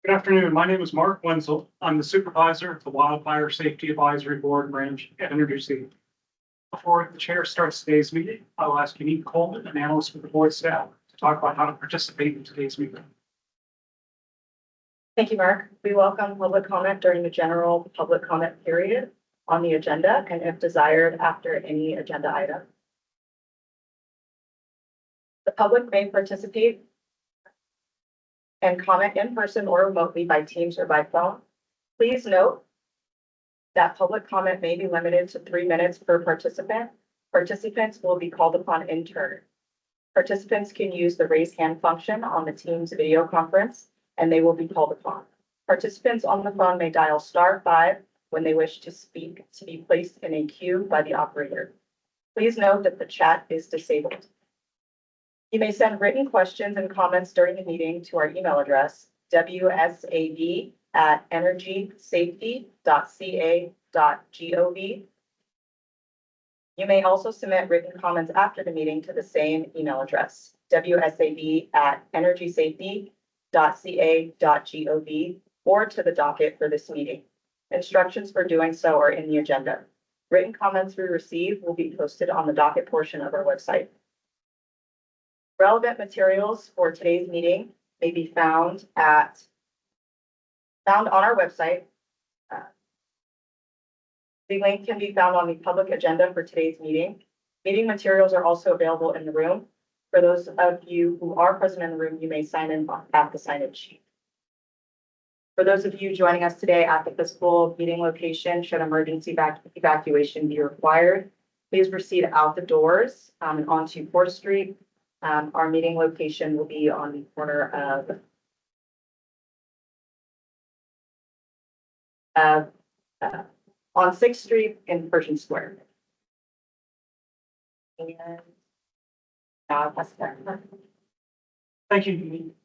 Good afternoon. My name is Mark Wenzel. I'm the supervisor of the Wildfire Safety Advisory Board branch at Energy. Before the chair starts today's meeting, I will ask Unique Coleman, an analyst with the board staff, to talk about how to participate in today's meeting. Thank you, Mark. We welcome public comment during the general public comment period on the agenda and if desired after any agenda item. The public may participate and comment in person or remotely by Teams or by phone. Please note that public comment may be limited to 3 minutes per participant. Participants will be called upon in turn. Participants can use the raise hand function on the Teams video conference and they will be called upon. Participants on the phone may dial *5 when they wish to speak to be placed in a queue by the operator. Please note that the chat is disabled. You may send written questions and comments during the meeting to our email address, wsab@energysafety.ca.gov. You may also submit written comments after the meeting to the same email address, wsab@energysafety.ca.gov, or to the docket for this meeting. Instructions for doing so are in the agenda. Written comments we receive will be posted on the docket portion of our website. Relevant materials for today's meeting may be found on our website. The link can be found on the public agenda for today's meeting. Meeting materials are also available in the room. For those of you who are present in the room, you may sign in at the signage sheet. For those of you joining us today at the physical meeting location, should emergency evacuation be required, please proceed out the doors and onto 4th Street. Our meeting location will be on the corner of on 6th Street in Pershing Square. And that's that. Thank you, Unique.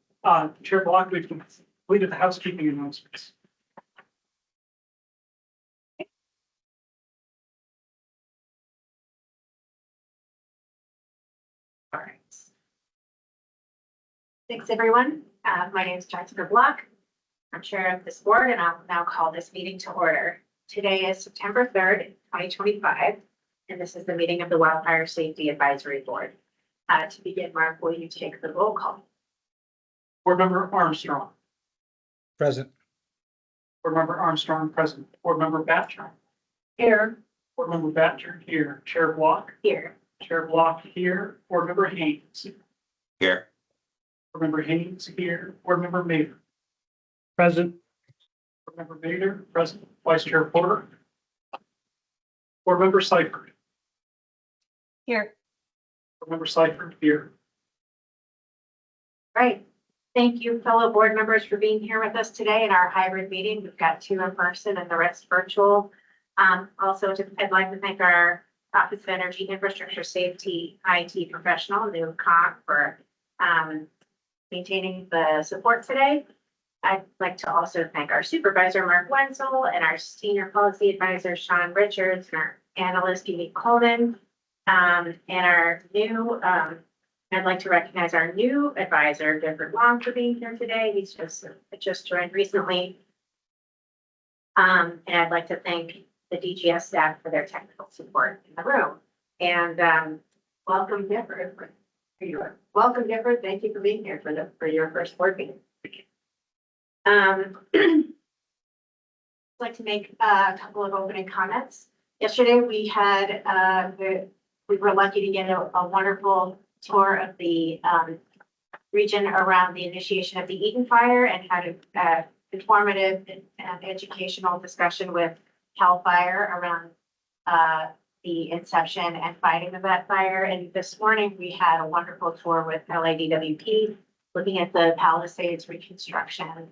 Chair Block, we've completed the housekeeping announcements. All right. Thanks, everyone. My name is Jessica Block. I'm chair of this board, and I'll now call this meeting to order. Today is September 3rd, 2025, and this is the meeting of the Wildfire Safety Advisory Board. To begin, Mark, will you take the roll call? Board Member Armstrong. Present. Board Member Armstrong, present. Board Member Batcher. Here. Board Member Batcher, here. Chair Block. Here. Chair Block, here. Board Member Haynes. Here. Board Member Haynes, here. Board Member Mader. Present. Board Member Mader, present. Vice Chair Porter. Board Member Seifert. Here. Board Member Seifert, here. Right. Thank you, fellow board members, for being here with us today in our hybrid meeting. We've got 2 in person and the rest virtual. Also, I'd like to thank our Office of Energy Infrastructure Safety IT professional, New Cock, for maintaining the support today. I'd like to also thank our supervisor, Mark Wenzel, and our senior policy advisor, Sean Richards, and our analyst, Unique Coleman, and our new, I'd like to recognize our new advisor, Gifford Long, for being here today. He's just joined recently. And I'd like to thank the DGS staff for their technical support in the room. And welcome, Gifford. Welcome, Gifford. Thank you for being here for your first board meeting. I'd like to make a couple of opening comments. Yesterday, we were lucky to get a wonderful tour of the region around the initiation of the Eaton Fire and had an informative and educational discussion with CAL FIRE around the inception and fighting of that fire. And this morning, we had a wonderful tour with LADWP looking at the Palisades reconstruction.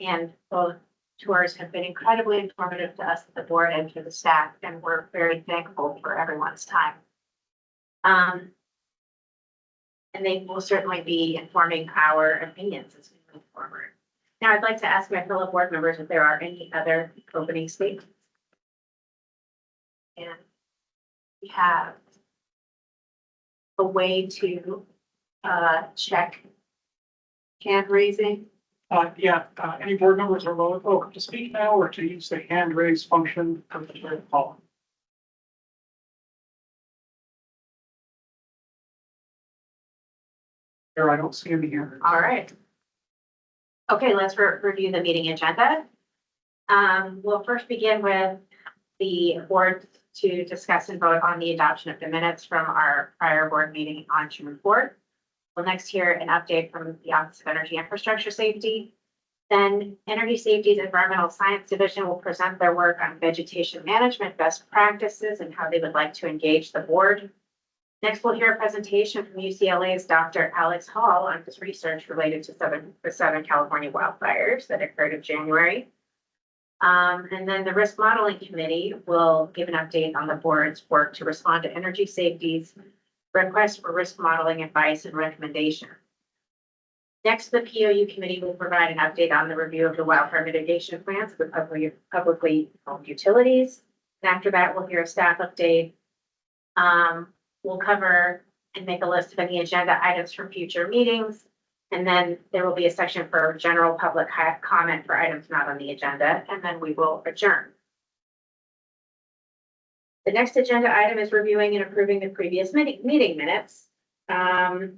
And both tours have been incredibly informative to us at the board and to the staff, and we're very thankful for everyone's time. And they will certainly be informing our opinions as we move forward. Now, I'd like to ask my fellow board members if there are any other opening statements. And we have a way to check hand raising. Any board members are welcome to speak now or to use the hand raise function for the call. Here, I don't see any here. All right. Okay, let's review the meeting agenda. We'll first begin with the board to discuss and vote on the adoption of the minutes from our prior board meeting on June 4th. We'll next hear an update from the Office of Energy Infrastructure Safety. Then Energy Safety's Environmental Science Division will present their work on vegetation management best practices and how they would like to engage the board. Next, we'll hear a presentation from UCLA's Dr. Alex Hall on his research related to the Southern California wildfires that occurred in January. And then the Risk Modeling Committee will give an update on the board's work to respond to Energy Safety's request for risk modeling advice and recommendation. Next, the POU Committee will provide an update on the review of the wildfire mitigation plans for publicly owned utilities. And after that, we'll hear a staff update. We'll cover and make a list of any agenda items for future meetings. And then there will be a section for general public comment for items not on the agenda, and then we will adjourn. The next agenda item is reviewing and approving the previous meeting minutes. Are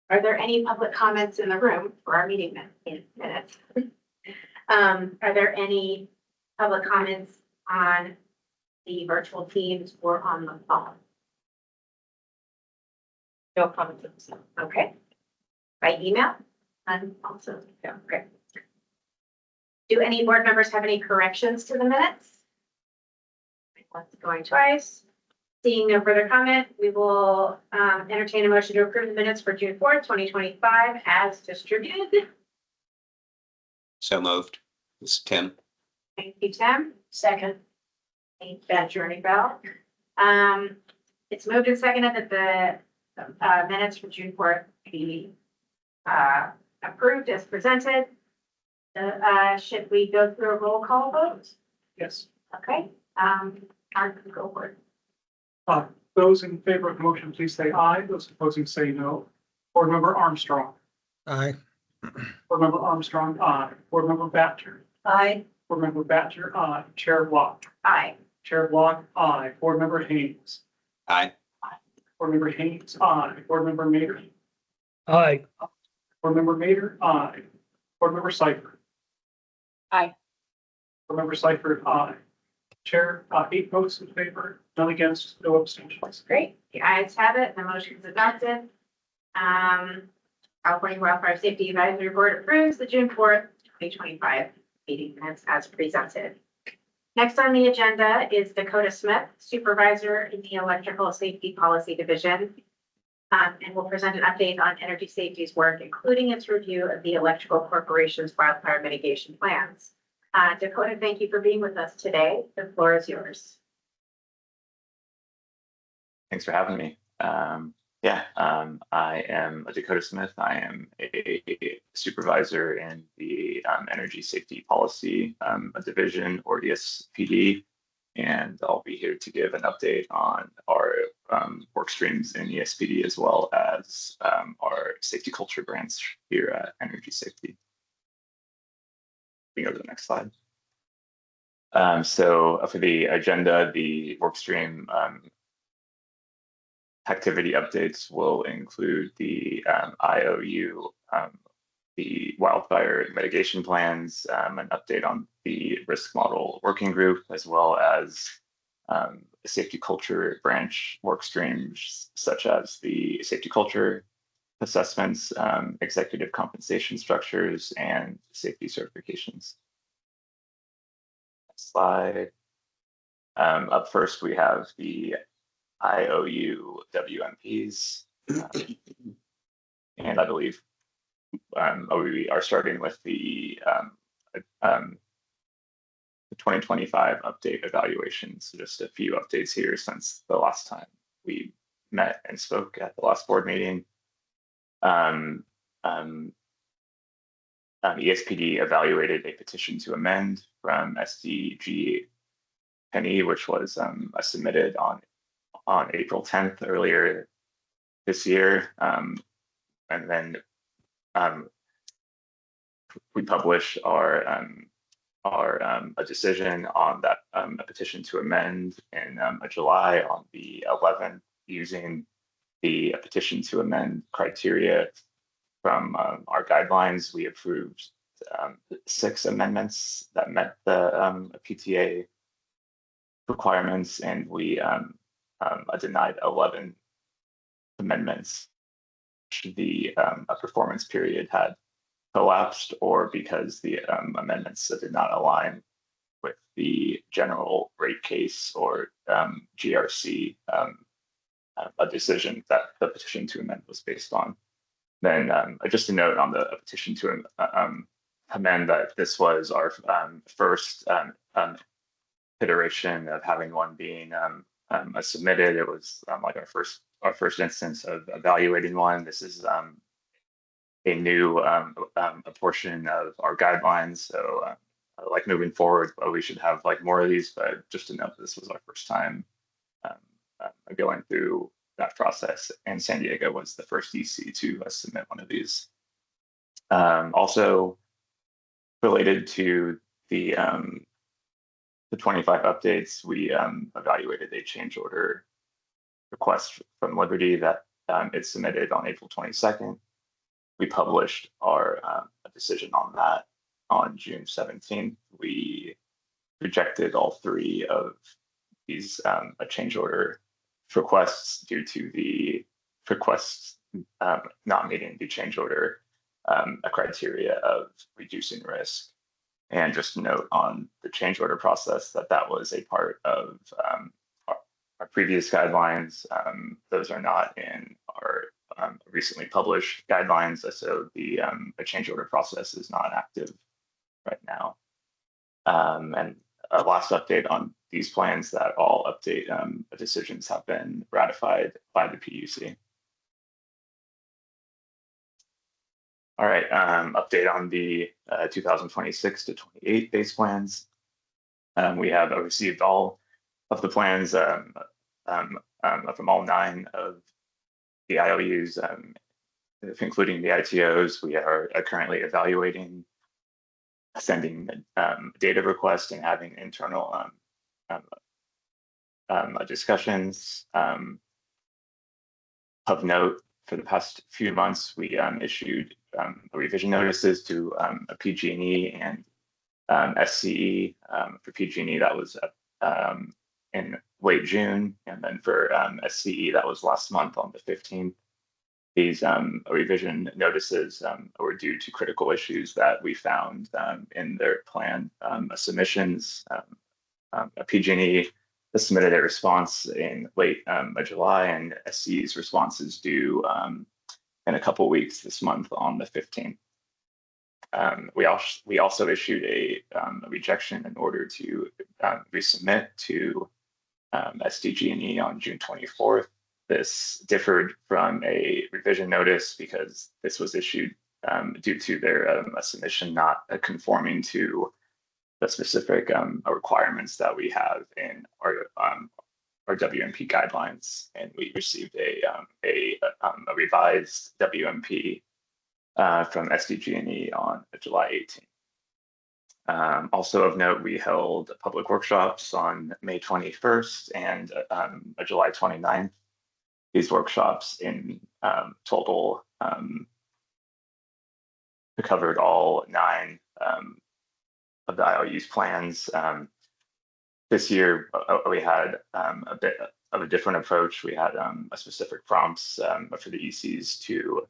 there any public comments in the room for our meeting minutes? Are there any public comments on the virtual teams or on the phone? No comments. Okay. By email? And also, yeah, okay. Do any board members have any corrections to the minutes? Let's going twice. Seeing no further comment, we will entertain a motion to approve the minutes for June 4th, 2025 as distributed. So moved. This is Tim. Thank you, Tim. Second. Thank you, Journey Bell. It's moved and seconded that the minutes for June 4th be approved as presented. Should we go through a roll call vote? Yes. Okay. Go for it. Those in favor of the motion, please say aye. Those opposing say no. Board Member Armstrong. Aye. Board Member Armstrong, aye. Board Member Batcher. Aye. Board Member Batcher, aye. Chair Block. Aye. Chair Block, aye. Board Member Haynes. Aye. Board Member Haynes, aye. Board Member Mader. Aye. Board Member Mader, aye. Board Member Seifert. Aye. Board Member Seifert, aye. Chair, 8 votes in favor, none against, no abstentions. Great. The ayes have it. The motion is adopted. California Wildfire Safety Advisory Board approves the June 4th, 2025 meeting minutes as presented. Next on the agenda is Dakota Smith, Supervisor in the Electrical Safety Policy Division, and will present an update on Energy Safety's work, including its review of the Electrical Corporation's wildfire mitigation plans. Dakota, thank you for being with us today. The floor is yours. Thanks for having me. I am Dakota Smith. I am a supervisor in the Energy Safety Policy Division, or ESPD, and I'll be here to give an update on our work streams in ESPD, as well as our safety culture branch here at Energy Safety. We can go to the next slide. So for the agenda, the work stream activity updates will include the IOU, the wildfire mitigation plans, an update on the risk model working group, as well as safety culture branch work streams, such as the safety culture assessments, executive compensation structures, and safety certifications. Next slide. Up first, we have the IOU WMPs, and I believe we are starting with the 2025 update evaluations. So just a few updates here since the last time we met and spoke at the last board meeting. ESPD evaluated a petition to amend from SDG Penny, which was submitted on April 10th earlier this year. And then we published a decision on that a petition to amend in July on the 11th, using the petition to amend criteria from our guidelines. We approved 6 amendments that met the PTA requirements, and we denied 11 amendments. The performance period had collapsed, or because the amendments did not align with the general rate case or GRC, a decision that the petition to amend was based on. Then just a note on the petition to amend that this was our first iteration of having one being submitted. It was like our first instance of evaluating one. This is a new a portion of our guidelines. So like moving forward, we should have like more of these, but just to note, this was our first time going through that process, and San Diego was the first EC to submit one of these. Also related to the 25 updates, we evaluated a change order request from Liberty that it submitted on April 22nd. We published our decision on that on June 17th. We rejected all 3 of these change order requests due to the requests not meeting the change order a criteria of reducing risk. And just note on the change order process that was a part of our previous guidelines. Those are not in our recently published guidelines, so the change order process is not active right now. And a last update on these plans, that all update decisions have been ratified by the PUC. All right, update on the 2026 to 28 base plans. We have received all of the plans from all 9 of the IOUs, including the ITOs. We are currently evaluating sending data requests and having internal discussions. Of note, for the past few months, we issued revision notices to a PG&E and SCE. For PG&E, that was in late June, and then for SCE, that was last month on the 15th. These revision notices were due to critical issues that we found in their planned submissions. PG&E submitted a response in late July, and SCE's response is due in a couple weeks this month on the 15th. We also issued a rejection in order to resubmit to SDG&E on June 24th. This differed from a revision notice because this was issued due to their submission not conforming to the specific requirements that we have in our WMP guidelines, and we received a revised WMP from SDG&E on July 18th. Also of note, we held public workshops on May 21st and July 29th. These workshops in total covered all 9 of the IOU's plans. This year, we had a bit of a different approach. We had a specific prompts for the ECs to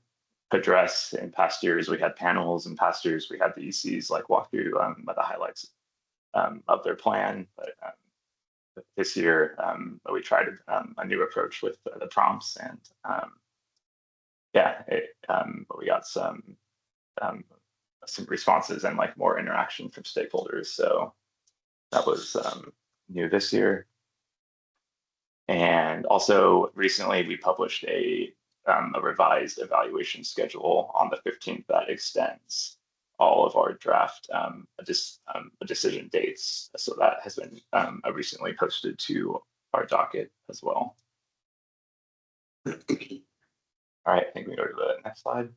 address. In past years, we had panels. In past years, we had the ECs like walk through the highlights of their plan. But this year, we tried a new approach with the prompts, and we got some responses and like more interaction from stakeholders. So that was new this year. And also recently, we published a revised evaluation schedule on the 15th that extends all of our draft decision dates. So that has been recently posted to our docket as well. All right, I think we go to the next slide.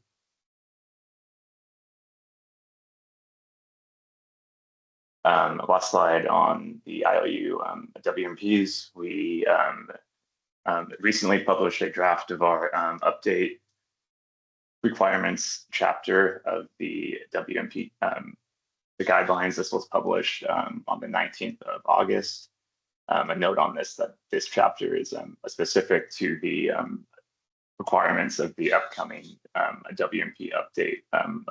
Last slide on the IOU WMPs. We recently published a draft of our update requirements chapter of the WMP, the guidelines. This was published on the 19th of August. A note on this that this chapter is specific to the requirements of the upcoming WMP update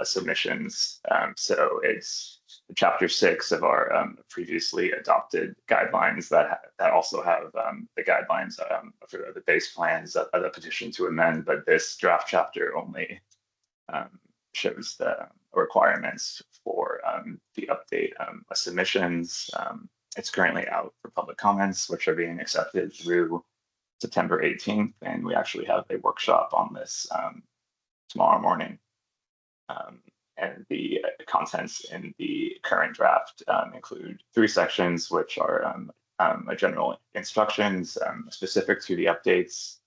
submissions. So it's chapter 6 of our previously adopted guidelines that also have the guidelines for the base plans of the petition to amend, but this draft chapter only shows the requirements for the update submissions. It's currently out for public comments, which are being accepted through September 18th, and we actually have a workshop on this tomorrow morning. And the contents in the current draft include 3 sections, which are general instructions specific to the updates,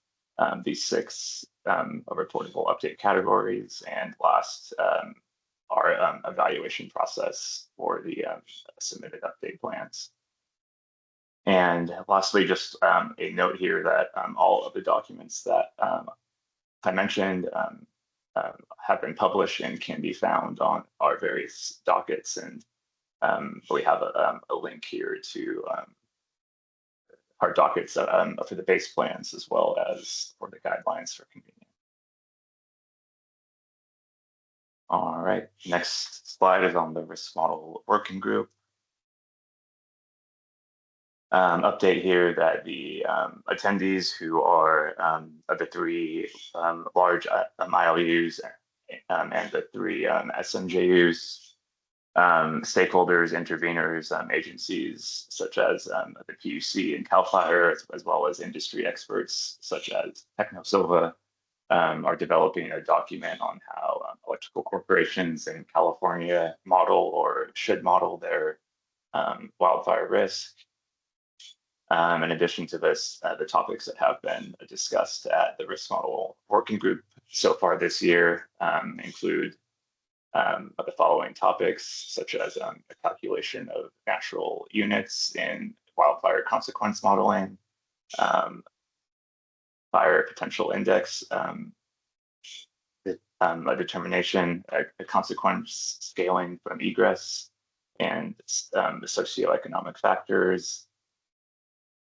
these 6 reportable update categories, and last, our evaluation process for the submitted update plans. And lastly, just a note here that all of the documents that I mentioned have been published and can be found on our various dockets. And we have a link here to our dockets for the base plans as well as for the guidelines for convenience. All right, next slide is on the risk model working group. Update here that the attendees who are of the 3 large ILUs and the 3 SMJUs, stakeholders, interveners, agencies such as the PUC and CAL FIRE, as well as industry experts such as TechnoSilva, are developing a document on how electrical corporations in California model or should model their wildfire risk. In addition to this, the topics that have been discussed at the risk model working group so far this year include the following topics, such as the calculation of natural units in wildfire consequence modeling, fire potential index, a determination, a consequence scaling from egress, and the socioeconomic factors,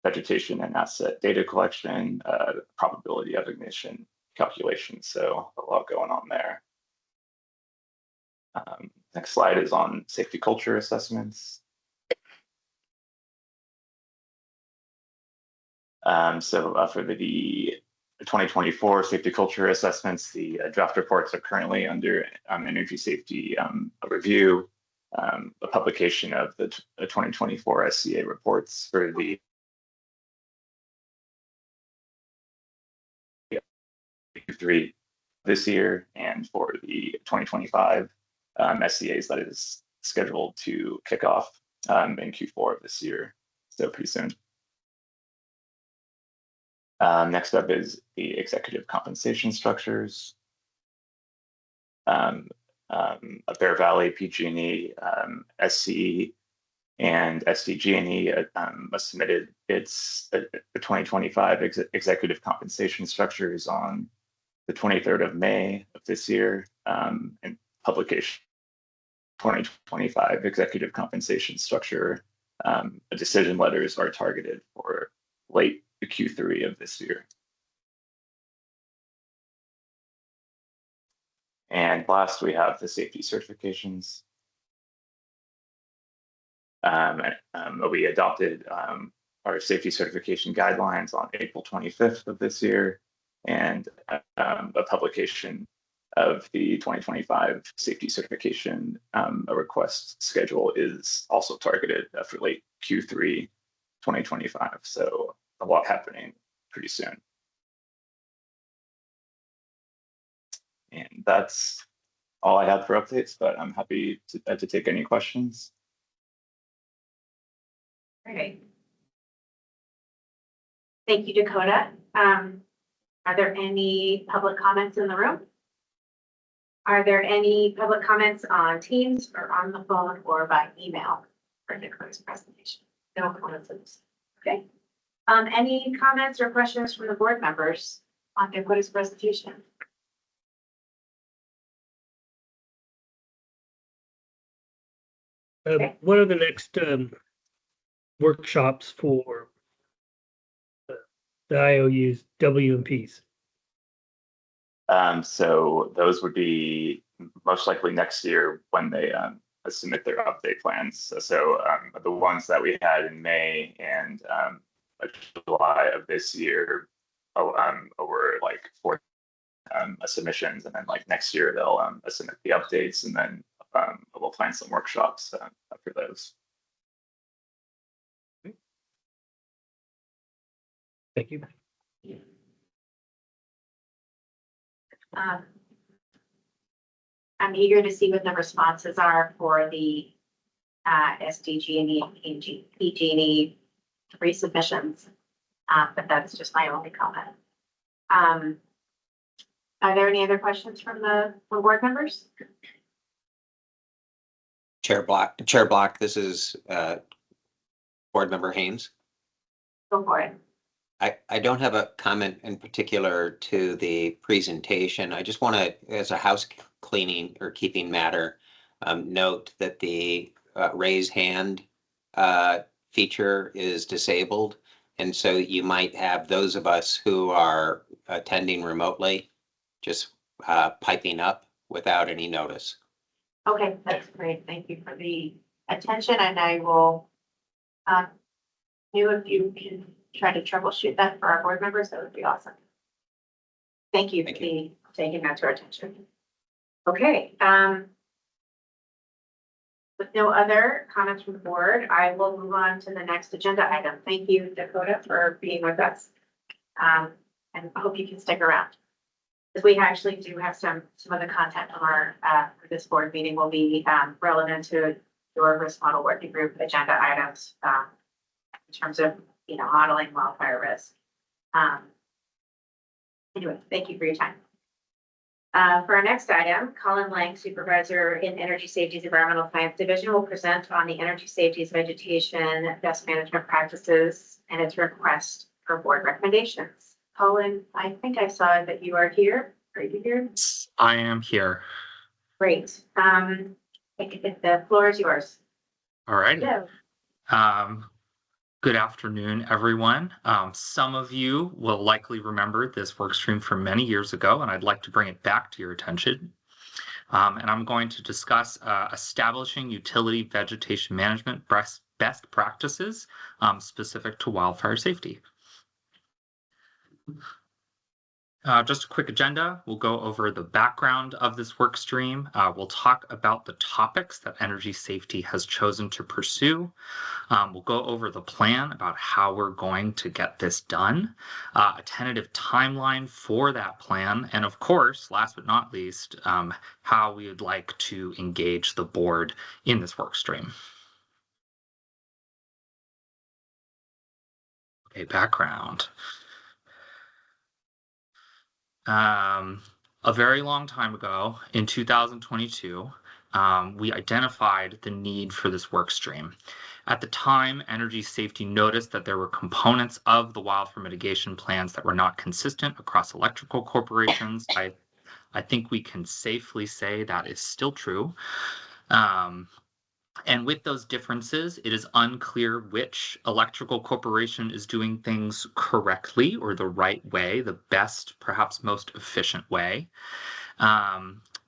vegetation and asset data collection, probability of ignition calculation. So a lot going on there. Next slide is on safety culture assessments. For the 2024 safety culture assessments, the draft reports are currently under energy safety review. A publication of the 2024 SCA reports for the Q3 this year, and for the 2025 SCAs that is scheduled to kick off in Q4 of this year, so pretty soon. Next up is the executive compensation structures. Bear Valley, PG&E, SCE, and SDG&E submitted its 2025 executive compensation structures on the 23rd of May of this year, and publication 2025 executive compensation structure decision letters are targeted for late Q3 of this year. And last, we have the safety certifications. We adopted our safety certification guidelines on April 25th of this year, and a publication of the 2025 safety certification request schedule is also targeted for late Q3 2025. So a lot happening pretty soon. And that's all I have for updates, but I'm happy to take any questions. Great. Thank you, Dakota. Are there any public comments in the room? Are there any public comments on Teams or on the phone or by email? for Dakota's presentation. No comments. Okay. Any comments or questions from the board members on Dakota's presentation? Okay. What are the next workshops for the IOUs, W&Ps? So those would be most likely next year when they submit their update plans. So the ones that we had in May and July of this year were like for submissions, and then like next year they'll submit the updates, and then we'll plan some workshops after those. Thank you. I'm eager to see what the responses are for the SDG&E and PG&E resubmissions, but that's just my only comment. Are there any other questions from board members? Chair Block, this is Board Member Haynes. Go for it. I don't have a comment in particular to the presentation. I just want to, as a house cleaning or keeping matter, note that the raise hand feature is disabled. And so you might have those of us who are attending remotely just piping up without any notice. Okay, that's great. Thank you for the attention, and I will if you can try to troubleshoot that for our board members, that would be awesome. Thank you for taking that to our attention. Okay. With no other comments from the board, I will move on to the next agenda item. Thank you, Dakota, for being with us. And I hope you can stick around. Because we actually do have some of the content from our for this board meeting will be relevant to your risk model working group agenda items in terms of modeling wildfire risk. Anyway, thank you for your time. For our next item, Colin Lang, Supervisor in Energy Safety's Environmental Science Division, will present on the Energy Safety's Vegetation Best Management Practices and its request for board recommendations. Colin, I think I saw that you are here. Are you here? I am here. Great. The floor is yours. All right. Yeah. Good afternoon, everyone. Some of you will likely remember this work stream from many years ago, and I'd like to bring it back to your attention. And I'm going to discuss establishing utility vegetation management best practices specific to wildfire safety. Just a quick agenda. We'll go over the background of this work stream. We'll talk about the topics that energy safety has chosen to pursue. We'll go over the plan about how we're going to get this done, a tentative timeline for that plan, and of course, last but not least, how we would like to engage the board in this work stream. Okay, background. A very long time ago, in 2022, we identified the need for this work stream. At the time, Energy Safety noticed that there were components of the wildfire mitigation plans that were not consistent across electrical corporations. I think we can safely say that is still true. And with those differences, it is unclear which electrical corporation is doing things correctly or the right way, the best, perhaps most efficient way.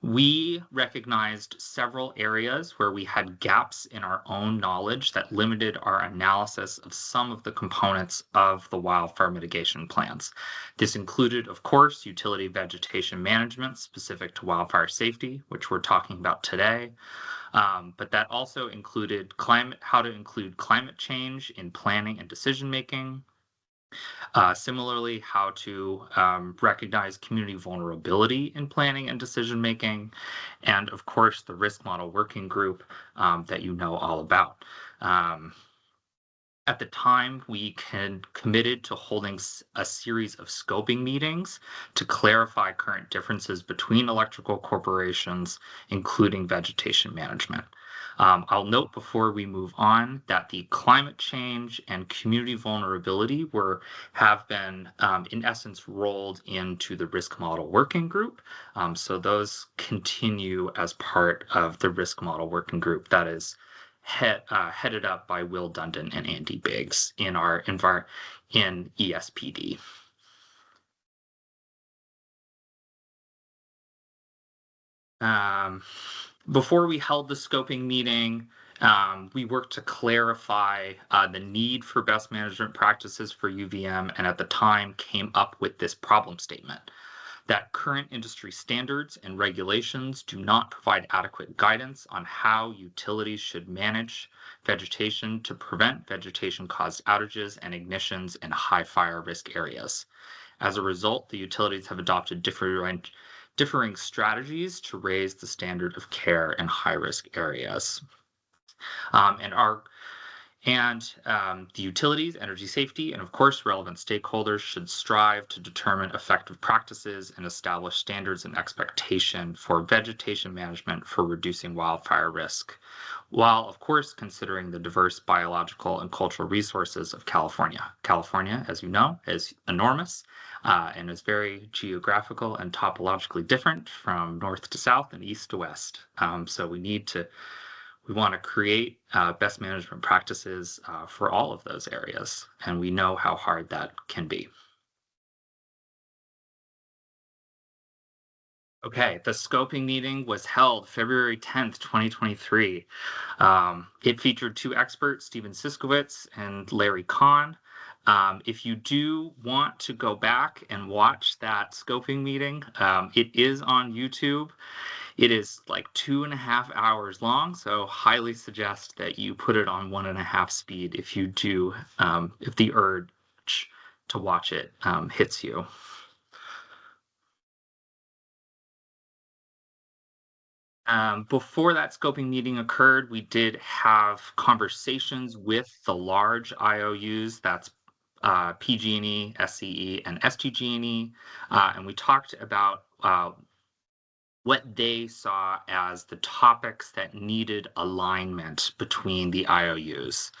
We recognized several areas where we had gaps in our own knowledge that limited our analysis of some of the components of the wildfire mitigation plans. This included, of course, utility vegetation management specific to wildfire safety, which we're talking about today. But that also included how to include climate change in planning and decision making. Similarly, how to recognize community vulnerability in planning and decision making, and of course, the risk model working group that you know all about. At the time, we committed to holding a series of scoping meetings to clarify current differences between electrical corporations, including vegetation management. I'll note before we move on that the climate change and community vulnerability have been, in essence, rolled into the risk model working group. So those continue as part of the risk model working group that is headed up by Will Dundon and Andy Biggs in in ESPD. Before we held the scoping meeting, we worked to clarify the need for best management practices for UVM, and at the time came up with this problem statement that current industry standards and regulations do not provide adequate guidance on how utilities should manage vegetation to prevent vegetation-caused outages and ignitions in high fire risk areas. As a result, the utilities have adopted differing strategies to raise the standard of care in high-risk areas. The utilities, energy safety, and of course, relevant stakeholders should strive to determine effective practices and establish standards and expectation for vegetation management for reducing wildfire risk, while of course considering the diverse biological and cultural resources of California. California, as you know, is enormous and is very geographical and topologically different from north to south and east to west. So we want to create best management practices for all of those areas, and we know how hard that can be. Okay, the scoping meeting was held February 10th, 2023. It featured two experts, Steven Siskowitz and Larry Kahn. If you do want to go back and watch that scoping meeting, it is on YouTube. It is like 2.5 hours long, so highly suggest that you put it on 1.5 speed if you do, if the urge to watch it hits you. Before that scoping meeting occurred, we did have conversations with the large IOUs, that's PG&E, SCE, and SDG&E, and we talked about what they saw as the topics that needed alignment between the IOUs.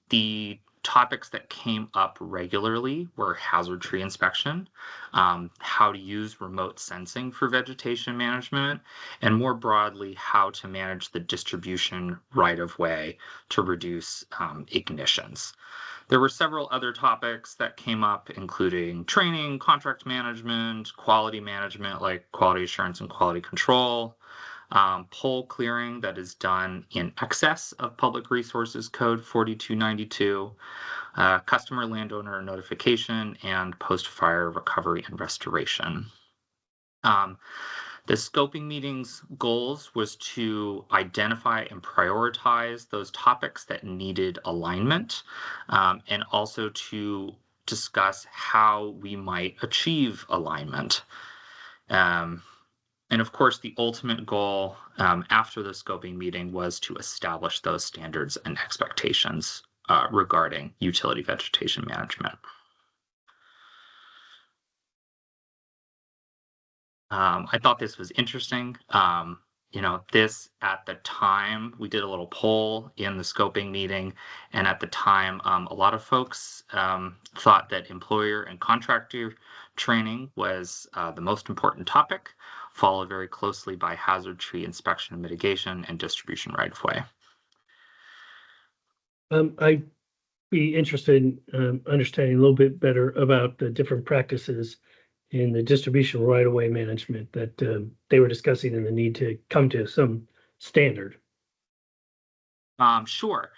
The topics that came up regularly were hazard tree inspection, how to use remote sensing for vegetation management, and more broadly, how to manage the distribution right-of-way to reduce ignitions. There were several other topics that came up, including training, contract management, quality management, like quality assurance and quality control, pole clearing that is done in excess of Public Resources Code 4292, customer landowner notification, and post-fire recovery and restoration. The scoping meeting's goals was to identify and prioritize those topics that needed alignment, and also to discuss how we might achieve alignment. And of course, the ultimate goal after the scoping meeting was to establish those standards and expectations regarding utility vegetation management. I thought this was interesting. This at the time, we did a little poll in the scoping meeting, and at the time, a lot of folks thought that employer and contractor training was the most important topic, followed very closely by hazard tree inspection and mitigation and distribution right-of-way. I'd be interested in understanding a little bit better about the different practices in the distribution right-of-way management that they were discussing and the need to come to some standard. Sure.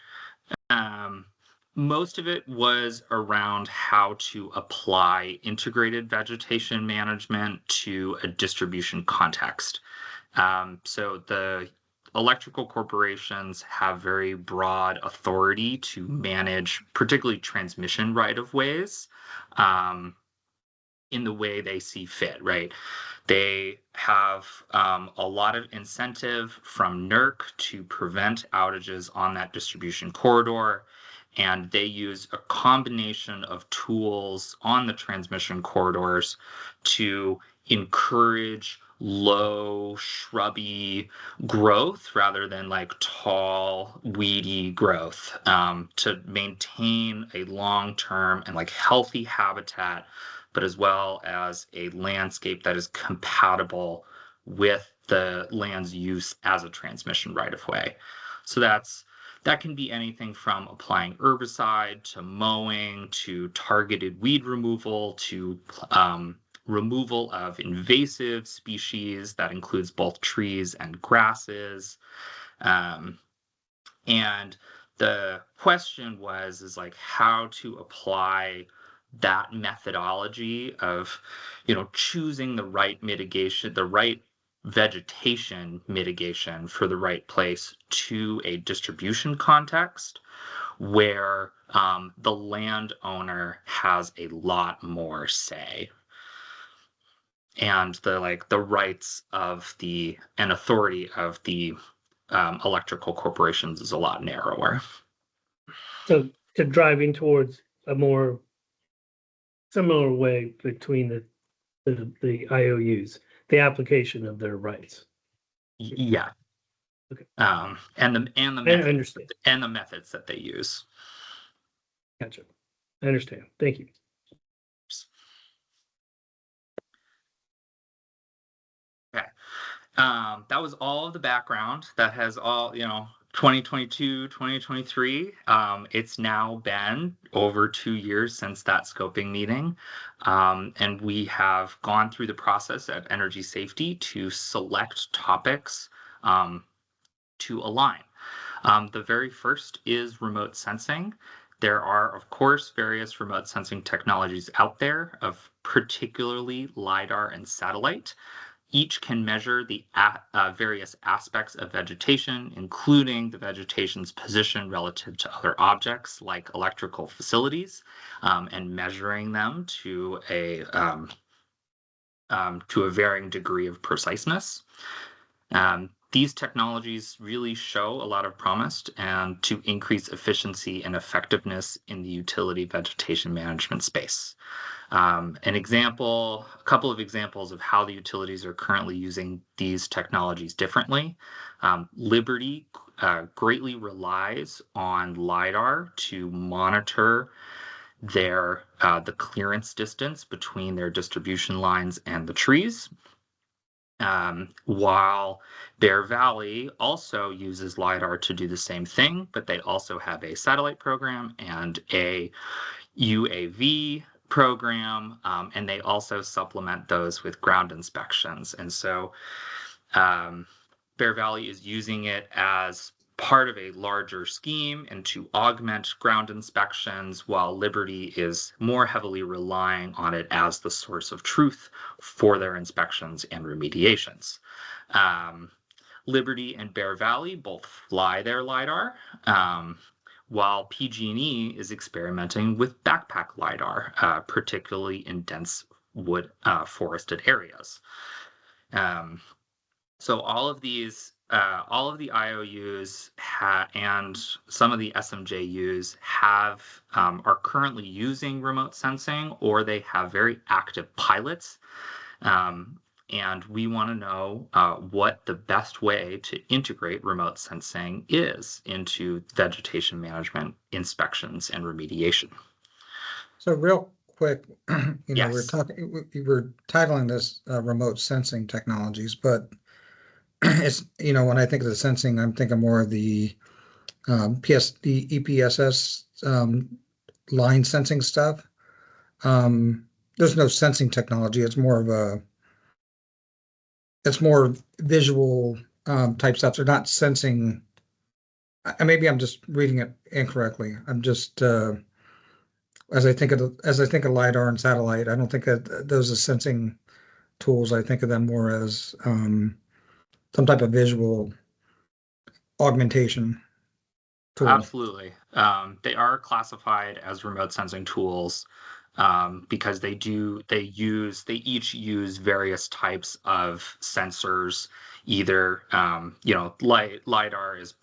Most of it was around how to apply integrated vegetation management to a distribution context. So the electrical corporations have very broad authority to manage particularly transmission right-of-ways in the way they see fit, right? They have a lot of incentive from NERC to prevent outages on that distribution corridor. and they use a combination of tools on the transmission corridors to encourage low shrubby growth rather than like tall weedy growth, to maintain a long-term and like healthy habitat, but as well as a landscape that is compatible with the land's use as a transmission right of way. So that can be anything from applying herbicide to mowing to targeted weed removal to removal of invasive species that includes both trees and grasses. And the question is like how to apply that methodology of, choosing the right mitigation, the right vegetation mitigation for the right place to a distribution context where the landowner has a lot more say, and the rights of and authority of the electrical corporations is a lot narrower. So to driving towards a more similar way between the IOUs, the application of their rights. Yeah. Okay. And the I methods, understand. and the methods that they use. Gotcha. I understand. Thank you. Okay. That was all of the background. That has all, 2022, 2023. It's now been over 2 years since that scoping meeting. And we have gone through the process of energy safety to select topics to align. The very first is remote sensing. There are, of course, various remote sensing technologies out there, of particularly LiDAR and satellite. Each can measure the various aspects of vegetation, including the vegetation's position relative to other objects like electrical facilities, and measuring them to a varying degree of preciseness. These technologies really show a lot of promise and to increase efficiency and effectiveness in the utility vegetation management space. A couple of examples of how the utilities are currently using these technologies differently. Liberty greatly relies on LiDAR to monitor the clearance distance between their distribution lines and the trees. While Bear Valley also uses LiDAR to do the same thing, but they also have a satellite program and a UAV program, and they also supplement those with ground inspections. And so Bear Valley is using it as part of a larger scheme and to augment ground inspections, while Liberty is more heavily relying on it as the source of truth for their inspections and remediations. Liberty and Bear Valley both fly their LiDAR, while PG&E is experimenting with backpack LiDAR, particularly in dense wood forested areas. So all of the IOUs and some of the SMJUs are currently using remote sensing, or they have very active pilots. And we want to know what the best way to integrate remote sensing is into vegetation management, inspections, and remediation. So real quick, Yes. we're titling this remote sensing technologies, but it's, when I think of the sensing, I'm thinking more of the EPSS line sensing stuff. There's no sensing technology. It's more visual type stuff. They're not sensing. Maybe I'm just reading it incorrectly. I'm just as I think of LiDAR and satellite, I don't think that those are sensing tools. I think of them more as some type of visual augmentation tool. Absolutely. They are classified as remote sensing tools. because they each use various types of sensors. Either LiDAR is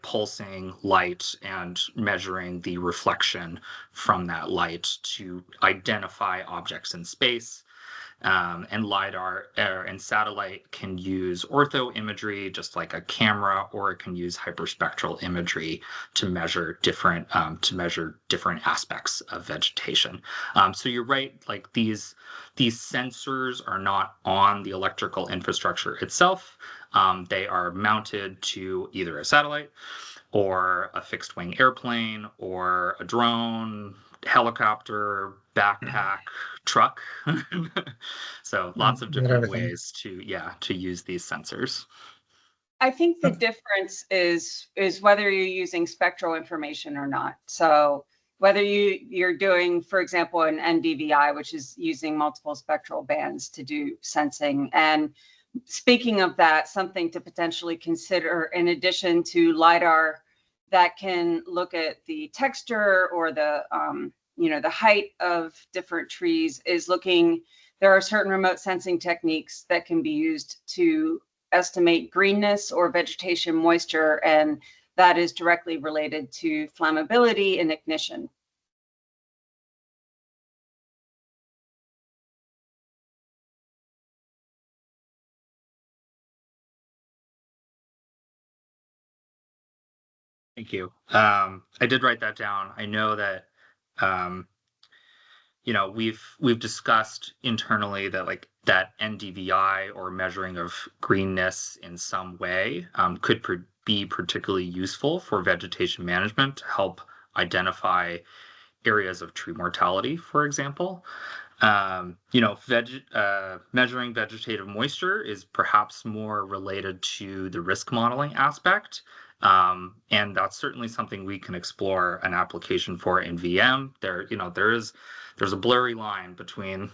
pulsing light and measuring the reflection from that light to identify objects in space. And LiDAR and satellite can use ortho imagery, just like a camera, or it can use hyperspectral imagery to measure different aspects of vegetation. So you're right, like these sensors are not on the electrical infrastructure itself. They are mounted to either a satellite or a fixed wing airplane or a drone, helicopter, backpack, truck. So lots of different everything. ways to use these sensors. I think the difference is whether you're using spectral information or not. So whether you're doing, for example, an NDVI, which is using multiple spectral bands to do sensing. And speaking of that, something to potentially consider in addition to LiDAR that can look at the texture or the the height of different trees is looking. There are certain remote sensing techniques that can be used to estimate greenness or vegetation moisture, and that is directly related to flammability and ignition. Thank you. I did write that down. I know that we've discussed internally that like that NDVI or measuring of greenness in some way could be particularly useful for vegetation management to help identify areas of tree mortality, for example. Measuring vegetative moisture is perhaps more related to the risk modeling aspect. And that's certainly something we can explore an application for in VM. There's a blurry line between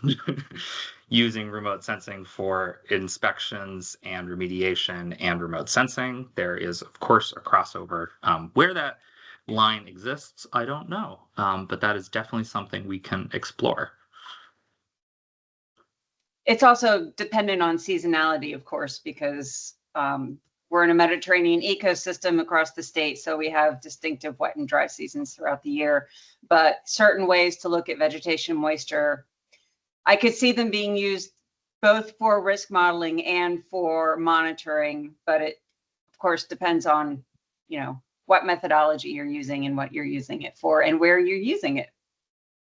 using remote sensing for inspections and remediation and remote sensing. There is, of course, a crossover. Where that line exists, I don't know, but that is definitely something we can explore. It's also dependent on seasonality, of course, because we're in a Mediterranean ecosystem across the state, so we have distinctive wet and dry seasons throughout the year. But certain ways to look at vegetation moisture, I could see them being used both for risk modeling and for monitoring, but it, of course, depends on, what methodology you're using and what you're using it for and where you're using it.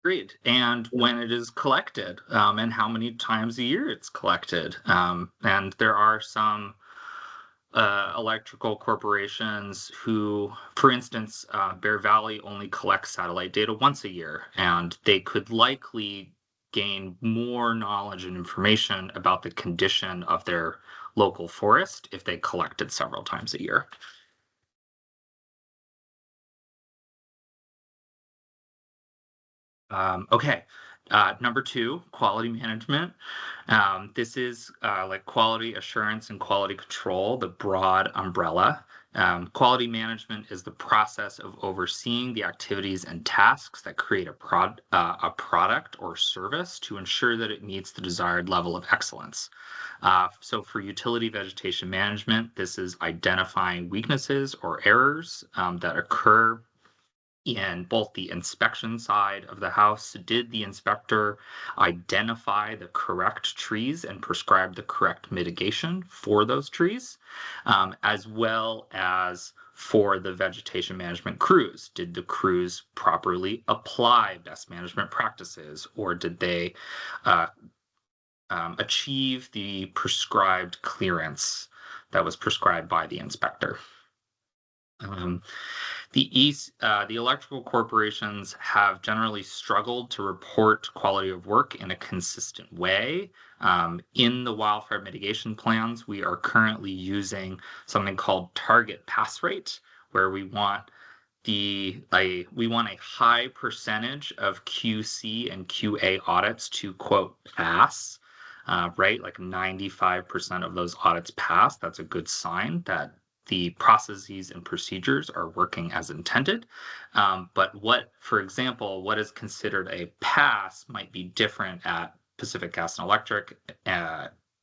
Agreed. And when it is collected, and how many times a year it's collected. And there are some electrical corporations who, for instance, Bear Valley only collects satellite data once a year, and they could likely gain more knowledge and information about the condition of their local forest if they collected several times a year. Okay. Number 2, quality management. This is like quality assurance and quality control, the broad umbrella. Quality management is the process of overseeing the activities and tasks that create a product or service to ensure that it meets the desired level of excellence. So for utility vegetation management, this is identifying weaknesses or errors that occur in both the inspection side of the house. Did the inspector identify the correct trees and prescribe the correct mitigation for those trees, as well as for the vegetation management crews? Did the crews properly apply best management practices, or did they achieve the prescribed clearance that was prescribed by the inspector? The electrical corporations have generally struggled to report quality of work in a consistent way. In the wildfire mitigation plans, we are currently using something called target pass rate, where we want a high percentage of QC and QA audits to quote pass, right? Like 95% of those audits pass. That's a good sign that the processes and procedures are working as intended. But for example, what is considered a pass might be different at Pacific Gas and Electric,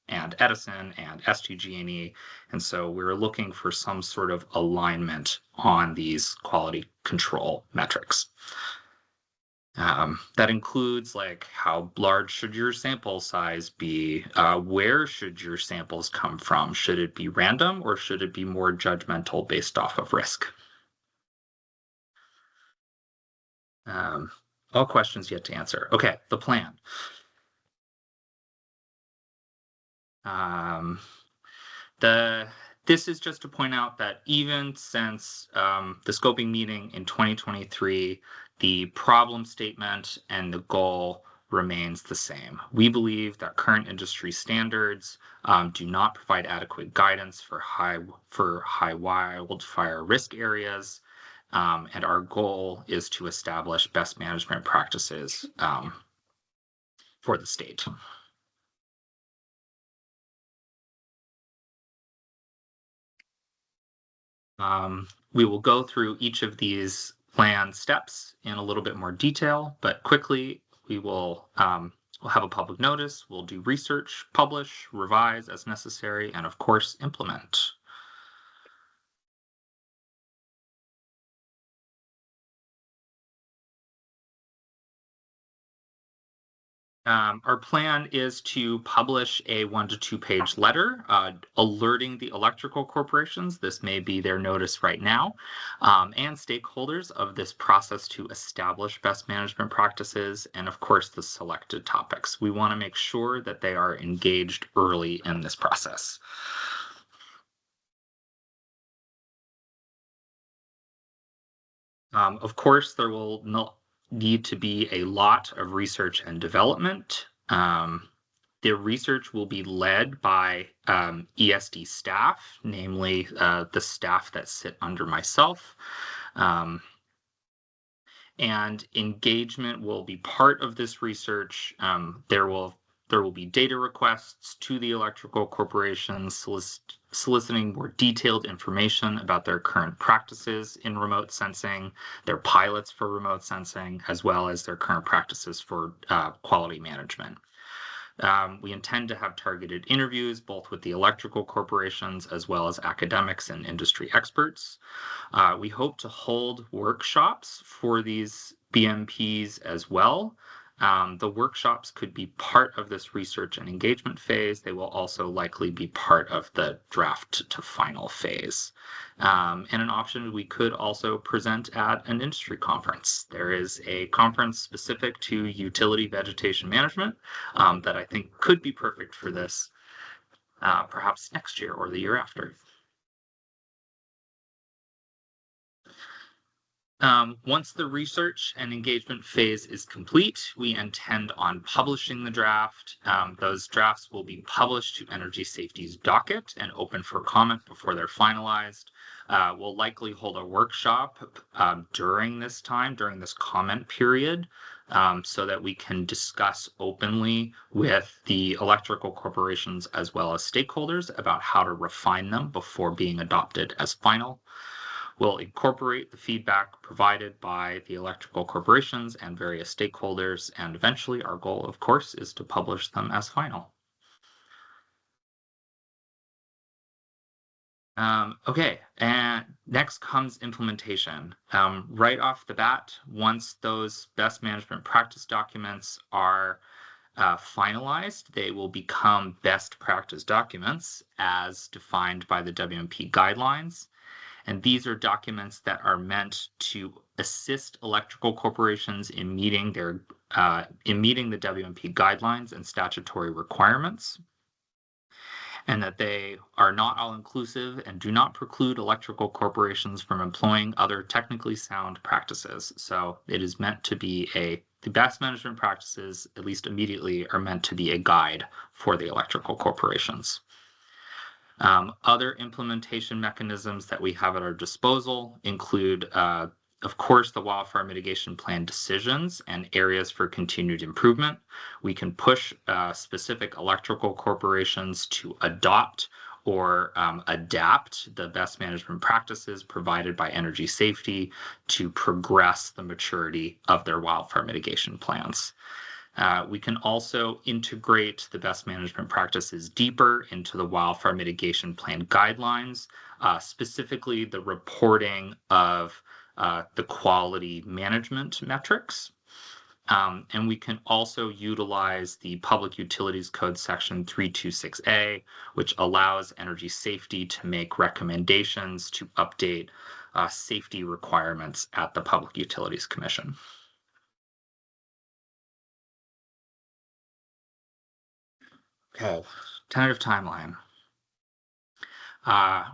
and Edison and SDG&E. And so we're looking for some sort of alignment on these quality control metrics. That includes like how large should your sample size be? Where should your samples come from? Should it be random or should it be more judgmental based off of risk? All questions yet to answer. Okay, the plan. This is just to point out that even since the scoping meeting in 2023, the problem statement and the goal remains the same. We believe that current industry standards do not provide adequate guidance for high wildfire risk areas, and our goal is to establish best management practices for the state. We will go through each of these plan steps in a little bit more detail, but quickly we will we'll have a public notice, we'll do research, publish, revise as necessary, and of course, implement. Our plan is to publish a 1 to 2 page letter alerting the electrical corporations, this may be their notice right now, and stakeholders of this process to establish best management practices and of course the selected topics. We want to make sure that they are engaged early in this process. Of course, there will need to be a lot of research and development. The research will be led by ESD staff, namely the staff that sit under myself. And engagement will be part of this research. There will be data requests to the electrical corporations soliciting more detailed information about their current practices in remote sensing, their pilots for remote sensing, as well as their current practices for quality management. We intend to have targeted interviews both with the electrical corporations as well as academics and industry experts. We hope to hold workshops for these BMPs as well. The workshops could be part of this research and engagement phase. They will also likely be part of the draft to final phase. And an option, we could also present at an industry conference. There is a conference specific to utility vegetation management that I think could be perfect for this, perhaps next year or the year after. Once the research and engagement phase is complete, we intend on publishing the draft. Those drafts will be published to Energy Safety's docket and open for comment before they're finalized. We'll likely hold a workshop during this comment period, so that we can discuss openly with the electrical corporations as well as stakeholders about how to refine them before being adopted as final. We'll incorporate the feedback provided by the electrical corporations and various stakeholders, and eventually our goal, of course, is to publish them as final. Okay, and next comes implementation. Right off the bat, once those best management practice documents are finalized, they will become best practice documents as defined by the WMP guidelines. And these are documents that are meant to assist electrical corporations in meeting the WMP guidelines and statutory requirements, and that they are not all-inclusive and do not preclude electrical corporations from employing other technically sound practices. So it is meant to be the best management practices, at least immediately, are meant to be a guide for the electrical corporations. Other implementation mechanisms that we have at our disposal include, of course, the wildfire mitigation plan decisions and areas for continued improvement. We can push specific electrical corporations to adopt or adapt the best management practices provided by energy safety to progress the maturity of their wildfire mitigation plans. We can also integrate the best management practices deeper into the wildfire mitigation plan guidelines, specifically the reporting of the quality management metrics. And we can also utilize the Public Utilities Code Section 326A, which allows energy safety to make recommendations to update safety requirements at the Public Utilities Commission. Okay, tentative timeline.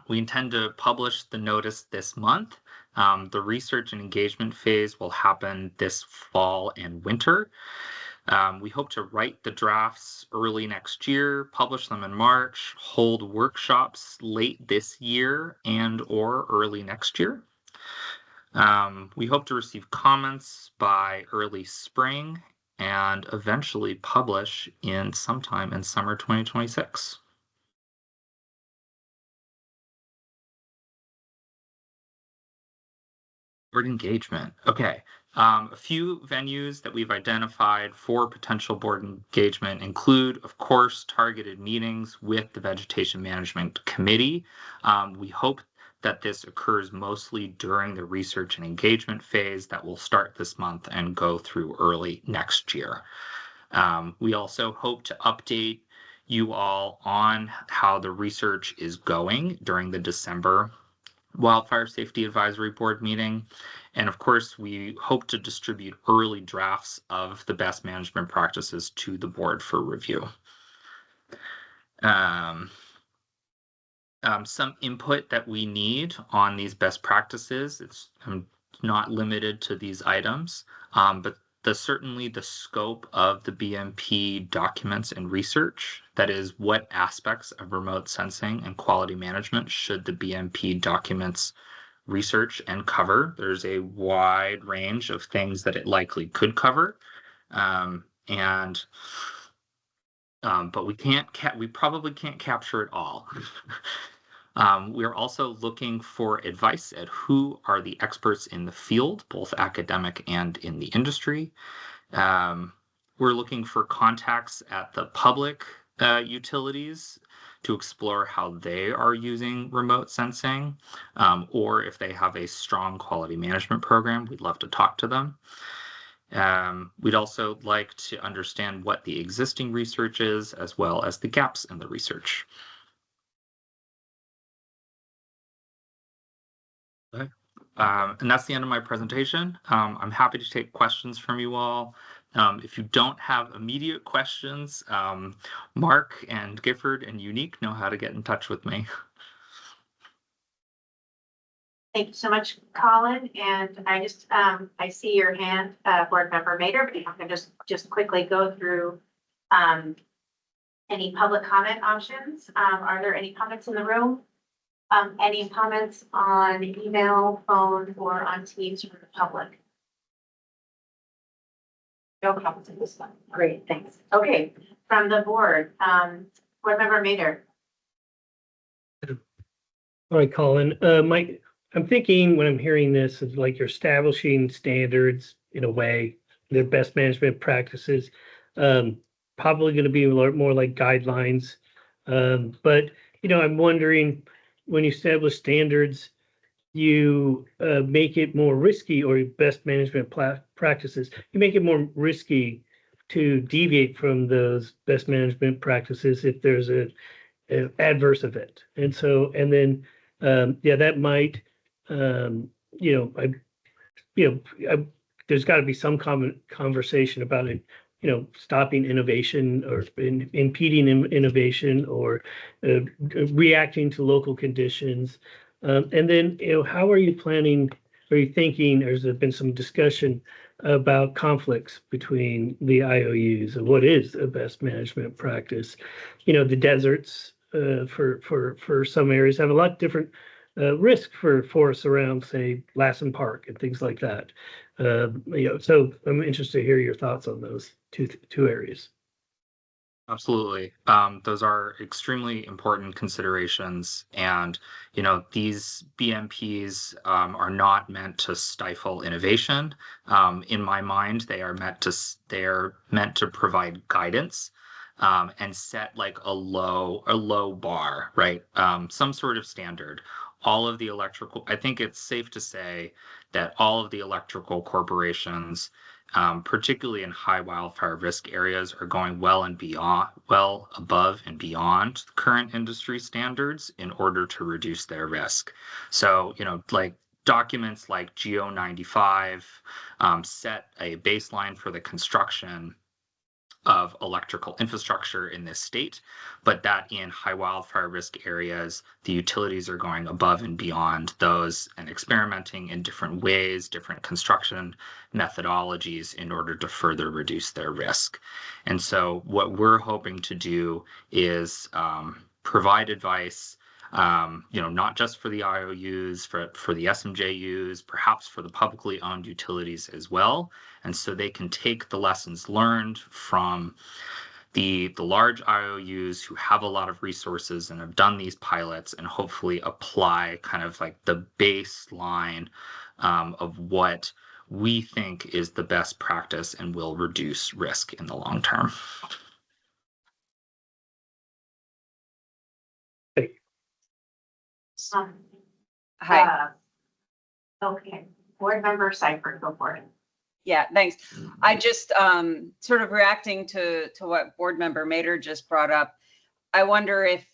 We intend to publish the notice this month. The research and engagement phase will happen this fall and winter. We hope to write the drafts early next year, publish them in March, hold workshops late this year and/or early next year. We hope to receive comments by early spring and eventually publish in sometime in summer 2026. Board engagement. Okay. A few venues that we've identified for potential board engagement include, of course, targeted meetings with the Vegetation Management Committee. We hope that this occurs mostly during the research and engagement phase that will start this month and go through early next year. We also hope to update you all on how the research is going during the December Wildfire Safety Advisory Board meeting. And of course, we hope to distribute early drafts of the best management practices to the board for review. Some input that we need on these best practices, it's not limited to these items, but certainly the scope of the BMP documents and research. That is, what aspects of remote sensing and quality management should the BMP documents research and cover? There's a wide range of things that it likely could cover. But we probably can't capture it all. We're also looking for advice at who are the experts in the field, both academic and in the industry. We're looking for contacts at the public utilities to explore how they are using remote sensing, or if they have a strong quality management program, we'd love to talk to them. We'd also like to understand what the existing research is, as well as the gaps in the research. Okay. And that's the end of my presentation. I'm happy to take questions from you all. If you don't have immediate questions, Mark and Gifford and Unique know how to get in touch with me. Thank you so much, Colin. And I just, I see your hand, Board Member Mader, but I'm going to just quickly go through any public comment options. Are there any comments in the room? Any comments on email, phone, or on Teams from the public? No comments at this time. Great, thanks. Okay, from the board, Board Member Mader. All right, Colin, I'm thinking when I'm hearing this is like you're establishing standards in a way, their best management practices, probably going to be a lot more like guidelines. But, I'm wondering, when you establish standards, you make it more risky, or best management practices, you make it more risky to deviate from those best management practices if there's an adverse event. And then that might, there's got to be some conversation about it, stopping innovation or impeding innovation, or reacting to local conditions. And then, how are you planning, are you thinking, or has there been some discussion about conflicts between the IOUs and what is a best management practice? The deserts for some areas have a lot different risk for forests around, say, Lassen Park and things like that. So I'm interested to hear your thoughts on those two areas. Absolutely. Those are extremely important considerations. And, these BMPs are not meant to stifle innovation. In my mind, they are meant to provide guidance, and set like a low bar, right? Some sort of standard. I think it's safe to say that all of the electrical corporations, particularly in high wildfire risk areas, are going well above and beyond current industry standards in order to reduce their risk. So, like documents like GO 95 set a baseline for the construction of electrical infrastructure in this state, but that in high wildfire risk areas, the utilities are going above and beyond those and experimenting in different ways, different construction methodologies in order to further reduce their risk. And so what we're hoping to do is provide advice, not just for the IOUs, for the SMJUs, perhaps for the publicly owned utilities as well. And so they can take the lessons learned from the large IOUs who have a lot of resources and have done these pilots, and hopefully apply kind of like the baseline of what we think is the best practice and will reduce risk in the long term. Hi. Okay, board member Seifert, go for it. Yeah, thanks. I just sort of reacting to what board member Mader just brought up. I wonder if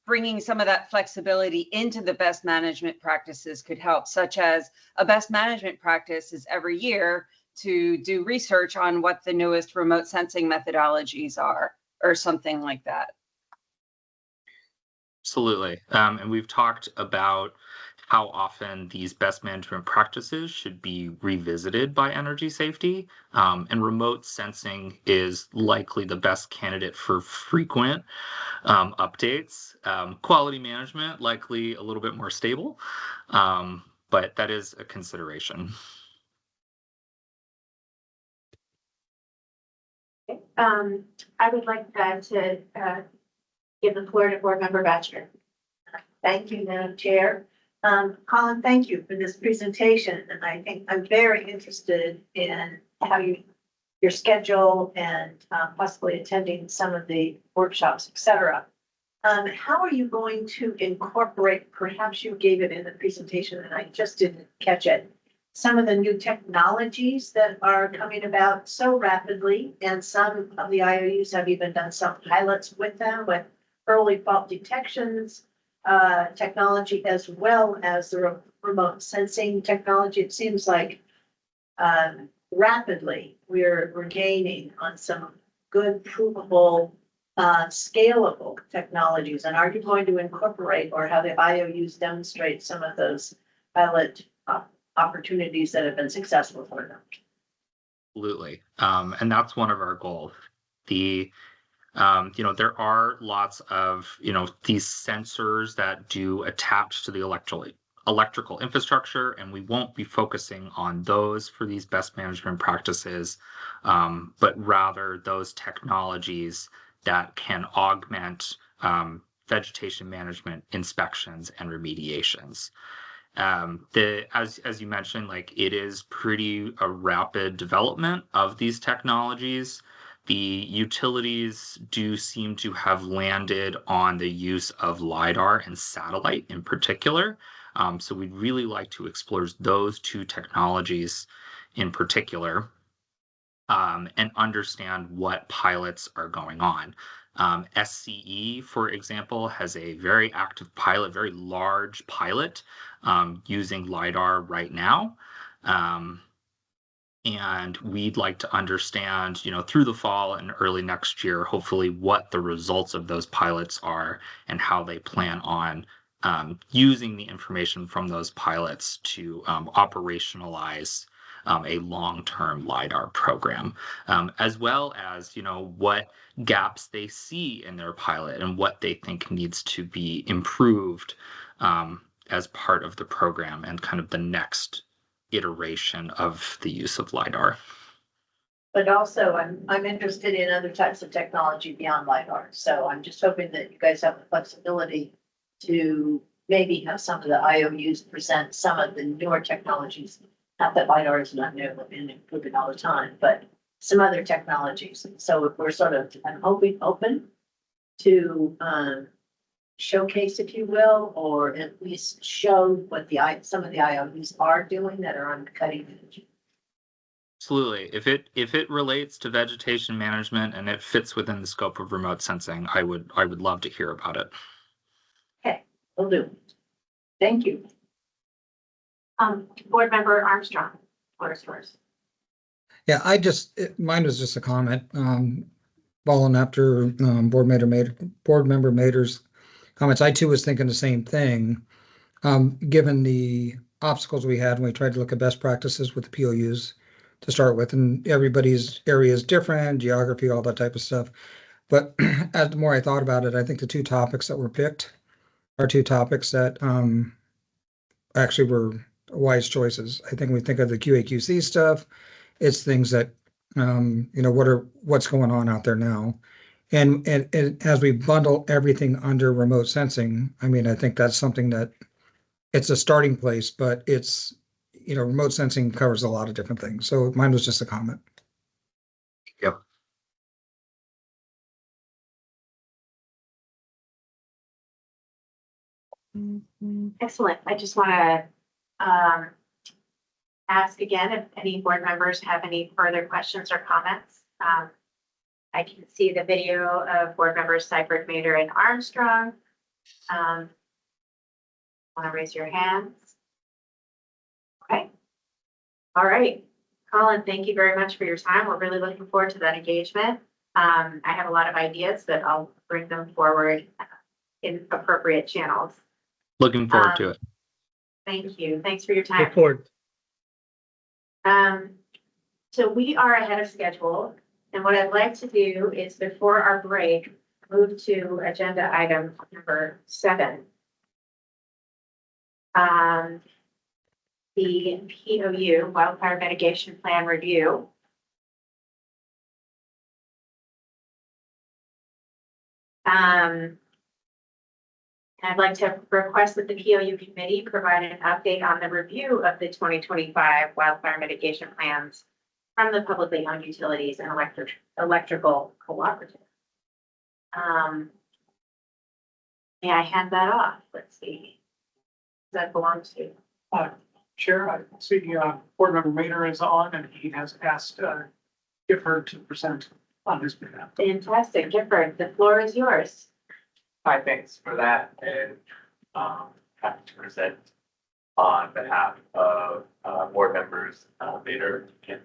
bringing some of that flexibility into the best management practices could help, such as a best management practice is every year to do research on what the newest remote sensing methodologies are, or something like that. Absolutely. And we've talked about how often these best management practices should be revisited by energy safety. And remote sensing is likely the best candidate for frequent updates. Quality management, likely a little bit more stable, but that is a consideration. I would like to give the floor to board member Batcher. Thank you, Madam Chair. Colin, thank you for this presentation. And I think I'm very interested in how your schedule and possibly attending some of the workshops, et cetera. How are you going to incorporate, perhaps you gave it in the presentation and I just didn't catch it, some of the new technologies that are coming about so rapidly, and some of the IOUs have even done some pilots with them with early fault detections, technology, as well as the remote sensing technology. It seems like rapidly we're gaining on some good, provable, scalable technologies. And are you going to incorporate, or have the IOUs demonstrate some of those pilot opportunities that have been successful for them? Absolutely. And that's one of our goals. There are lots of, these sensors that do attach to the electrical infrastructure, and we won't be focusing on those for these best management practices, but rather those technologies that can augment vegetation management inspections and remediations. As you mentioned, like it is pretty a rapid development of these technologies. The utilities do seem to have landed on the use of LiDAR and satellite in particular. So we'd really like to explore those two technologies in particular, and understand what pilots are going on. SCE, for example, has a very active pilot, very large pilot, using LiDAR right now. And we'd like to understand, through the fall and early next year, hopefully what the results of those pilots are and how they plan on using the information from those pilots to operationalize a long-term LiDAR program, as well as, what gaps they see in their pilot and what they think needs to be improved as part of the program and kind of the next iteration of the use of LiDAR. but also I'm interested in other types of technology beyond LiDAR. So I'm just hoping that you guys have the flexibility to maybe have some of the IOUs present some of the newer technologies. Not that LiDAR is not new and improving all the time, but some other technologies. So if we're sort of, I'm hoping, open to showcase, if you will, or at least show what some of the IOUs are doing that are on the cutting edge. Absolutely. If it relates to vegetation management and it fits within the scope of remote sensing, I would love to hear about it. Okay, will do. Thank you. Board Member Armstrong, floor is yours. Yeah, mine was just a comment, following after, board member Mader's comments. I too was thinking the same thing. Given the obstacles we had when we tried to look at best practices with the POUs to start with, and everybody's area is different, geography, all that type of stuff. But as the more I thought about it, I think the two topics that were picked are two topics that actually were wise choices. I think when we think of the QA/QC stuff, it's things that what's going on out there now. And as we bundle everything under remote sensing, I mean, I think that's something that it's a starting place, but it's, remote sensing covers a lot of different things. So mine was just a comment. Yep. Excellent. I just want to ask again if any board members have any further questions or comments. I can see the video of board members Seifert, Mader, and Armstrong. Want to raise your hands? Okay. All right. Colin, thank you very much for your time. We're really looking forward to that engagement. I have a lot of ideas, but I'll bring them forward in appropriate channels. Looking forward to it. Thank you. Thanks for your time. Look forward. So we are ahead of schedule, and what I'd like to do is, before our break, move to agenda item number 7. The POU, Wildfire Mitigation Plan Review. I'd like to request that the POU committee provide an update on the review of the 2025 wildfire mitigation plans from the publicly owned utilities and electrical cooperative. May I hand that off? Let's see. That belongs to. Chair, I see board member Mader is on, and he has asked Gifford to present on his behalf. Fantastic. Gifford, the floor is yours. Hi, thanks for that, and happy to present on behalf of board members Vader and.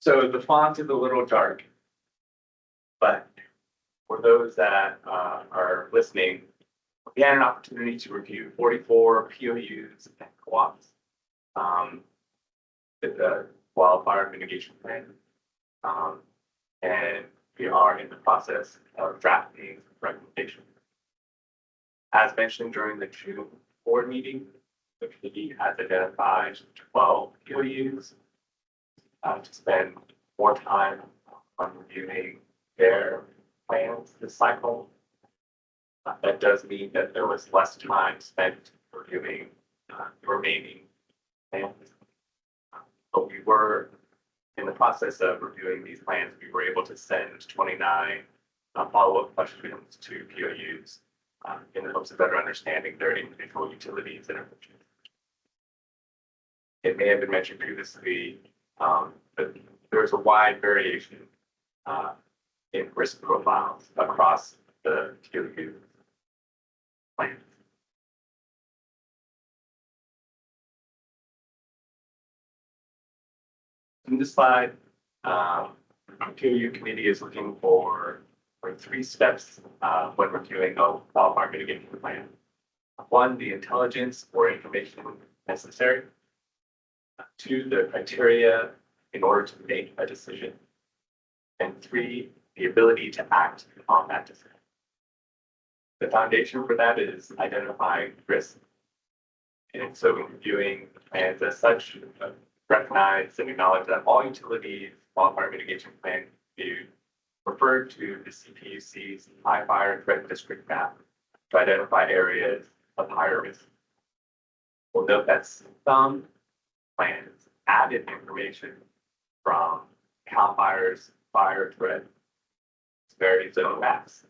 So the font is a little dark, but for those that are listening, we had an opportunity to review 44 POUs and co-ops with the wildfire mitigation plan. And we are in the process of drafting recommendations. As mentioned during the June board meeting, the committee has identified 12 POUs to spend more time on reviewing their plans this cycle. That does mean that there was less time spent reviewing the remaining plans. But we were in the process of reviewing these plans, we were able to send 29 follow-up questions to POUs in the hopes of better understanding their individual utilities and approaches. It may have been mentioned previously, but there's a wide variation in risk profiles across the POU plans. In this slide, the POU committee is looking for 3 steps when reviewing a wildfire mitigation plan. 1, the intelligence or information necessary. 2, the criteria in order to make a decision. And 3, the ability to act on that decision. The foundation for that is identifying risk. And so in reviewing plans as such, recognize and acknowledge that all utilities wildfire mitigation plan reviewed refer to the CPUC's high fire threat district map to identify areas of higher risk. We'll note that some plans added information from CAL FIRE's fire threat severity zone maps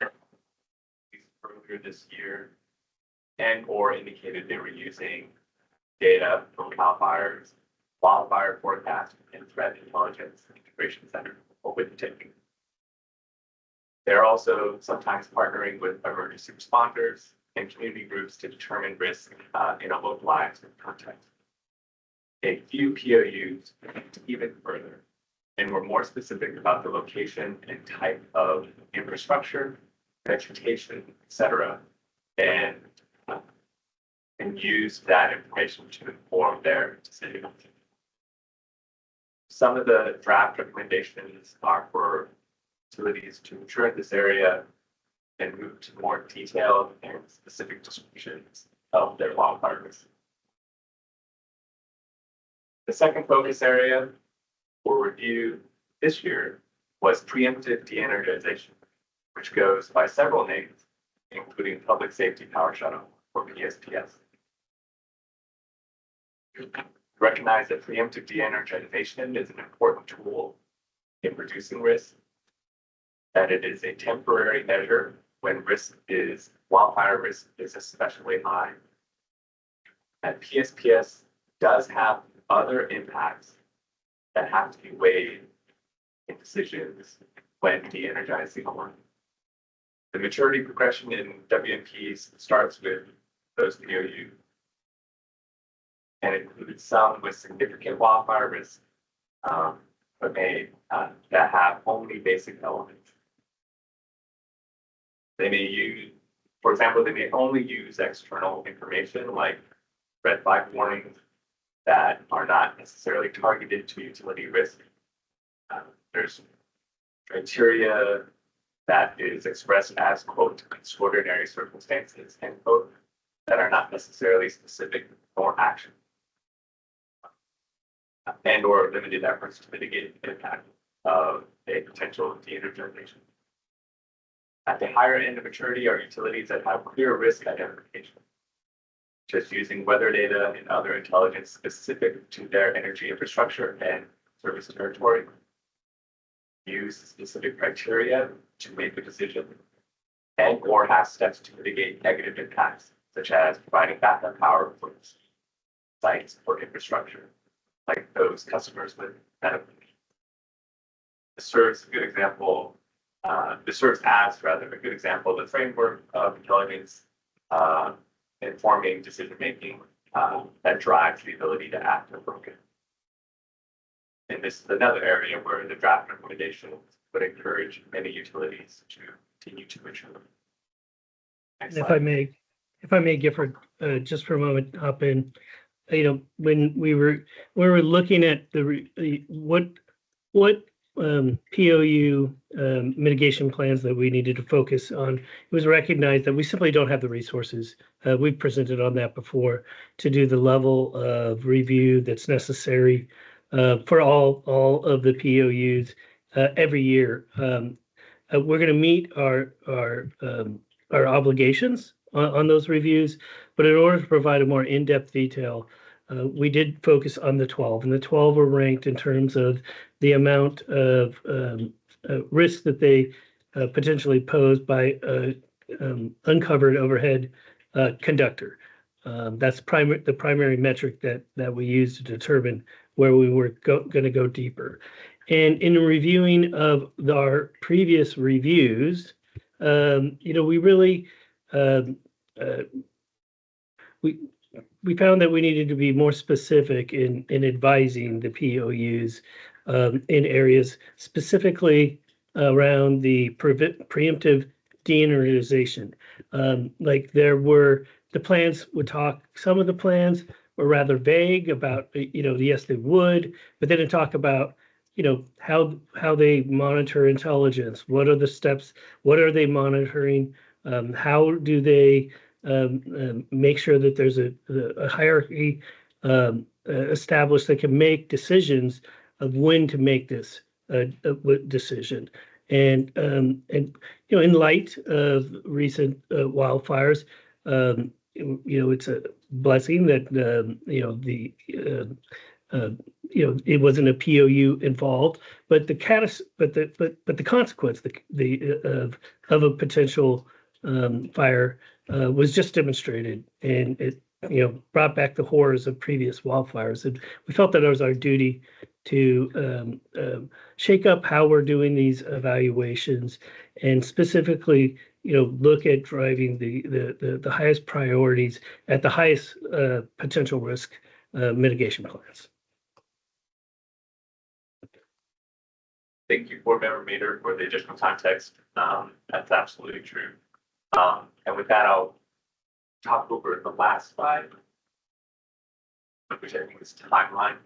earlier this year, and or indicated they were using data from CAL FIRE's wildfire forecast and threat intelligence integration center, or WITTIC. They're also sometimes partnering with emergency responders and community groups to determine risk in a localized context. A few POUs went even further and were more specific about the location and type of infrastructure, vegetation, etc., and use that information to inform their decision. Some of the draft recommendations are for utilities to mature in this area and move to more detailed and specific descriptions of their wildfires. The second focus area for review this year was preemptive de-energization, which goes by several names, including Public Safety Power Shuttle, or PSPS. Recognize that preemptive de-energization is an important tool in reducing risk, that it is a temporary measure when wildfire risk is especially high. And PSPS does have other impacts that have to be weighed in decisions when de-energizing a line. The maturity progression in WMPs starts with those POU and includes some with significant wildfire risk, but that have only basic elements. They may use, for example, they may only use external information like red flag warnings that are not necessarily targeted to utility risk. There's criteria that is expressed as, quote, extraordinary circumstances, end quote, that are not necessarily specific for action and or limited efforts to mitigate the impact of a potential de-energization. At the higher end of maturity are utilities that have clear risk identification, just using weather data and other intelligence specific to their energy infrastructure and service territory. Use specific criteria to make a decision and or have steps to mitigate negative impacts, such as providing backup power for sites or infrastructure, like those customers with medical needs. This serves a good example. This serves as rather a good example of the framework of intelligence informing decision making that drives the ability to act appropriately. And this is another area where the draft recommendations would encourage many utilities to continue to mature. And if I may, Gifford, just for a moment, hop in. When we were looking at what POU mitigation plans that we needed to focus on, it was recognized that we simply don't have the resources. We've presented on that before to do the level of review that's necessary for all of the POUs every year. We're going to meet our obligations on those reviews, but in order to provide a more in-depth detail, we did focus on the 12, and the 12 were ranked in terms of the amount of risk that they potentially pose by uncovered overhead conductor. That's the primary metric that we use to determine where we were going to go deeper. And in reviewing of our previous reviews, we really we found that we needed to be more specific in advising the POUs in areas specifically around the preemptive de-energization. Like the plans would talk, some of the plans were rather vague about, yes, they would, but then it talk about, how they monitor intelligence. What are the steps? What are they monitoring? How do they make sure that there's a hierarchy established that can make decisions of when to make this decision. And in light of recent wildfires, it's a blessing that it wasn't a POU involved, but the consequence of a potential fire was just demonstrated, and it brought back the horrors of previous wildfires. And we felt that it was our duty to shake up how we're doing these evaluations, and specifically, look at driving the highest priorities at the highest potential risk mitigation plans. Thank you, Board Member Mader, for the additional context. That's absolutely true. And with that, I'll talk over the last slide, which I think is timeline.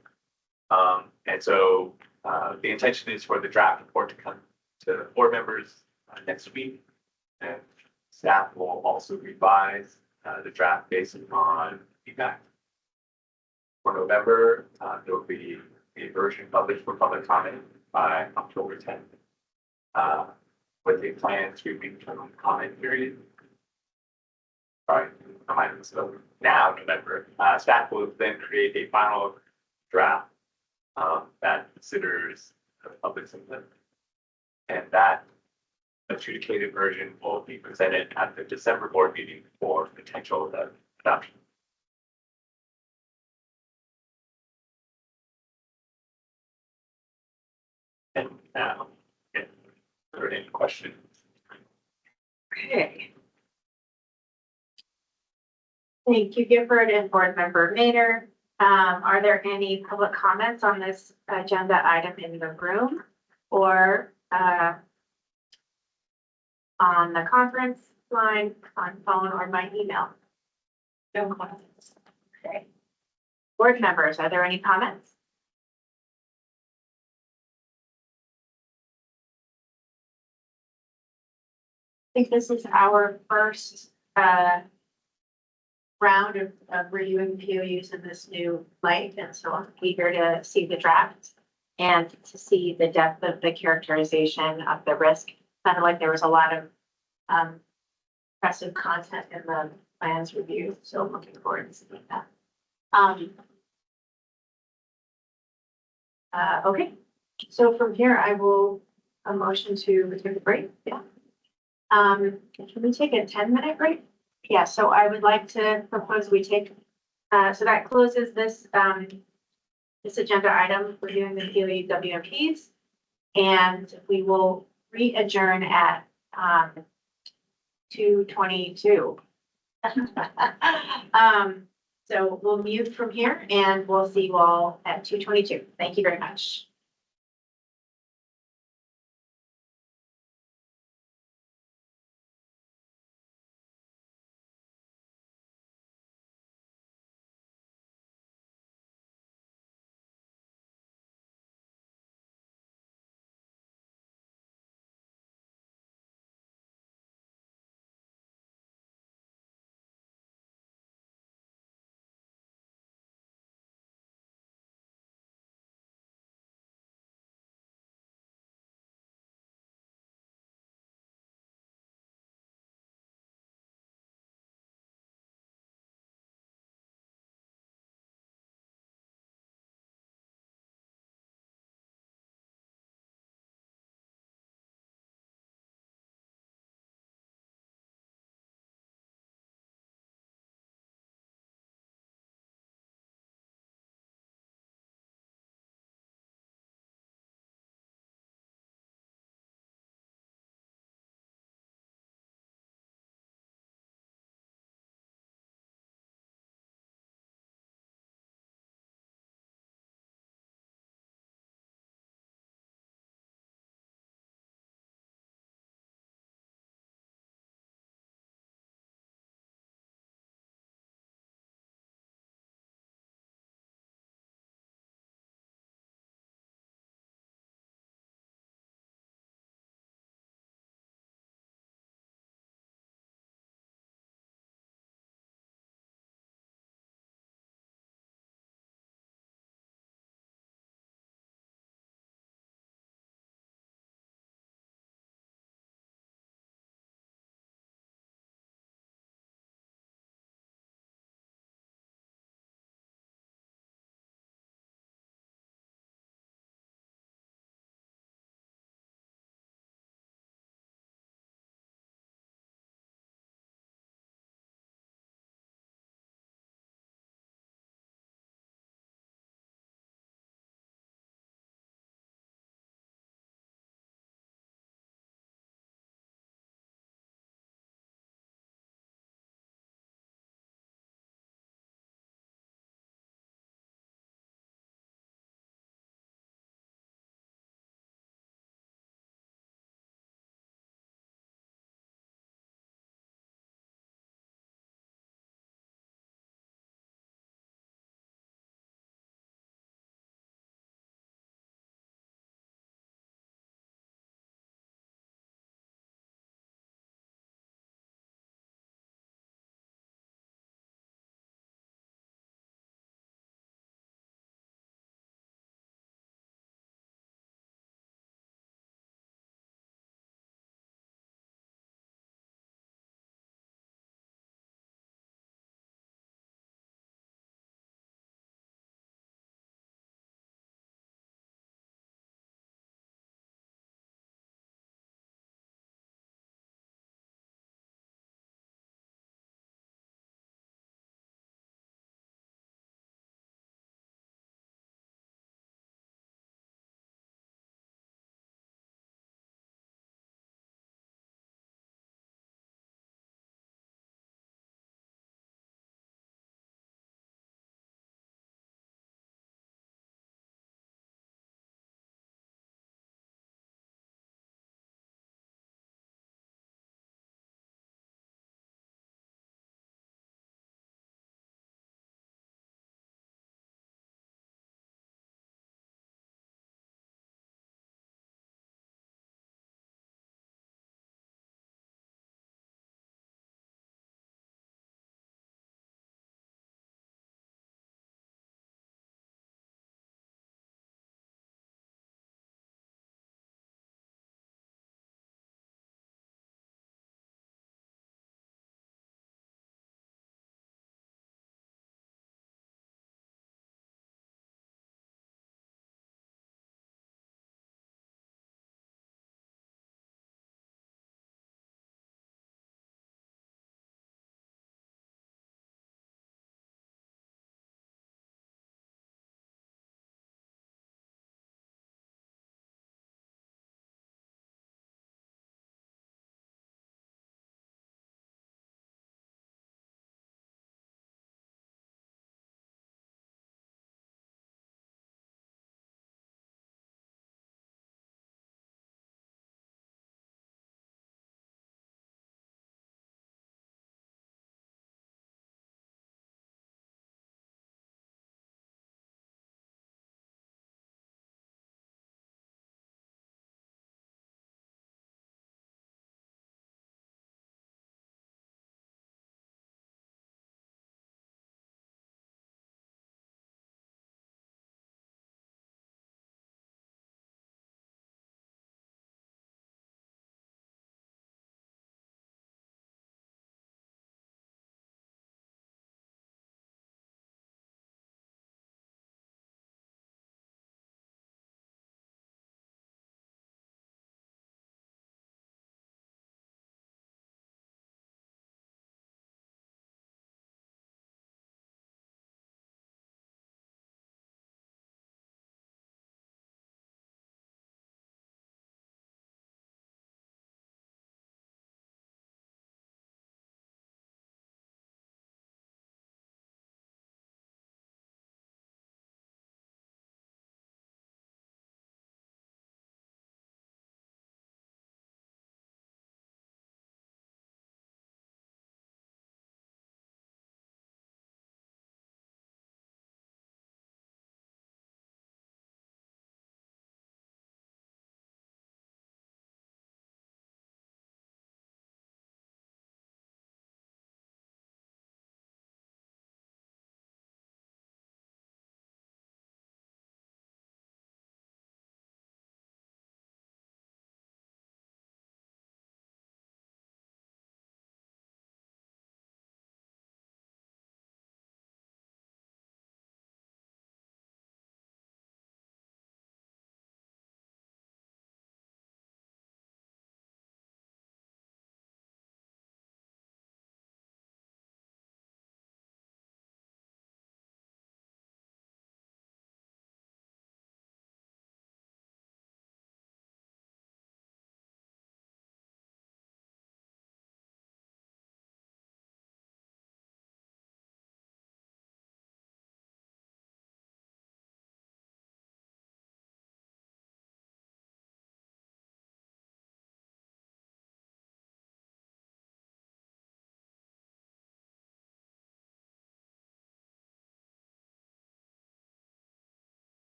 And so the intention is for the draft report to come to board members next week, and staff will also revise the draft based on feedback. For November, there will be a version published for public comment by October 10th, with a planned 3-week comment period. Sorry, so now November, staff will then create a final draft that considers the public's input, and that adjudicated version will be presented at the December board meeting for potential adoption. And now, if there are any questions. Okay. Thank you, Gifford and Board Member Mader. Are there any public comments on this agenda item in the room or on the conference line, on phone, or by email? No comments. Okay. Board members, are there any comments? I think this is our first round of reviewing POUs in this new light, and so I'm eager to see the draft and to see the depth of the characterization of the risk. Sounded like there was a lot of impressive content in the plans review, so I'm looking forward to seeing that. Okay, so from here I will a motion to take a break. Yeah. Can we take a 10-minute break? Yeah, so I would like to propose we take, so that closes this, this agenda item, reviewing the POU WMPs, and we will re-adjourn at 2:22. So we'll mute from here and we'll see you all at 2:22. Thank you very much.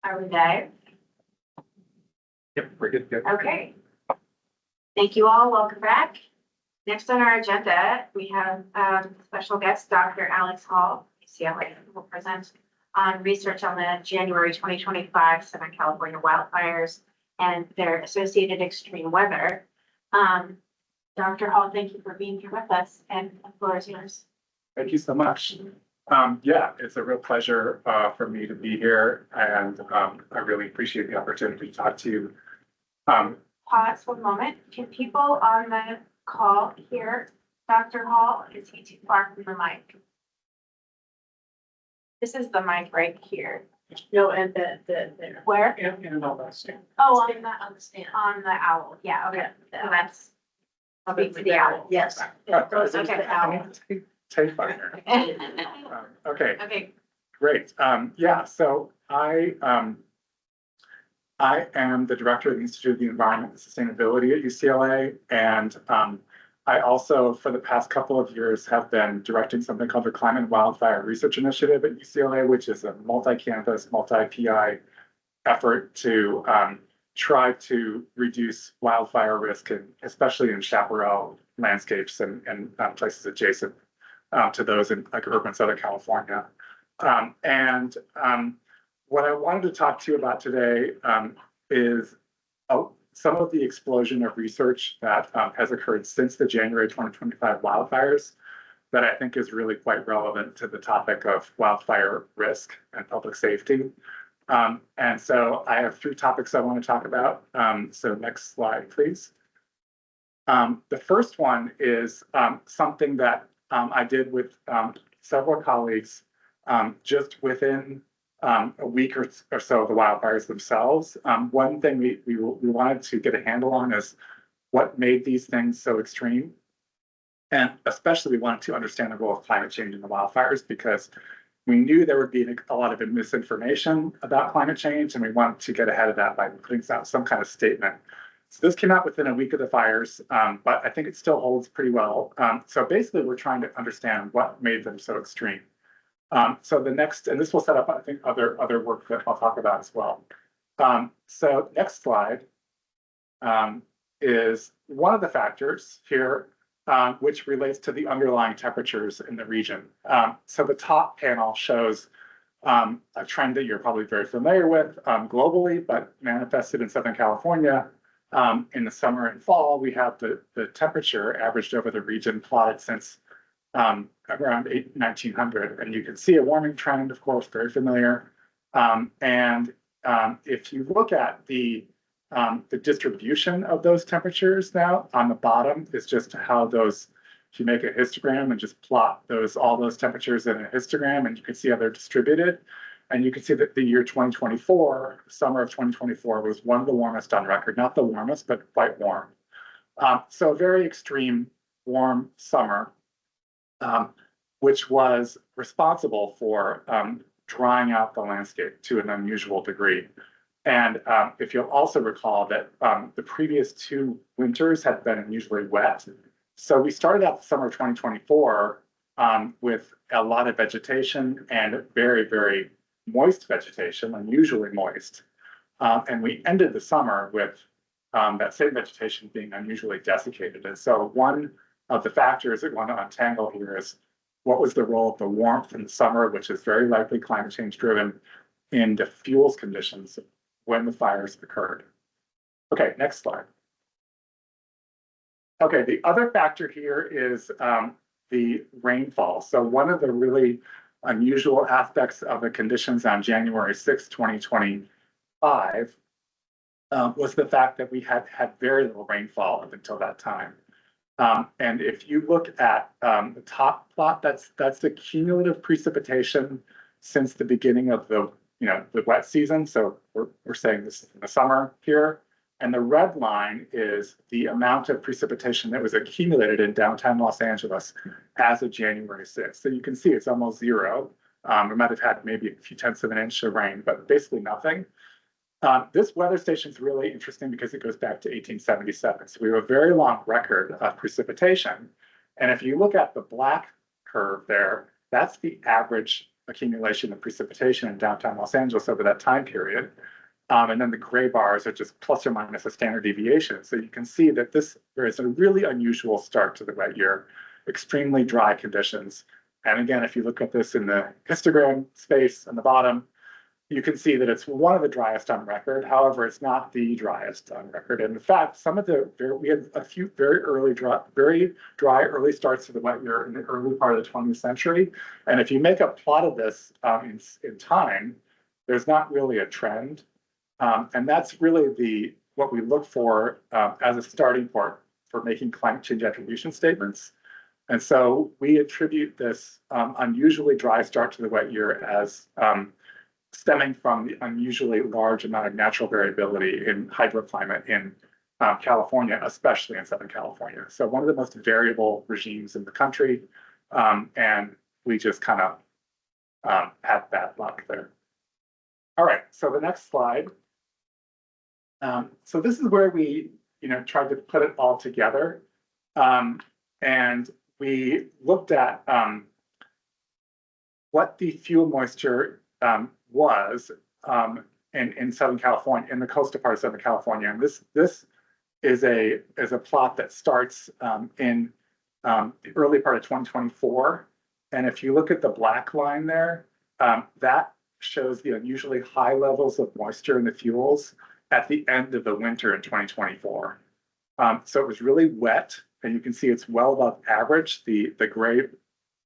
Are we there? Yep, we're good. Good. Okay. Thank you all. Welcome back. Next on our agenda, we have special guest, Dr. Alex Hall, UCLA, who will present on research on the January 2025 Southern California wildfires and their associated extreme weather. Dr. Hall, thank you for being here with us, and the floor is yours. Thank you so much. Yeah, it's a real pleasure for me to be here, and I really appreciate the opportunity to talk to you. Pause 1 moment. Can people on the call hear Dr. Hall? Is he too far from the mic? This is the mic right here. No, and Where? And all that stuff. Oh, on the stand. on the owl. Yeah, okay. Yeah. So that's, speak to the owl. Yes. It goes into the owl. Take fire. Okay, Okay, great. Yeah, so I am the director of the Institute of the Environment and Sustainability at UCLA, and I also, for the past couple of years, have been directing something called the Climate and Wildfire Research Initiative at UCLA, which is a multi-campus, multi-PI effort to try to reduce wildfire risk, especially in chaparral landscapes and places adjacent to those in like urban Southern California. What I wanted to talk to you about today is some of the explosion of research that has occurred since the January 2025 wildfires that I think is really quite relevant to the topic of wildfire risk and public safety. And so I have 3 topics I want to talk about. So next slide, please. The first one is something that I did with several colleagues just within a week or so of the wildfires themselves. One thing we wanted to get a handle on is what made these things so extreme. And especially we wanted to understand the role of climate change in the wildfires, because we knew there would be a lot of misinformation about climate change, and we wanted to get ahead of that by putting out some kind of statement. So this came out within a week of the fires, but I think it still holds pretty well. So basically, we're trying to understand what made them so extreme. So the next, and this will set up, I think, other work that I'll talk about as well. So next slide is one of the factors here, which relates to the underlying temperatures in the region. So the top panel shows a trend that you're probably very familiar with globally, but manifested in Southern California. In the summer and fall, we have the temperature averaged over the region plotted since around 1900, and you can see a warming trend, of course, very familiar. If you look at the distribution of those temperatures now, on the bottom is just how those, if you make a histogram and just plot all those temperatures in a histogram, and you can see how they're distributed. And you can see that the year 2024, the summer of 2024, was one of the warmest on record, not the warmest, but quite warm. So a very extreme warm summer, which was responsible for drying out the landscape to an unusual degree. And if you'll also recall that the previous 2 winters had been unusually wet. So we started out the summer of 2024 with a lot of vegetation and very, very moist vegetation, unusually moist. And we ended the summer with that same vegetation being unusually desiccated. And so one of the factors that we want to untangle here is what was the role of the warmth in the summer, which is very likely climate change driven, in the fuels conditions when the fires occurred. Okay, next slide. Okay, the other factor here is the rainfall. So one of the really unusual aspects of the conditions on January 6, 2025 was the fact that we had very little rainfall up until that time. And if you look at the top plot, that's the cumulative precipitation since the beginning of the wet season. So we're saying this in the summer here. And the red line is the amount of precipitation that was accumulated in downtown Los Angeles as of January 6th. So you can see it's almost 0. We might have had maybe a few tenths of an inch of rain, but basically nothing. This weather station is really interesting because it goes back to 1877. So we have a very long record of precipitation. And if you look at the black curve there, that's the average accumulation of precipitation in downtown Los Angeles over that time period. And then the gray bars are just plus or minus a standard deviation. So you can see that there is a really unusual start to the wet year, extremely dry conditions. And again, if you look at this in the histogram space on the bottom, you can see that it's one of the driest on record. However, it's not the driest on record. And in fact, we had a few very dry early starts to the wet year in the early part of the 20th century. And if you make a plot of this in time, there's not really a trend. And that's really what we look for as a starting point for making climate change attribution statements. And so we attribute this unusually dry start to the wet year as stemming from the unusually large amount of natural variability in hydroclimate in California, especially in Southern California. So one of the most variable regimes in the country. And we just kind of had bad luck there. All right, so the next slide. So this is where we, tried to put it all together. And we looked at what the fuel moisture was in Southern California, in the coastal part of Southern California. And this is a plot that starts in the early part of 2024. And if you look at the black line there, that shows the unusually high levels of moisture in the fuels at the end of the winter in 2024. So it was really wet, and you can see it's well above average. The gray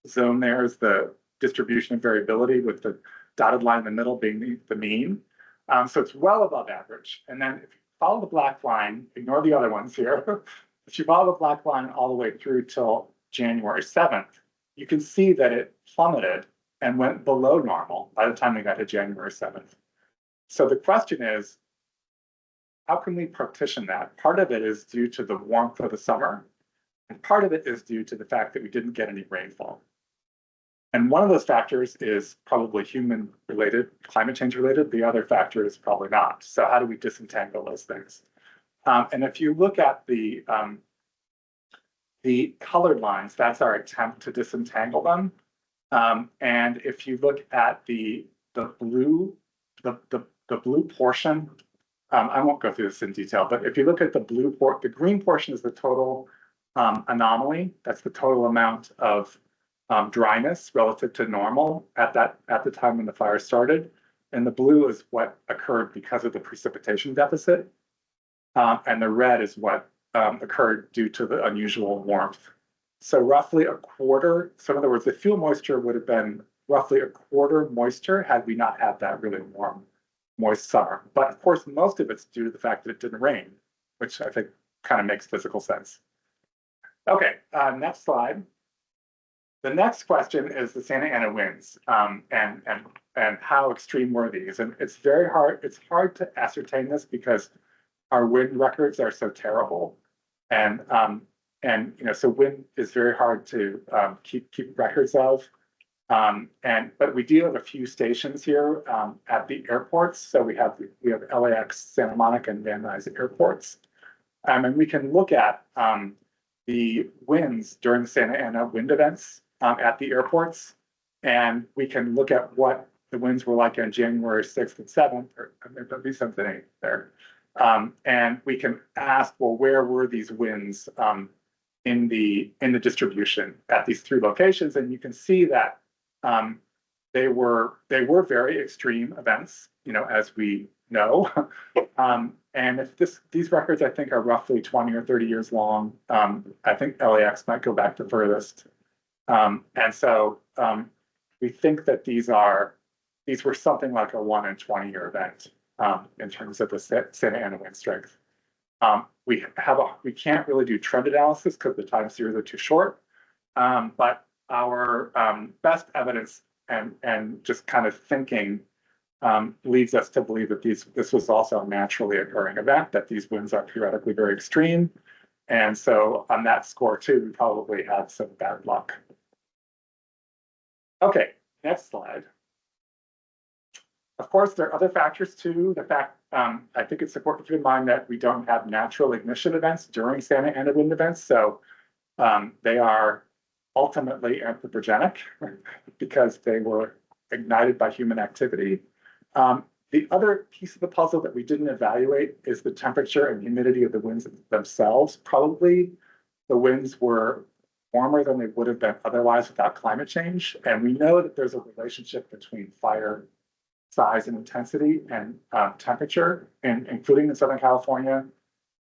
zone there is the distribution of variability, with the dotted line in the middle being the mean. So it's well above average. And then if you follow the black line, ignore the other ones here. If you follow the black line all the way through till January 7th, you can see that it plummeted and went below normal by the time we got to January 7th. So the question is, how can we partition that? Part of it is due to the warmth of the summer, and part of it is due to the fact that we didn't get any rainfall. And one of those factors is probably human related, climate change related. The other factor is probably not. So how do we disentangle those things? And if you look at the colored lines, that's our attempt to disentangle them. And if you look at the blue portion, I won't go through this in detail, but if you look at the green portion is the total anomaly. That's the total amount of dryness relative to normal at the time when the fire started. And the blue is what occurred because of the precipitation deficit. And the red is what occurred due to the unusual warmth. So roughly a quarter, so in other words, the fuel moisture would have been roughly a quarter moisture had we not had that really warm, moist summer. But of course, most of it's due to the fact that it didn't rain, which I think kind of makes physical sense. Okay, next slide. The next question is the Santa Ana winds and how extreme were these? And it's very hard. It's hard to ascertain this because our wind records are so terrible, and so wind is very hard to keep records of. But we do have a few stations here at the airports. So we have LAX, Santa Monica, and Van Nuys airports, and we can look at the winds during Santa Ana wind events at the airports, and we can look at what the winds were like on January 6th and 7th, or maybe 7th and 8th there. And we can ask, well, where were these winds in the distribution at these three locations? And you can see that they were very extreme events, as we know. And if these records, I think, are roughly 20 or 30 years long. I think LAX might go back the furthest. And so we think that these were something like a 1 in 20 year event in terms of the Santa Ana wind strength. We can't really do trend analysis because the time series are too short. But our best evidence and just kind of thinking leads us to believe that this was also a naturally occurring event, that these winds are theoretically very extreme. And so on that score too, we probably had some bad luck. Okay, next slide. Of course, there are other factors too. The fact, I think it's important to keep in mind that we don't have natural ignition events during Santa Ana wind events. So they are ultimately anthropogenic because they were ignited by human activity. The other piece of the puzzle that we didn't evaluate is the temperature and humidity of the winds themselves. Probably the winds were warmer than they would have been otherwise without climate change. And we know that there's a relationship between fire size and intensity and temperature, including in Southern California.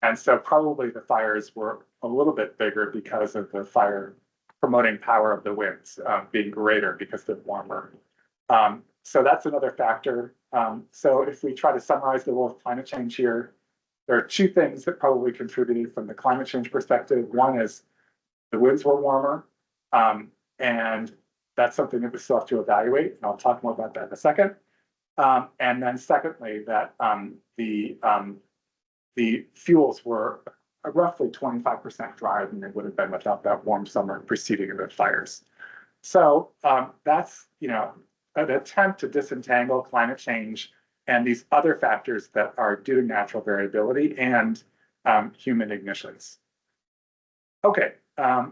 And so probably the fires were a little bit bigger because of the fire promoting power of the winds being greater because they're warmer. So that's another factor. So if we try to summarize the role of climate change here, there are two things that probably contributed from the climate change perspective. One is the winds were warmer, and that's something that we still have to evaluate, and I'll talk more about that in a second. And then secondly, that the fuels were roughly 25% drier than they would have been without that warm summer preceding the fires. So that's, you know, an attempt to disentangle climate change and these other factors that are due to natural variability and human ignitions. Okay,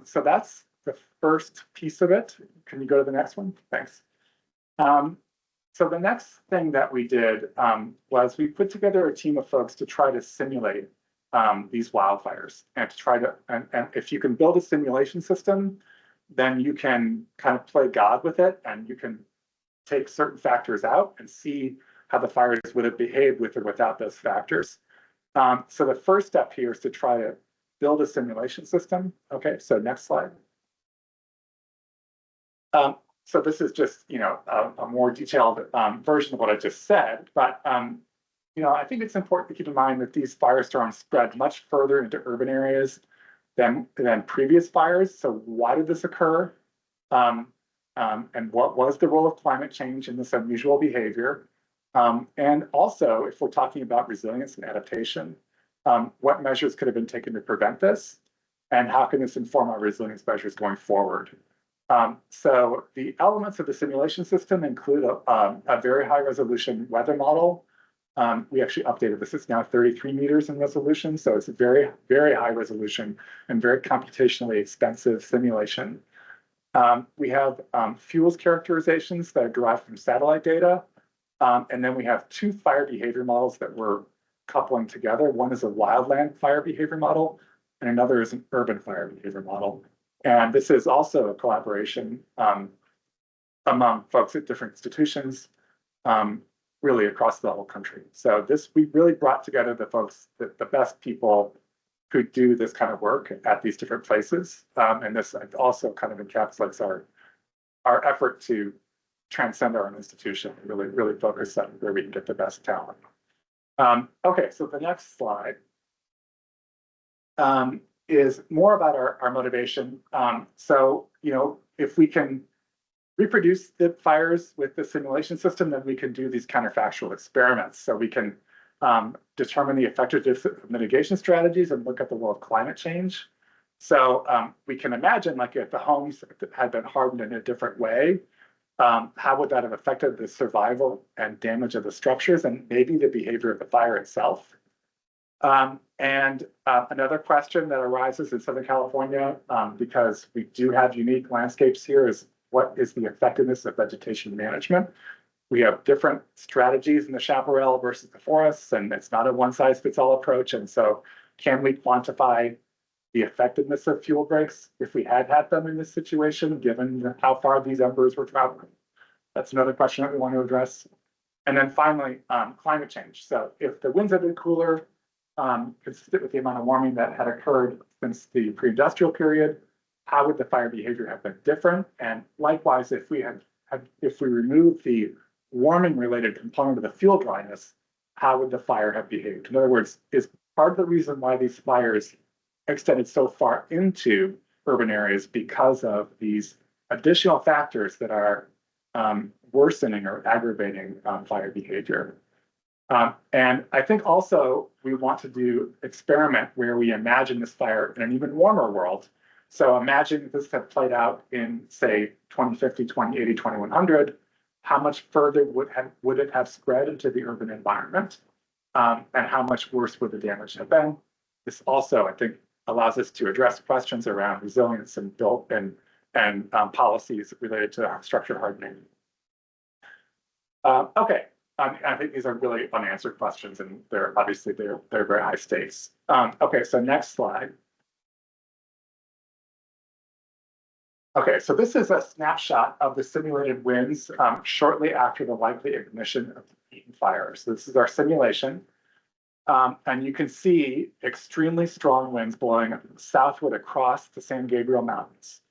so that's the first piece of it. Can you go to the next one? Thanks. So the next thing that we did was we put together a team of folks to try to simulate these wildfires and to try to, and if you can build a simulation system, then you can kind of play God with it, and you can take certain factors out and see how the fires would have behaved with or without those factors. So the first step here is to try to build a simulation system. Okay, so next slide. So this is just, you know, a more detailed version of what I just said, but you know, I think it's important to keep in mind that these firestorms spread much further into urban areas than previous fires. So why did this occur? And what was the role of climate change in this unusual behavior? And also, if we're talking about resilience and adaptation, what measures could have been taken to prevent this? And how can this inform our resilience measures going forward? So the elements of the simulation system include a very high resolution weather model. We actually updated this. It's now 33 meters in resolution. So it's a very, very high resolution and very computationally expensive simulation. We have fuels characterizations that are derived from satellite data. And then we have two fire behavior models that we're coupling together. One is a wildland fire behavior model, and another is an urban fire behavior model. And this is also a collaboration among folks at different institutions, really across the whole country. So this, we really brought together the folks, the best people who do this kind of work at these different places. And this also kind of encapsulates our effort to transcend our own institution, really focus on where we can get the best talent. Okay, so the next slide is more about our motivation. So, you know, if we can reproduce the fires with the simulation system, then we can do these counterfactual experiments. So we can determine the effectiveness of mitigation strategies and look at the role of climate change. So we can imagine, like, if the homes had been hardened in a different way, how would that have affected the survival and damage of the structures and maybe the behavior of the fire itself? And another question that arises in Southern California, because we do have unique landscapes here, is what is the effectiveness of vegetation management? We have different strategies in the chaparral versus the forests, and it's not a one-size-fits-all approach. And so can we quantify the effectiveness of fuel breaks if we had them in this situation, given how far these embers were traveling? That's another question that we want to address. And then finally, climate change. So if the winds had been cooler, consistent with the amount of warming that had occurred since the pre-industrial period, how would the fire behavior have been different? And likewise, if we removed the warming related component of the fuel dryness, how would the fire have behaved? In other words, is part of the reason why these fires extended so far into urban areas because of these additional factors that are worsening or aggravating fire behavior. And I think also we want to do experiment where we imagine this fire in an even warmer world. So imagine if this had played out in, say, 2050, 2080, 2100, how much further would it have spread into the urban environment? And how much worse would the damage have been? This also, I think, allows us to address questions around resilience and policies related to structure hardening. Okay, I think these are really unanswered questions and they're obviously they're very high stakes. Okay, so next slide. Okay, so this is a snapshot of the simulated winds shortly after the likely ignition of the Eaton fire. So this is our simulation. And you can see extremely strong winds blowing southward across the San Gabriel Mountains.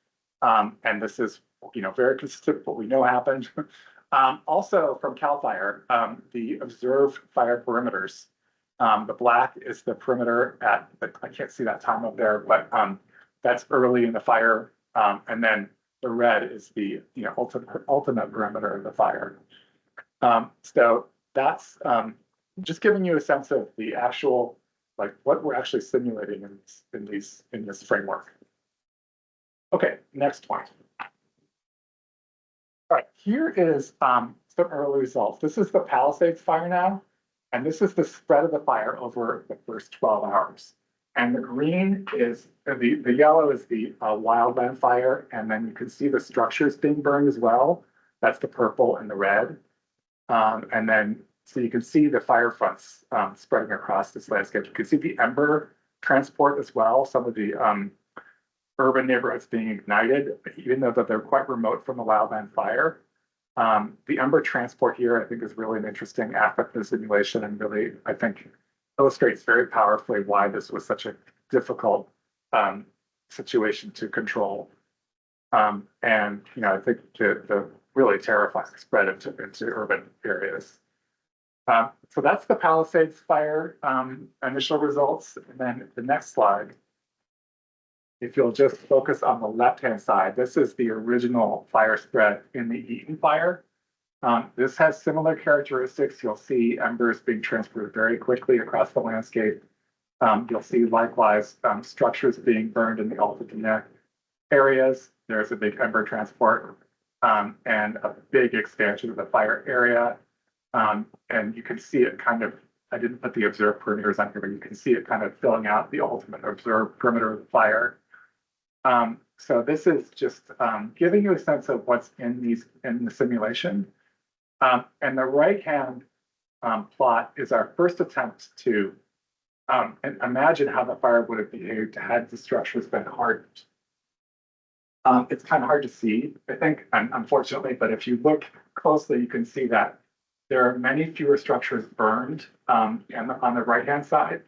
And this is, very consistent with what we know happened. Also from CAL FIRE, the observed fire perimeters. The black is the perimeter at, I can't see that time up there, but that's early in the fire. And then the red is the ultimate perimeter of the fire. So that's just giving you a sense of the actual, like what we're actually simulating in this framework. Okay, next one. All right, here is some early results. This is the Palisades fire now, and this is the spread of the fire over the first 12 hours. And the green is, the yellow is the wildland fire, and then you can see the structures being burned as well. That's the purple and the red. And then, so you can see the fire fronts spreading across this landscape. You can see the ember transport as well, some of the urban neighborhoods being ignited, even though that they're quite remote from the wildland fire. The ember transport here, I think, is really an interesting aspect of the simulation and really, I think, illustrates very powerfully why this was such a difficult situation to control. And, I think the really terrifying spread into urban areas. So that's the Palisades fire initial results. And then the next slide, if you'll just focus on the left-hand side, this is the original fire spread in the Eaton fire. This has similar characteristics. You'll see embers being transferred very quickly across the landscape. You'll see likewise structures being burned in the Altadena areas. There's a big ember transport and a big expansion of the fire area. And you can see it kind of, I didn't put the observed perimeters on here, but you can see it kind of filling out the ultimate observed perimeter of the fire. So this is just giving you a sense of what's in the simulation. And the right-hand plot is our first attempt to imagine how the fire would have behaved had the structures been hardened. It's kind of hard to see, I think, unfortunately, but if you look closely, you can see that there are many fewer structures burned on the right-hand side.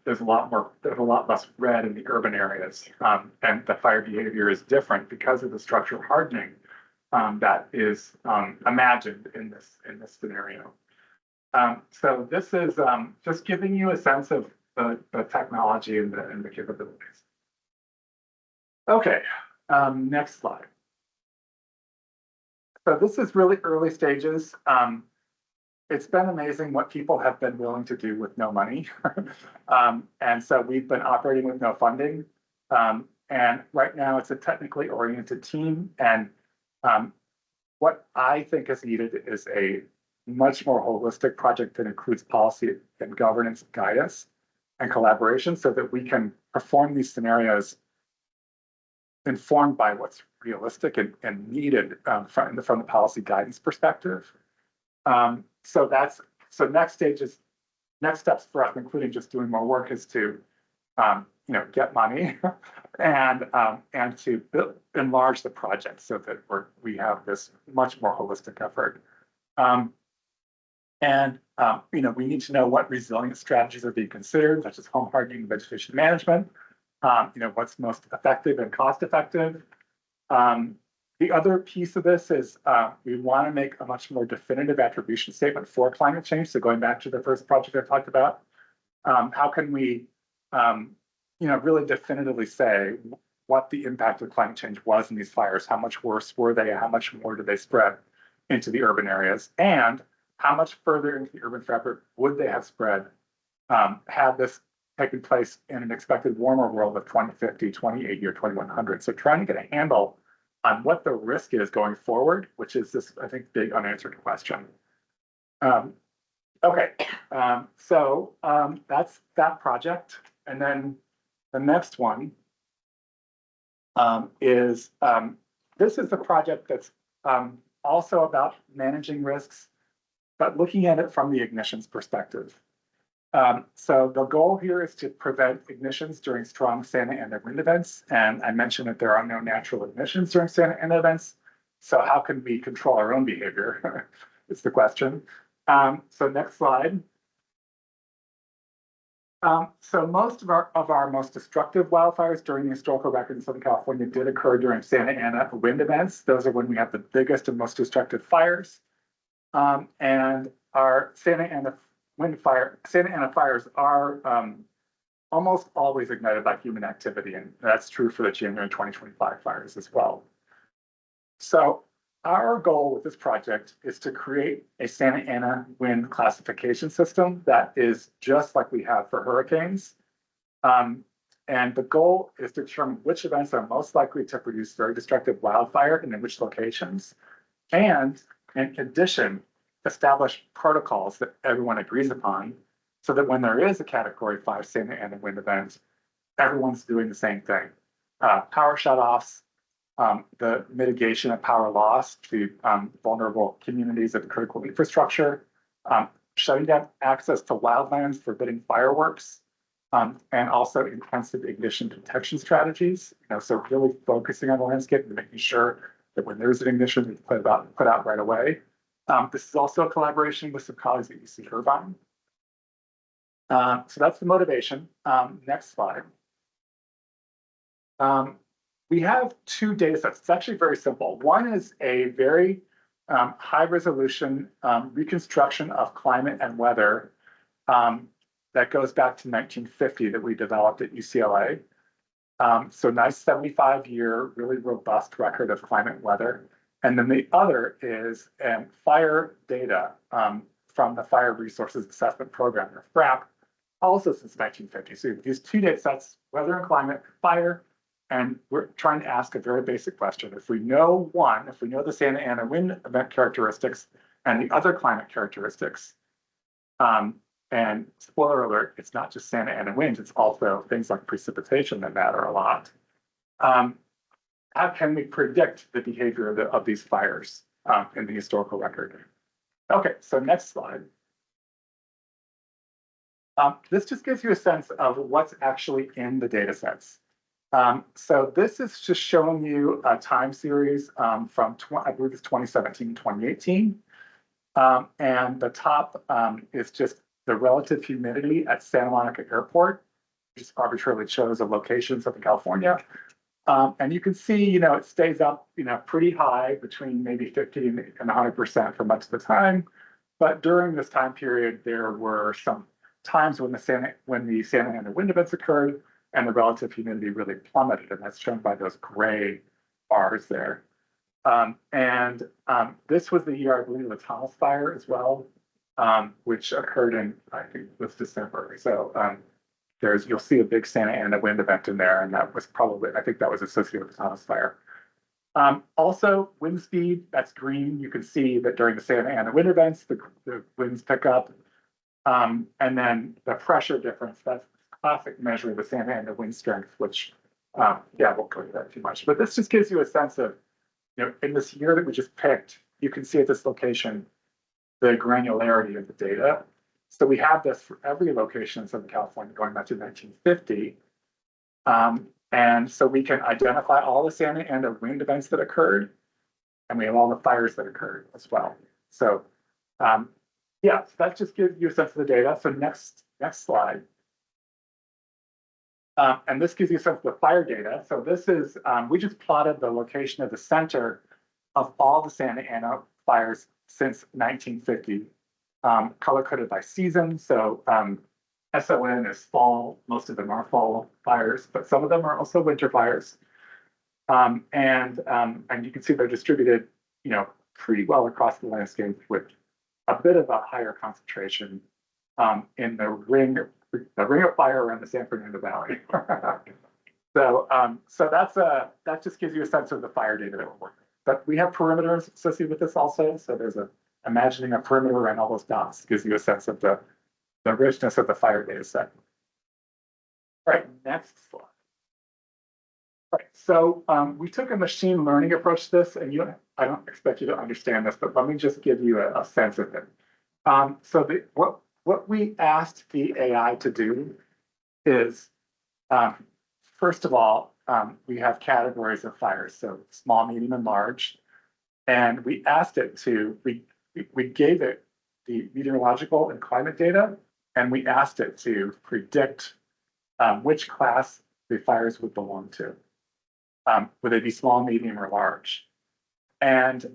There's a lot less red in the urban areas, and the fire behavior is different because of the structural hardening that is imagined in this scenario. So this is just giving you a sense of the technology and the capabilities. Okay, next slide. So this is really early stages. It's been amazing what people have been willing to do with no money. And so we've been operating with no funding. And right now it's a technically oriented team. And what I think is needed is a much more holistic project that includes policy and governance guidance and collaboration so that we can perform these scenarios informed by what's realistic and needed from the policy guidance perspective. So next steps for us, including just doing more work, is to get money and to enlarge the project so that we have this much more holistic effort. We need to know what resilience strategies are being considered, such as home hardening and vegetation management. What's most effective and cost effective. The other piece of this is we want to make a much more definitive attribution statement for climate change. So going back to the first project I talked about, how can we, really definitively say what the impact of climate change was in these fires? How much worse were they? How much more did they spread into the urban areas? And how much further into the urban fabric would they have spread had this taken place in an expected warmer world of 2050, 2080, or 2100? So trying to get a handle on what the risk is going forward, which is this, I think, big unanswered question. Okay, so that's that project. And then the next one is, this is the project that's also about managing risks, but looking at it from the ignitions perspective. So the goal here is to prevent ignitions during strong Santa Ana wind events. And I mentioned that there are no natural ignitions during Santa Ana events. So how can we control our own behavior? Is the question. So next slide. So most of our most destructive wildfires during the historical record in Southern California did occur during Santa Ana wind events. Those are when we have the biggest and most destructive fires. And our Santa Ana fires are almost always ignited by human activity, and that's true for the January 2025 fires as well. So our goal with this project is to create a Santa Ana wind classification system that is just like we have for hurricanes. And the goal is to determine which events are most likely to produce very destructive wildfire and in which locations. And in addition, establish protocols that everyone agrees upon so that when there is a Category 5 Santa Ana wind event, everyone's doing the same thing. Power shutoffs, the mitigation of power loss to vulnerable communities of critical infrastructure, shutting down access to wildlands, forbidding fireworks, and also intensive ignition detection strategies. So really focusing on the landscape and making sure that when there's an ignition, we put out right away. This is also a collaboration with some colleagues at UC Irvine. So that's the motivation. Next slide. We have two data sets. It's actually very simple. One is a very high resolution reconstruction of climate and weather that goes back to 1950 that we developed at UCLA. So nice 75-year, really robust record of climate and weather. And then the other is fire data from the Fire Resources Assessment Program, or FRAP, also since 1950. So these two data sets, weather and climate, fire, and we're trying to ask a very basic question. If we know the Santa Ana wind event characteristics and the other climate characteristics, and spoiler alert, it's not just Santa Ana winds, it's also things like precipitation that matter a lot. How can we predict the behavior of these fires in the historical record? Okay, so next slide. This just gives you a sense of what's actually in the data sets. So this is just showing you a time series from, I believe it's 2017, 2018. And the top is just the relative humidity at Santa Monica Airport, just arbitrarily chose a location in Southern California. And you can see, it stays up, pretty high between maybe 50 and 100% for much of the time. But during this time period, there were some times when the Santa Ana wind events occurred and the relative humidity really plummeted, and that's shown by those gray bars there. This was the year, I believe, of the Thomas Fire as well, which occurred in, I think, this December. So you'll see a big Santa Ana wind event in there, and that was probably, I think that was associated with the Thomas Fire. Also, wind speed, that's green. You can see that during the Santa Ana wind events, the winds pick up. And then the pressure difference, that's classic measure of the Santa Ana wind strength, which, won't go into that too much. But this just gives you a sense of, in this year that we just picked, you can see at this location, the granularity of the data. So we have this for every location in Southern California going back to 1950. And so we can identify all the Santa Ana wind events that occurred, and we have all the fires that occurred as well. So so that just gives you a sense of the data. So next slide. And this gives you a sense of the fire data. So this is, we just plotted the location of the center of all the Santa Ana fires since 1950, color-coded by season. So SON is fall. Most of them are fall fires, but some of them are also winter fires. And you can see they're distributed, pretty well across the landscape with a bit of a higher concentration in the ring of fire around the San Fernando Valley. So that just gives you a sense of the fire data that we're working with. But we have perimeters associated with this also. So there's imagining a perimeter around all those dots gives you a sense of the richness of the fire data set. All right, next slide. Right, so we took a machine learning approach to this, and I don't expect you to understand this, but let me just give you a sense of it. What we asked the AI to do is, first of all, we have categories of fires, so small, medium, and large. And we asked it to, we gave it the meteorological and climate data, and we asked it to predict which class the fires would belong to. Would they be small, medium, or large? And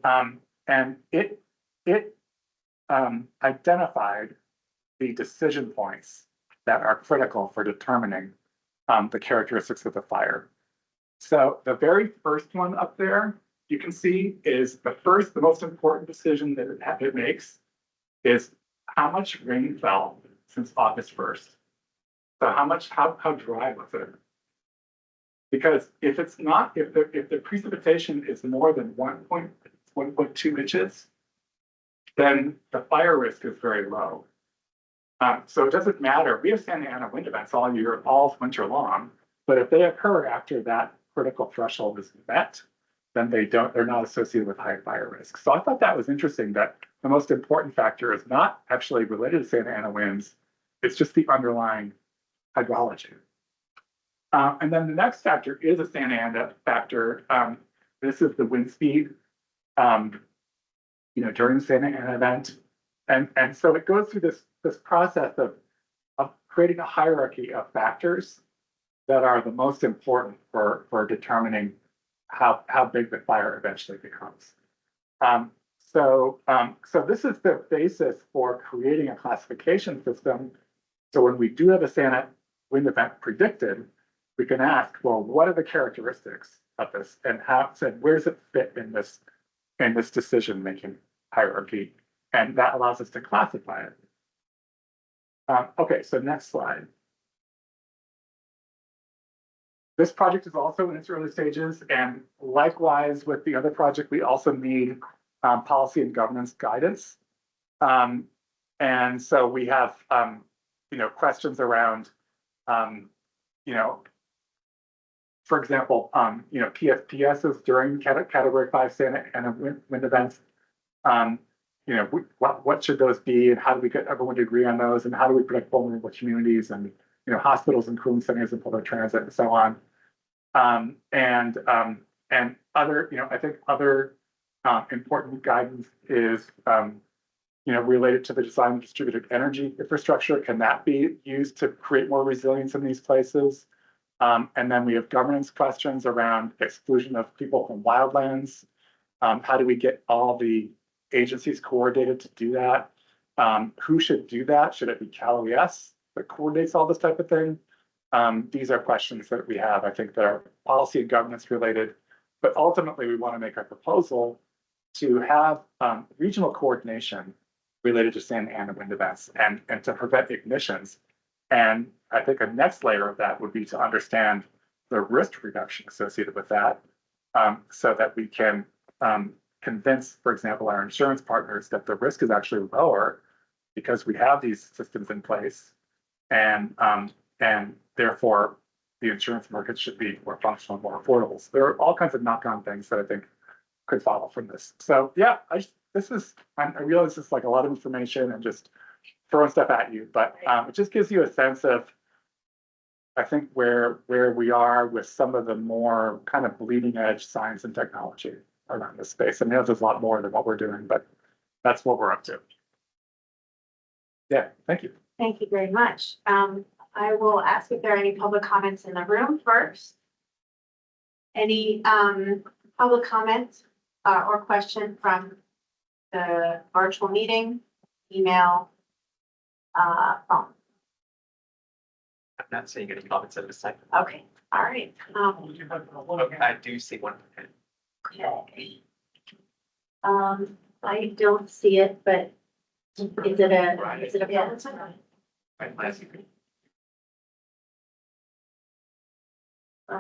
it identified the decision points that are critical for determining the characteristics of the fire. So the very first one up there, you can see is the most important decision that it makes is how much rain fell since August 1st. So how dry was it? Because if the precipitation is more than 1.2 inches, then the fire risk is very low. So it doesn't matter. We have Santa Ana wind events all winter long, but if they occur after that critical threshold is met, then they're not associated with high fire risk. So I thought that was interesting that the most important factor is not actually related to Santa Ana winds. It's just the underlying hydrology. And then the next factor is a Santa Ana factor. This is the wind speed, during the Santa Ana event. And so it goes through this process of creating a hierarchy of factors that are the most important for determining how big the fire eventually becomes. So this is the basis for creating a classification system. So when we do have a Santa wind event predicted, we can ask, well, what are the characteristics of this, and where does it fit in this decision-making hierarchy? And that allows us to classify it. Okay, so next slide. This project is also in its early stages, and likewise with the other project, we also need policy and governance guidance. And so we have, questions around, for example, PSPSs during Category 5 Santa Ana wind events. What should those be, and how do we get everyone to agree on those, and how do we protect vulnerable communities and hospitals and cooling centers and public transit and so on. And other, I think other important guidance is related to the design of distributed energy infrastructure. Can that be used to create more resilience in these places? And then we have governance questions around exclusion of people from wildlands. How do we get all the agencies coordinated to do that? Who should do that? Should it be Cal OES that coordinates all this type of thing? These are questions that we have, I think, that are policy and governance related, but ultimately we want to make a proposal to have regional coordination related to Santa Ana wind events and to prevent ignitions. And I think a next layer of that would be to understand the risk reduction associated with that, so that we can convince, for example, our insurance partners that the risk is actually lower because we have these systems in place, and therefore the insurance market should be more functional, more affordable. So there are all kinds of knock-on things that I think could follow from this. So yeah, I realize this is like a lot of information and just throwing stuff at you, but it just gives you a sense of, I think, where we are with some of the more kind of bleeding edge science and technology around this space. I mean, there's a lot more than what we're doing, but that's what we're up to. Yeah, thank you. Thank you very much. I will ask if there are any public comments in the room first. Any public comments or question from the virtual meeting, email, phone? I'm not seeing any comments at this time. Okay, all right. I do see one. Okay. I don't see it, but is it a public comment?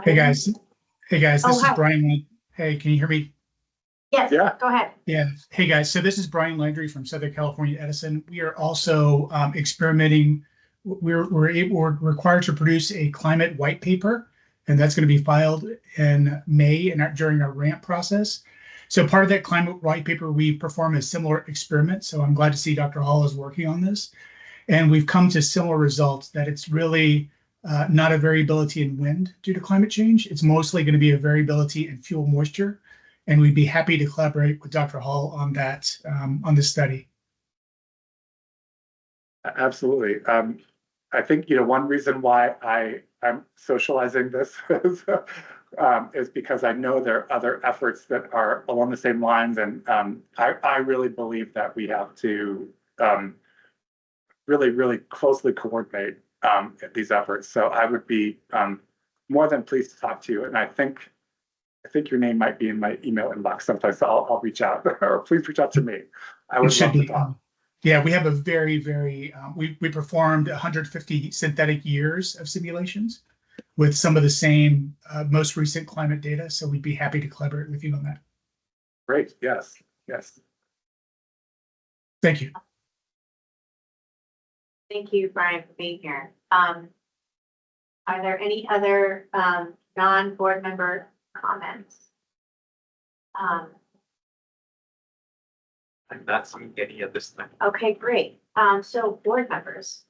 Hey guys, this Oh, is hi. Brian. Hey, can you hear me? Yes, Yeah. go ahead. Yeah. Hey guys, so this is Brian Landry from Southern California Edison. We are also experimenting. We're required to produce a climate white paper and that's going to be filed in May and during our ramp process. So part of that climate white paper, we perform a similar experiment. So I'm glad to see Dr. Hall is working on this. And we've come to similar results that it's really not a variability in wind due to climate change. It's mostly going to be a variability in fuel moisture. And we'd be happy to collaborate with Dr. Hall on that, on this study. Absolutely. I think, one reason why I'm socializing this is because I know there are other efforts that are along the same lines. And I really believe that we have to really, really closely coordinate these efforts. So I would be more than pleased to talk to you. And I think your name might be in my email inbox sometime, so I'll reach out, or please reach out to me. I would love to talk. Yeah, we have a very, very, we performed 150 synthetic years of simulations with some of the same most recent climate data. So we'd be happy to collaborate with you on that. Great. Yes. Thank you. Thank you, Brian, for being here. Are there any other non-board member comments? I'm not seeing any at this time. Okay, great. So board members,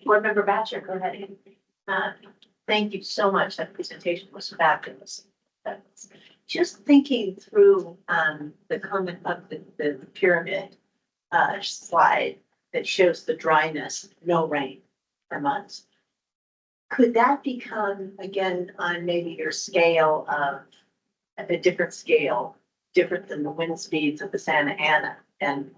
board member Batcher, go ahead. Thank you so much. That presentation was fabulous. Just thinking through the comment of the pyramid slide that shows the dryness, no rain for months. Could that become, again, on maybe your scale of a different scale, different than the wind speeds of the Santa Ana and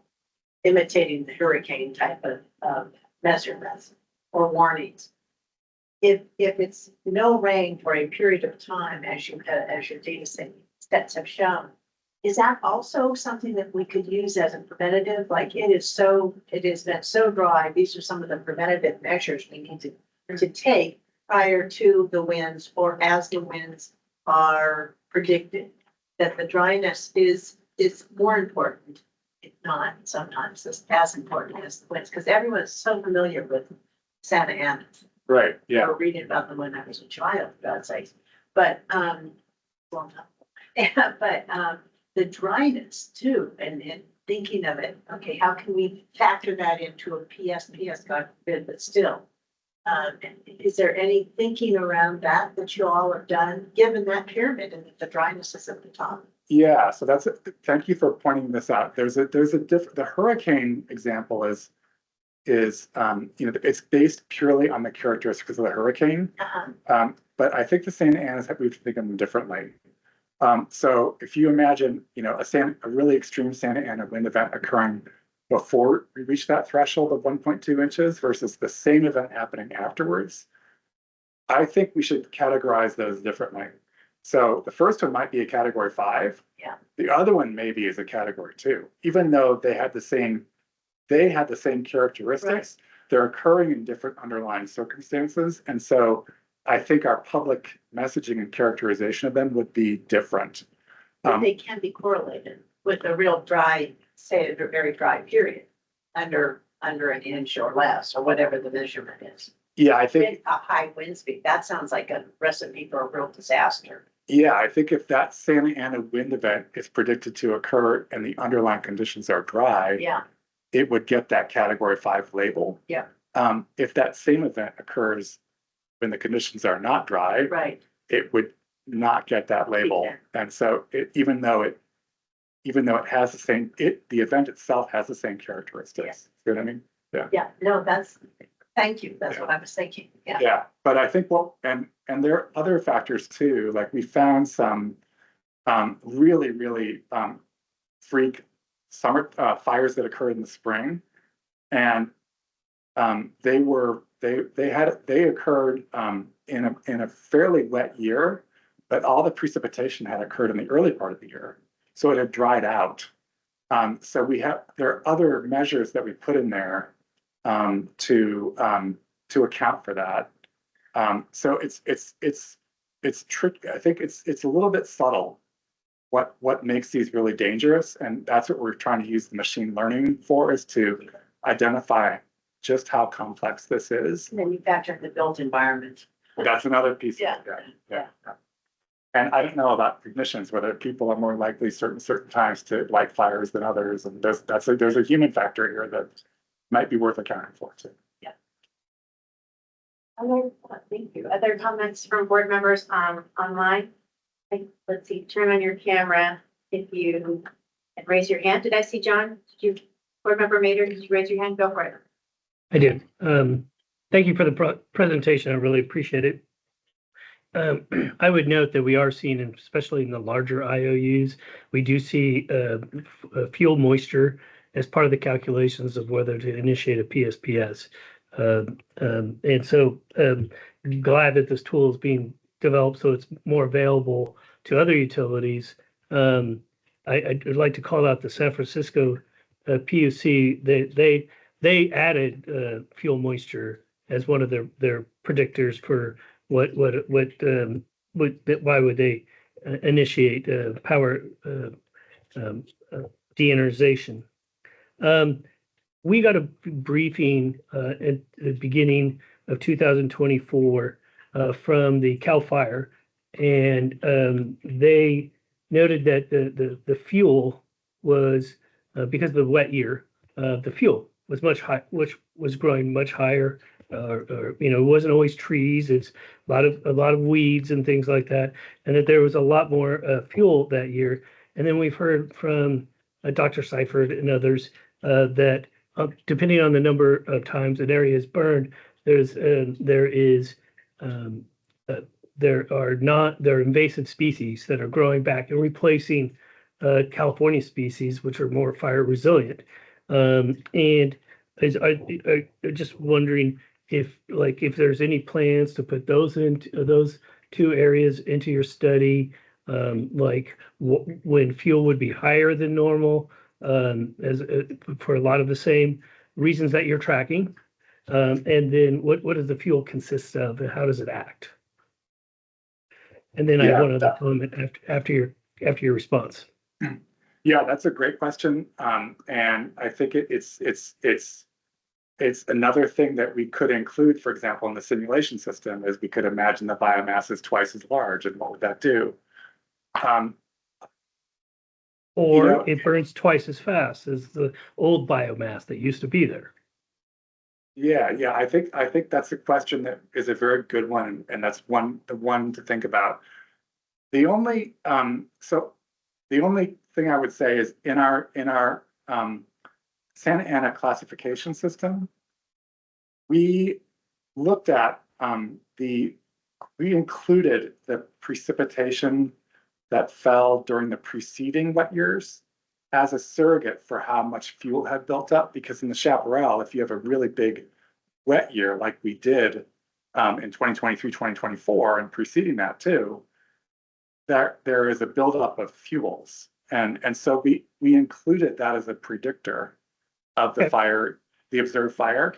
imitating the hurricane type of measurements or warnings? If it's no rain for a period of time, as your data sets have shown, is that also something that we could use as a preventative? Like it has been so dry. These are some of the preventative measures we need to take prior to the winds or as the winds are predicted. That the dryness is more important, if not sometimes as important as the winds, because everyone's so familiar with Santa Ana. Right. Yeah. I was reading about them when I was a child, for God's sakes. But the dryness too, and thinking of it, okay, how can we factor that into a PS, God forbid, but still. Is there any thinking around that you all have done, given that pyramid and the dryness is at the top? Yeah, so thank you for pointing this out. The hurricane example is it's based purely on the characteristics of the hurricane. But I think the Santa Ana's we have to think of them differently. So if you imagine, a really extreme Santa Ana wind event occurring before we reach that threshold of 1.2 inches versus the same event happening afterwards, I think we should categorize those differently. So the first one might be a category 5. Yeah. The other one maybe is a category 2, even though they had the same characteristics. Right. They're occurring in different underlying circumstances. And so I think our public messaging and characterization of them would be different. But they can be correlated with a real dry, say a very dry period under an inch or less, or whatever the measurement is. Yeah, I think a high wind speed, that sounds like a recipe for a real disaster. Yeah, I think if that Santa Ana wind event is predicted to occur and the underlying conditions are dry, it would get that category 5 label. Yeah. If that same event occurs when the conditions are not dry, right, it would not get that label. And so even though it has the event itself has the same characteristics. You know what I mean? Yeah. Yeah. No, thank you. That's what I was thinking. Yeah. Yeah. But I think and there are other factors too. Like we found some really, really freak summer fires that occurred in the spring. And they occurred in a fairly wet year, but all the precipitation had occurred in the early part of the year. So it had dried out. So there are other measures that we put in there to account for that. So it's tricky. I think it's a little bit subtle what makes these really dangerous, and that's what we're trying to use the machine learning for, is to identify just how complex this is. And then you factor in the built environment. That's another piece. Yeah. Yeah. And I don't know about ignitions, whether people are more likely certain times to light fires than others, and there's a human factor here that might be worth accounting for too. Thank you. Other comments from board members online? Let's see, turn on your camera if you and raise your hand. Did I see John? Did you, board member Mader, did you raise your hand? Go for it. I did. Thank you for the presentation. I really appreciate it. I would note that we are seeing, especially in the larger IOUs, we do see fuel moisture as part of the calculations of whether to initiate a PSPS. And so glad that this tool is being developed so it's more available to other utilities. I'd like to call out the San Francisco PUC. They added fuel moisture as one of their predictors for why would they initiate power de-energization. We got a briefing at the beginning of 2024 from the Cal Fire, and they noted that the fuel was because of the wet year, the fuel was much high, which was growing much higher. It wasn't always trees; it's a lot of weeds and things like that, and that there was a lot more fuel that year. And then we've heard from Dr. Seifert and others that depending on the number of times an area is burned, there are invasive species that are growing back and replacing California species, which are more fire resilient. And I just wondering if there's any plans to put those two areas into your study, when fuel would be higher than normal, for a lot of the same reasons that you're tracking, and then what does the fuel consist of, and how does it act? And then I have one other comment after your response. Yeah, that's a great question, and I think it's another thing that we could include, for example, in the simulation system, is we could imagine the biomass is twice as large, and what would that do? Or it burns twice as fast as the old biomass that used to be there. Yeah. I think that's a question that is a very good one, and that's the one to think about. The only thing I would say is in our Santa Ana classification system, we looked at we included the precipitation that fell during the preceding wet years as a surrogate for how much fuel had built up, because in the chaparral, if you have a really big wet year like we did in 2023, 2024, and preceding that too, there is a buildup of fuels. And so we included that as a predictor of the fire, the observed fire.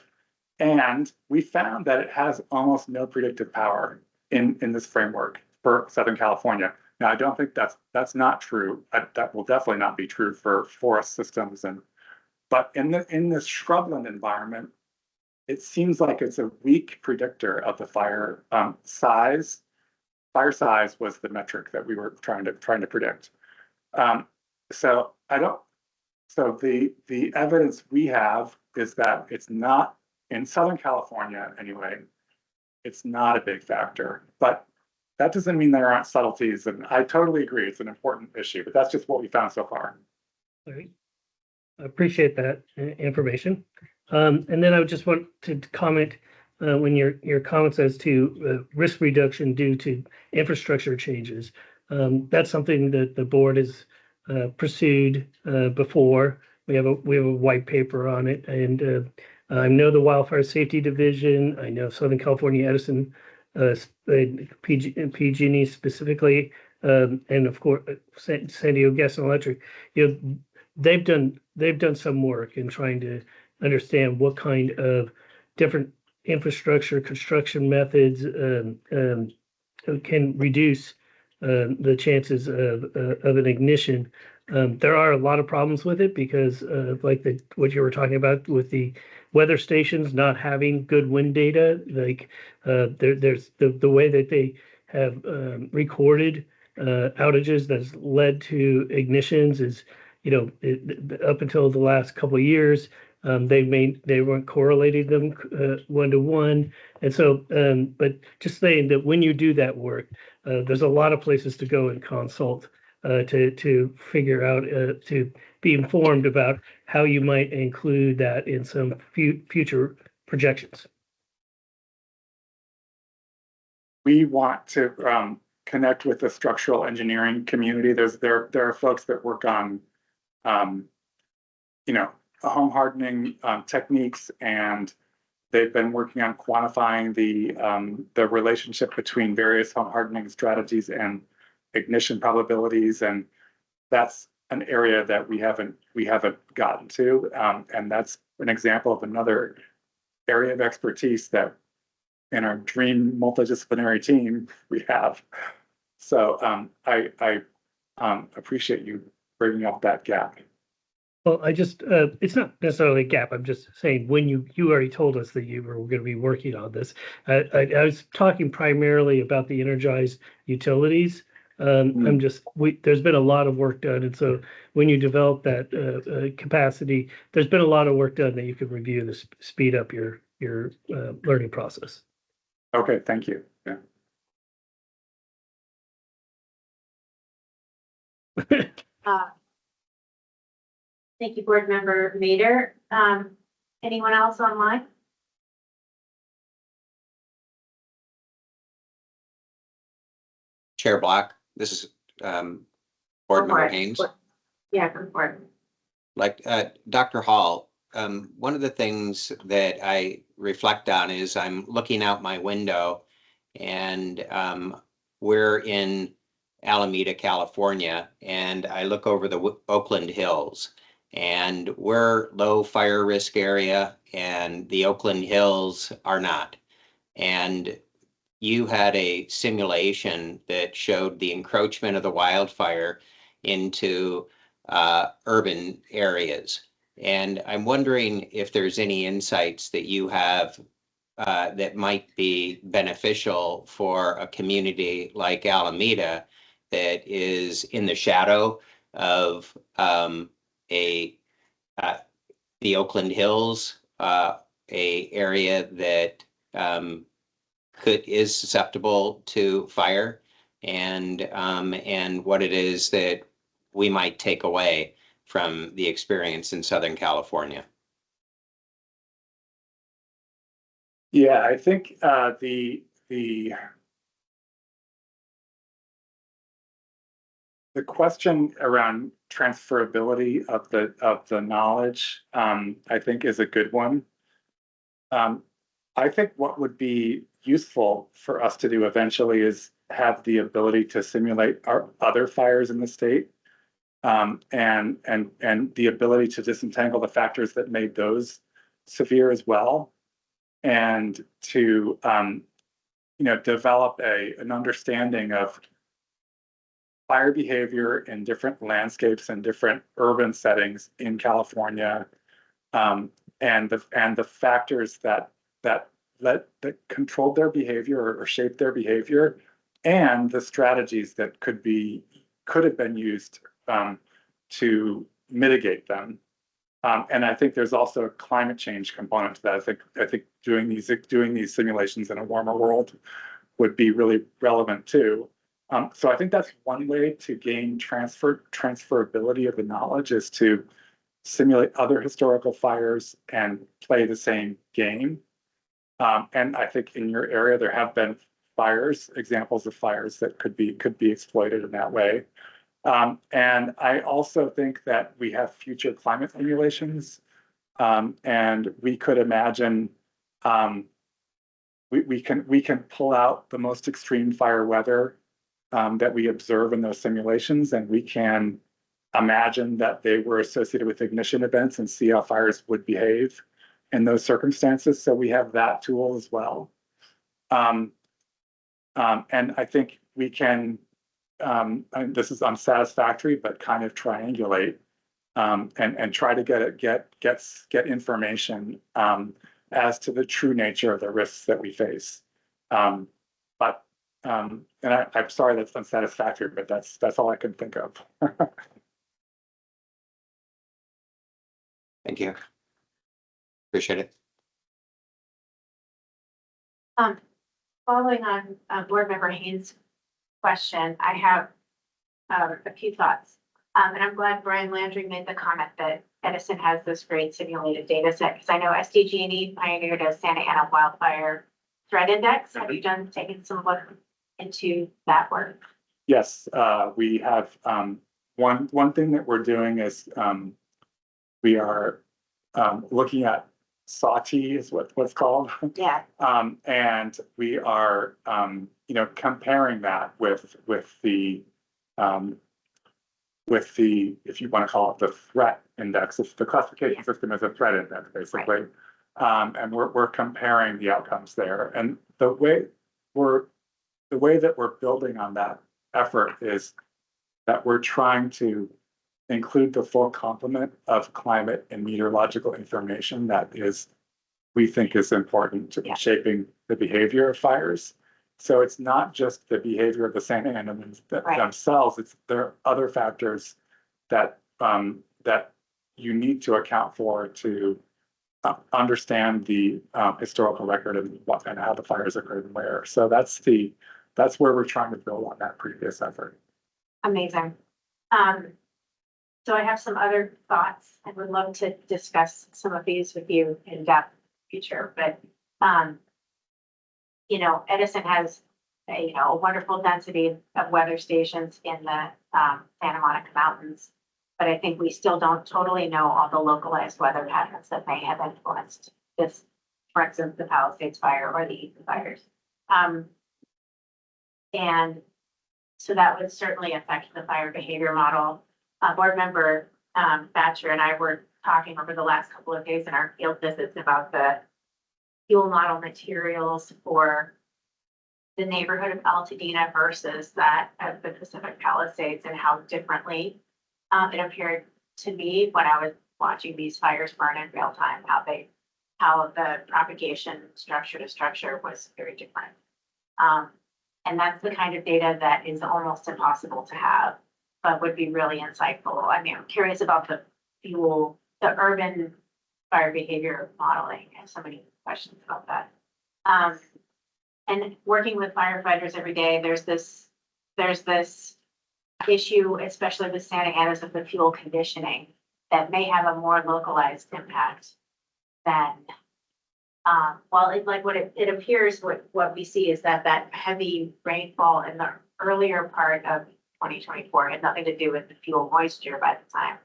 And we found that it has almost no predictive power in this framework for Southern California. Now, I don't think that's not true. That will definitely not be true for forest systems. But in this shrubland environment, it seems like it's a weak predictor of the fire size. Fire size was the metric that we were trying to predict. So the evidence we have is that it's not, in Southern California anyway, it's not a big factor. But that doesn't mean there aren't subtleties, and I totally agree, it's an important issue, but that's just what we found so far. All right. I appreciate that information. And then I would just want to comment when your comments as to risk reduction due to infrastructure changes. That's something that the board has pursued before. We have a white paper on it, and I know the Wildfire Safety Division. I know Southern California Edison, PG&E specifically, and of course San Diego Gas and Electric. They've done some work in trying to understand what kind of different infrastructure construction methods can reduce the chances of an ignition. There are a lot of problems with it because like what you were talking about with the weather stations not having good wind data, like there's the way that they have recorded outages that's led to ignitions is, up until the last couple of years, they weren't correlating them 1 to 1. And so, but just saying that when you do that work, there's a lot of places to go and consult to figure out, to be informed about how you might include that in some future projections. We want to connect with the structural engineering community. There are folks that work on, home hardening techniques, and they've been working on quantifying the relationship between various home hardening strategies and ignition probabilities, and that's an area that we haven't gotten to, and that's an example of another area of expertise that in our dream multidisciplinary team we have. So I appreciate you bringing up that gap. Well, it's not necessarily a gap. I'm just saying, when you already told us that you were going to be working on this. I was talking primarily about the energized utilities. There's been a lot of work done. And so when you develop that capacity, there's been a lot of work done that you could review to speed up your learning process. Okay, thank you. Yeah. Thank you, Board Member Mader. Anyone else online? Chair Block, this is Board Member Haynes. Yeah, go for it. Like Dr. Hall, one of the things that I reflect on is I'm looking out my window, and we're in Alameda, California, and I look over the Oakland Hills, and we're low fire risk area, and the Oakland Hills are not. And you had a simulation that showed the encroachment of the wildfire into urban areas. And I'm wondering if there's any insights that you have that might be beneficial for a community like Alameda that is in the shadow of the Oakland Hills, a area that is susceptible to fire, and what it is that we might take away from the experience in Southern California. Yeah, I think the question around transferability of the knowledge, I think, is a good one. I think what would be useful for us to do eventually is have the ability to simulate our other fires in the state, and the ability to disentangle the factors that made those severe as well, and to develop an understanding of fire behavior in different landscapes and different urban settings in California, and the factors that controlled their behavior or shaped their behavior, and the strategies that could have been used to mitigate them. And I think there's also a climate change component to that. I think doing these simulations in a warmer world would be really relevant too. So I think that's one way to gain transferability of the knowledge, is to simulate other historical fires and play the same game. And I think in your area there have been examples of fires that could be exploited in that way. And I also think that we have future climate simulations, and we could imagine we can pull out the most extreme fire weather that we observe in those simulations, and we can imagine that they were associated with ignition events and see how fires would behave in those circumstances. So we have that tool as well. And I think we can and this is unsatisfactory, but kind of triangulate and try to get information as to the true nature of the risks that we face. And I'm sorry that's unsatisfactory, but that's all I can think of. Thank you. Appreciate it. Following on Board Member Haynes' question, I have a few thoughts. And I'm glad Brian Landry made the comment that Edison has this great simulated data set, because I know SDG&E pioneered a Santa Ana wildfire threat index. Have you taken some look into that work? Yes, we have one thing that we're doing is we are looking at SAWT is what's called. Yeah. And we are comparing that with the if you want to call it the threat index, if the classification system is a threat index, basically. Right. And we're comparing the outcomes there. And the way that we're building on that effort is that we're trying to include the full complement of climate and meteorological information that we think is important to shaping the behavior of fires. So it's not just the behavior of the Santa Ana themselves, there are other factors that you need to account for to understand the historical record and how the fires occurred and where. So that's where we're trying to build on that previous effort. Amazing. So I have some other thoughts and would love to discuss some of these with you in depth in the future, but Edison has a wonderful density of weather stations in the Santa Monica Mountains, but I think we still don't totally know all the localized weather patterns that may have influenced this, for instance, the Palisades fire or the Eaton fires. And so that would certainly affect the fire behavior model. Board Member Thatcher and I were talking over the last couple of days in our field visits about the fuel model materials for the neighborhood of Altadena versus that of the Pacific Palisades and how differently it appeared to me when I was watching these fires burn in real time, how the propagation structure to structure was very different. And that's the kind of data that is almost impossible to have, but would be really insightful. I mean, I'm curious about the urban fire behavior modeling. I have so many questions about that. And working with firefighters every day, there's this issue, especially with Santa Ana's, of the fuel conditioning that may have a more localized impact than it appears what we see is that heavy rainfall in the earlier part of 2024 had nothing to do with the fuel moisture by the time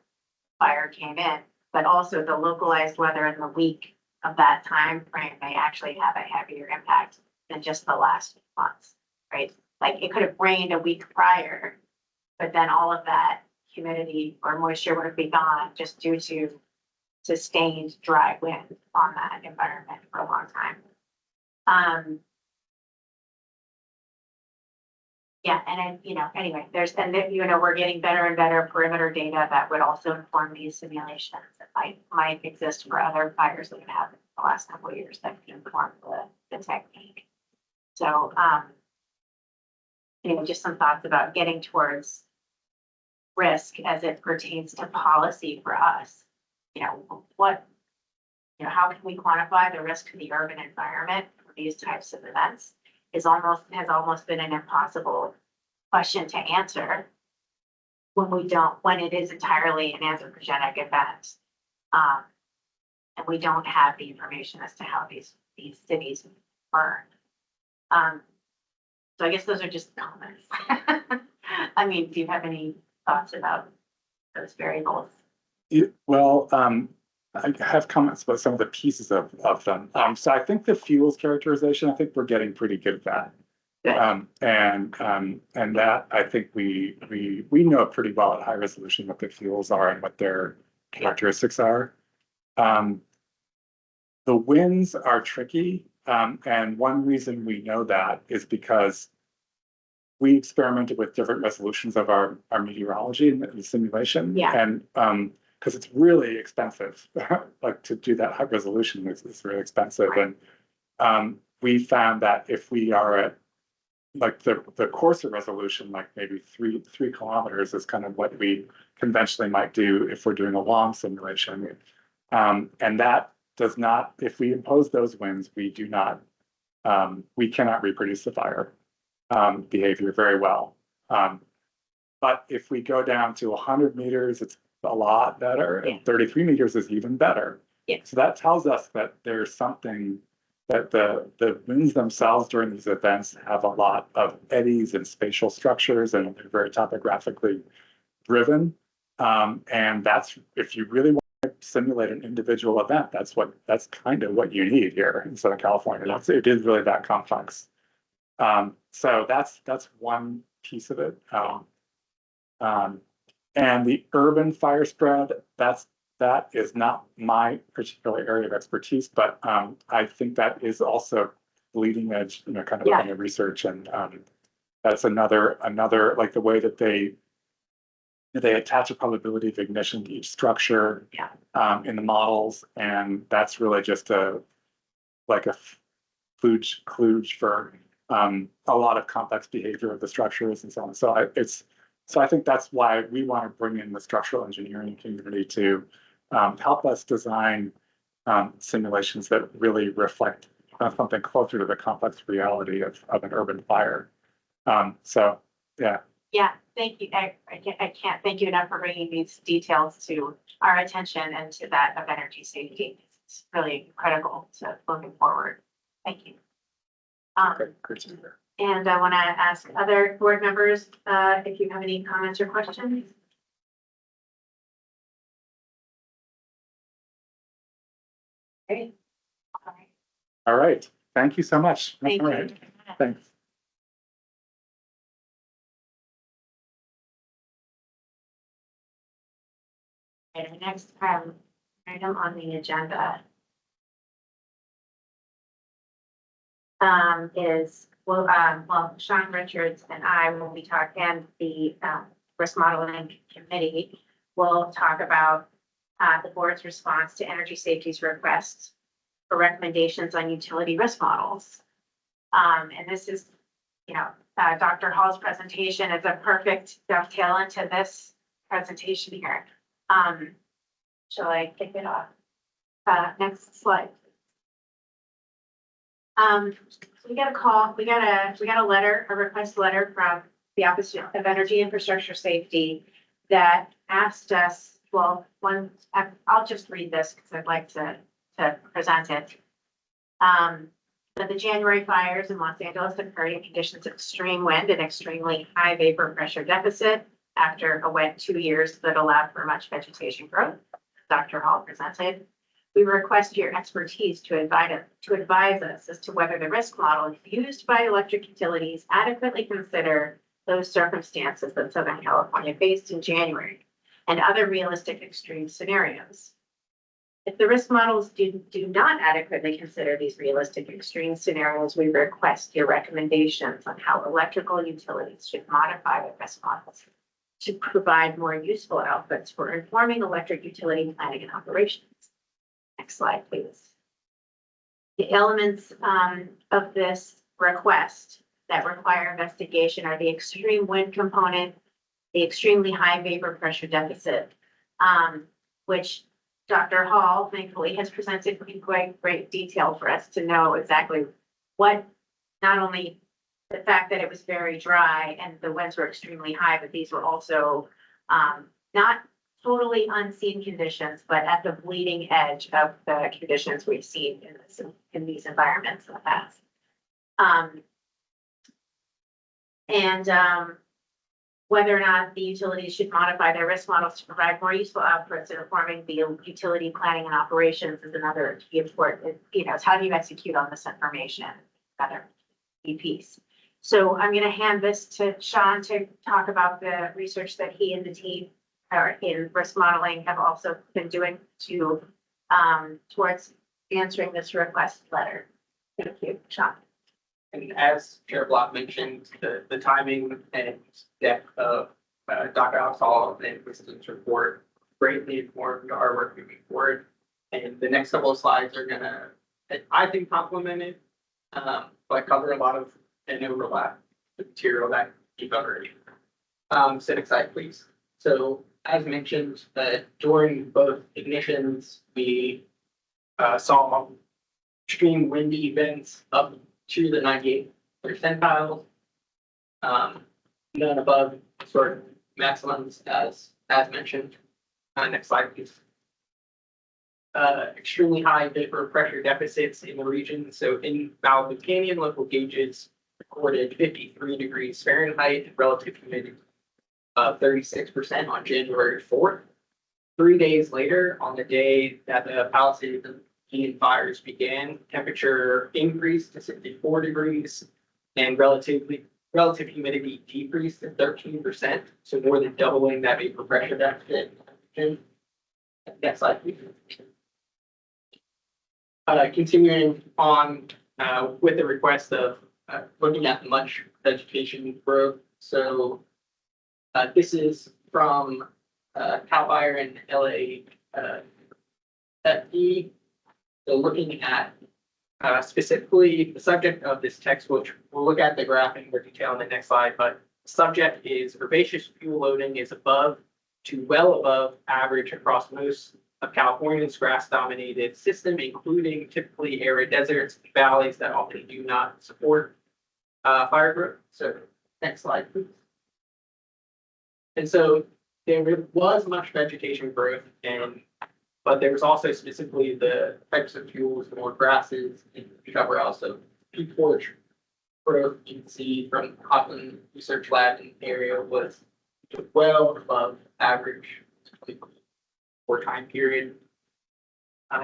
fire came in, but also the localized weather in the week of that time frame may actually have a heavier impact than just the last few months, right? Like it could have rained a week prior, but then all of that humidity or moisture would have been gone just due to sustained dry wind on that environment for a long time. Yeah, and then, anyway, we're getting better and better perimeter data that would also inform these simulations that might exist for other fires that have happened in the last couple of years that could inform the technique. So, just some thoughts about getting towards risk as it pertains to policy for us. How can we quantify the risk to the urban environment for these types of events? Has almost been an impossible question to answer when it is entirely an anthropogenic event. And we don't have the information as to how these cities burn. So I guess those are just comments. I mean, do you have any thoughts about those variables? I have comments about some of the pieces of them. So I think the fuels characterization, I think we're getting pretty good at that. And that I think we know pretty well at high resolution what the fuels are and what their characteristics are. The winds are tricky. And one reason we know that is because we experimented with different resolutions of our meteorology in the simulation. Yeah. And, because it's really expensive, like to do that high resolution is really expensive. Right. And, we found that if we are at like the coarser resolution, like maybe three kilometers is kind of what we conventionally might do if we're doing a long simulation. And that does not, if we impose those winds, we do not, we cannot reproduce the fire behavior very well. But if we go down to 100 meters, it's a lot better, and 33 meters is even better. Yeah. So that tells us that there's something that the winds themselves during these events have a lot of eddies and spatial structures, and they're very topographically driven. And that's, if you really want to simulate an individual event, that's kind of what you need here in Southern California. It is really that complex. So that's one piece of it. And the urban fire spread, that is not my particular area of expertise, but I think that is also bleeding edge, kind of in the research. And that's another like the way that they attach a probability of ignition to each structure in the models, and that's really just a kludge for a lot of complex behavior of the structures and so on. So I think that's why we want to bring in the structural engineering community to help us design simulations that really reflect something closer to the complex reality of an urban fire. So, yeah. Yeah, thank you. I can't thank you enough for bringing these details to our attention and to that of energy safety. It's really critical to moving forward. Thank you. Great to hear. And I want to ask other board members if you have any comments or questions. Great. All right. All right. Thank you so much. Thank All you. right. Thanks. And our next item on the agenda is, Sean Richards and I will be talking, and the risk modeling committee will talk about the board's response to energy safety's requests for recommendations on utility risk models. And this is, Dr. Hall's presentation is a perfect dovetail into this presentation here. Shall I kick it off? Next slide. We got a request letter from the Office of Energy Infrastructure Safety that asked us, I'll just read this because I'd like to present it. That the January fires in Los Angeles occurred in conditions of extreme wind and extremely high vapor pressure deficit after a wet 2 years that allowed for much vegetation growth. Dr. Hall presented. We request your expertise to advise us as to whether the risk model used by electric utilities adequately consider those circumstances that Southern California faced in January and other realistic extreme scenarios. If the risk models do not adequately consider these realistic extreme scenarios, we request your recommendations on how electrical utilities should modify the risk models to provide more useful outputs for informing electric utility planning and operations. Next slide, please. The elements of this request that require investigation are the extreme wind component, the extremely high vapor pressure deficit, which Dr. Hall thankfully has presented in quite great detail for us to know exactly what, not only the fact that it was very dry and the winds were extremely high, but these were also not totally unseen conditions, but at the bleeding edge of the conditions we've seen in these environments in the past. Whether or not the utilities should modify their risk models to provide more useful outputs in informing the utility planning and operations is another key important, it's how do you execute on this information, another key piece. So I'm going to hand this to Sean to talk about the research that he and the team in risk modeling have also been doing to towards answering this request letter. Thank you, Sean. And as Chair Block mentioned, the timing and depth of Dr. Alex Hall and Kristen's report greatly informed our work moving forward. And the next couple of slides are gonna, I think, complement it, but cover a lot of an overlap the material that you've already. So next slide, please. So as mentioned, during both ignitions, we saw extreme windy events up to the 98th percentile, none above sort of maximums as mentioned. Next slide, please. Extremely high vapor pressure deficits in the region. So in Malibu Canyon, local gauges recorded 53 degrees Fahrenheit relative humidity of 36% on January 4th. 3 days later, on the day that the Palisades and Canyon fires began, temperature increased to 64 degrees and relative humidity decreased to 13%, so more than doubling that vapor pressure deficit. Next slide, please. Continuing on with the request of looking at much vegetation growth. So this is from CAL FIRE and LA FD. So looking at specifically the subject of this text, which we'll look at the graph in more detail in the next slide, but the subject is herbaceous fuel loading is above to well above average across most of California's grass-dominated system, including typically arid deserts, valleys that often do not support fire growth. So next slide, please. And so there was much vegetation growth, but there was also specifically the types of fuels, more grasses, and cover also peat forage growth. You can see from Hopland Research Lab in the area was well above average for time period.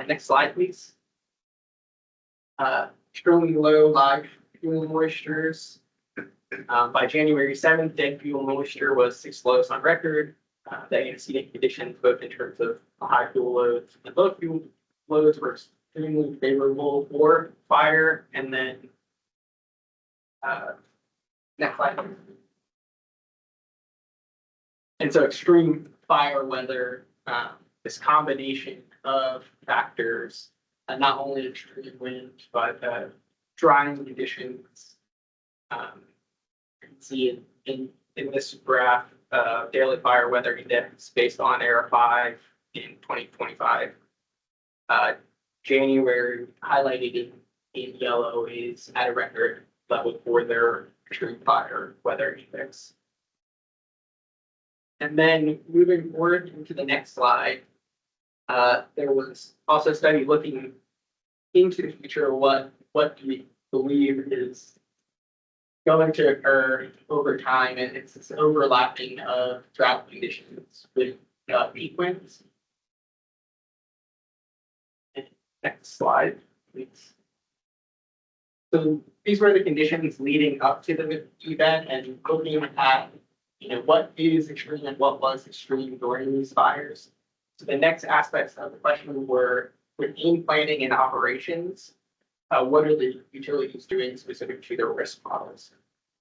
Next slide, please. Extremely low live fuel moistures. By January 7th, dead fuel moisture was 6th lowest on record. The antecedent conditions, both in terms of high fuel loads and low fuel loads, were extremely favorable for fire. And then next slide. And so extreme fire weather, this combination of factors, not only extreme wind, but drying conditions. You can see in this graph, daily fire weather index based on ERA 5 in 2025. January highlighted in yellow is at a record level for their extreme fire weather index. And then moving forward into the next slide, there was also a study looking into the future. What do we believe is going to occur over time, and it's this overlapping of drought conditions with peak winds. Next slide, please. So these were the conditions leading up to the event, and looking at what is extreme and what was extreme during these fires. So the next aspects of the question were within planning and operations. What are the utilities doing specific to their risk models?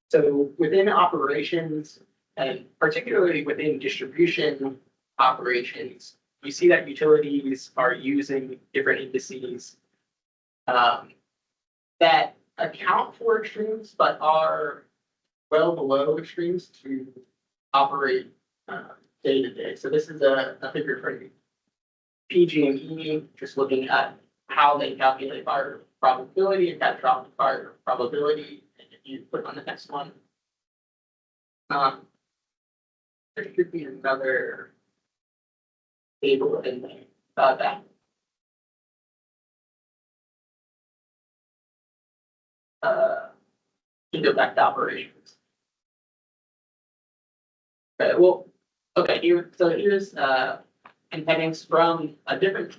So within operations, and particularly within distribution operations, we see that utilities are using different indices that account for extremes, but are well below extremes to operate day to day. So this is a figure for PG&E, just looking at how they calculate fire probability and catastrophic fire probability. And if you click on the next one, there should be another table in there that. To go back to operations. Okay, well, okay, here's headings from a different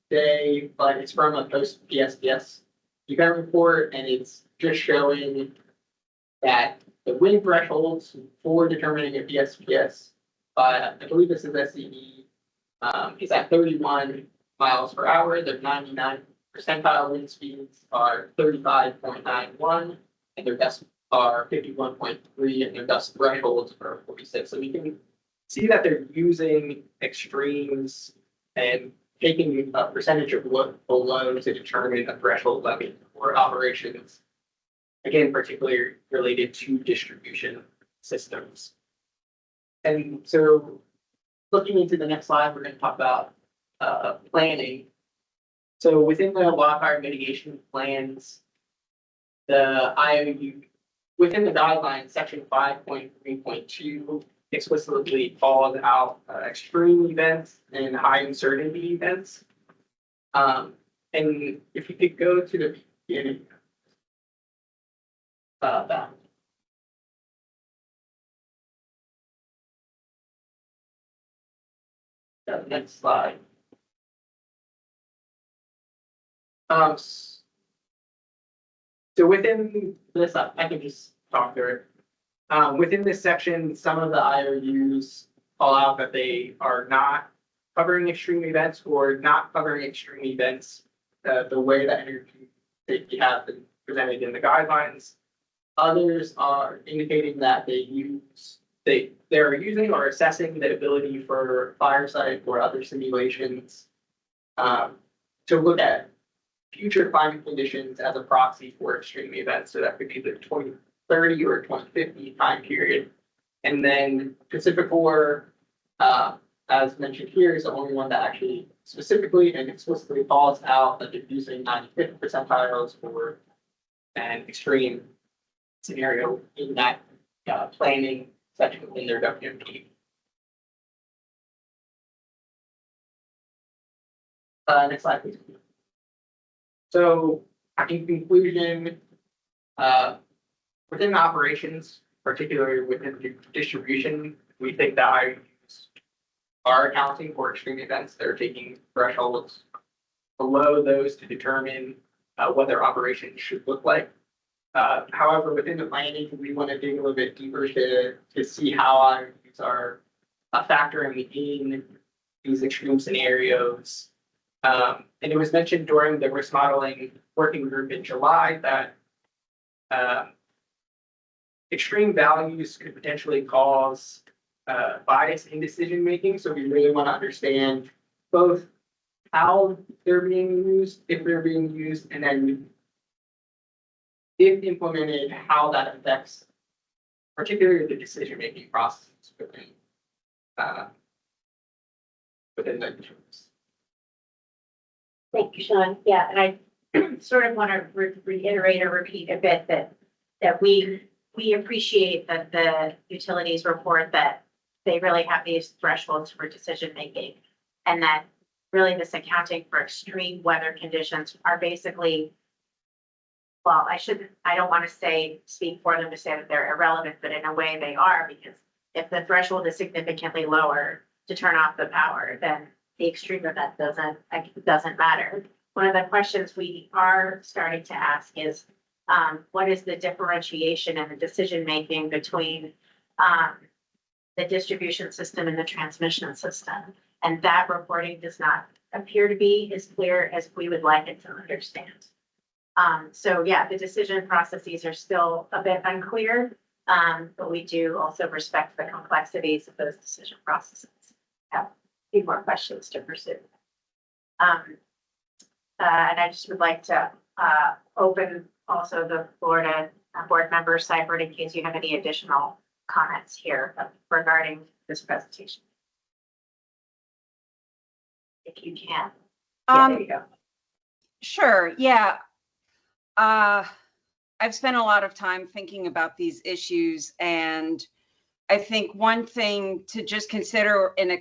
day, but it's from a post PSPS event report, and it's just showing that the wind thresholds for determining a PSPS, I believe this is SCE, is at 31 miles per hour. The 99th percentile wind speeds are 35.91. and their dust are 51.3, and their dust thresholds are 46. So we can see that they're using extremes and taking a percentage of what below to determine a threshold level for operations. Again, particularly related to distribution systems. And so looking into the next slide, we're going to talk about planning. So within the wildfire mitigation plans, the IOU, within the guidelines, section 5.3.2 explicitly calls out extreme events and high uncertainty events. And if you could go to the beginning, that. Next slide. So within this, I can just talk through it. Within this section, some of the IOUs call out that they are not covering extreme events or not covering extreme events the way that energy safety has been presented in the guidelines. Others are indicating that they're using or assessing the ability for Fireside or other simulations to look at future climate conditions as a proxy for extreme events. So that could be the 2030 or 2050 time period. And then Pacific War, as mentioned here, is the only one that actually specifically and explicitly calls out that they're using 95th percentiles for an extreme scenario in that planning section in their WMP. Next slide, please. So, in conclusion, within operations, particularly within distribution, we think that IOUs are accounting for extreme events. They're taking thresholds below those to determine what their operations should look like. However, within the planning, we want to dig a little bit deeper to see how IOUs are factoring in these extreme scenarios. And it was mentioned during the risk modeling working group in July that extreme values could potentially cause bias in decision making. So we really want to understand both how they're being used, if they're being used, and then if implemented, how that affects particularly the decision making process within the teams. Thank you, Sean. Yeah, and I sort of want to reiterate or repeat a bit that we appreciate that the utilities report that they really have these thresholds for decision making, and that really this accounting for extreme weather conditions are basically, well, I don't want to speak for them to say that they're irrelevant, but in a way they are, because if the threshold is significantly lower to turn off the power, then the extreme event doesn't matter. One of the questions we are starting to ask is, what is the differentiation in the decision making between the distribution system and the transmission system? And that reporting does not appear to be as clear as we would like it to understand. So yeah, the decision processes are still a bit unclear, but we do also respect the complexities of those decision processes. Have a few more questions to pursue. And I just would like to open also the floor to board member Seibert in case you have any additional comments here regarding this presentation. If you can. Yeah, there you go. Sure, yeah. I've spent a lot of time thinking about these issues, and I think one thing to just consider in a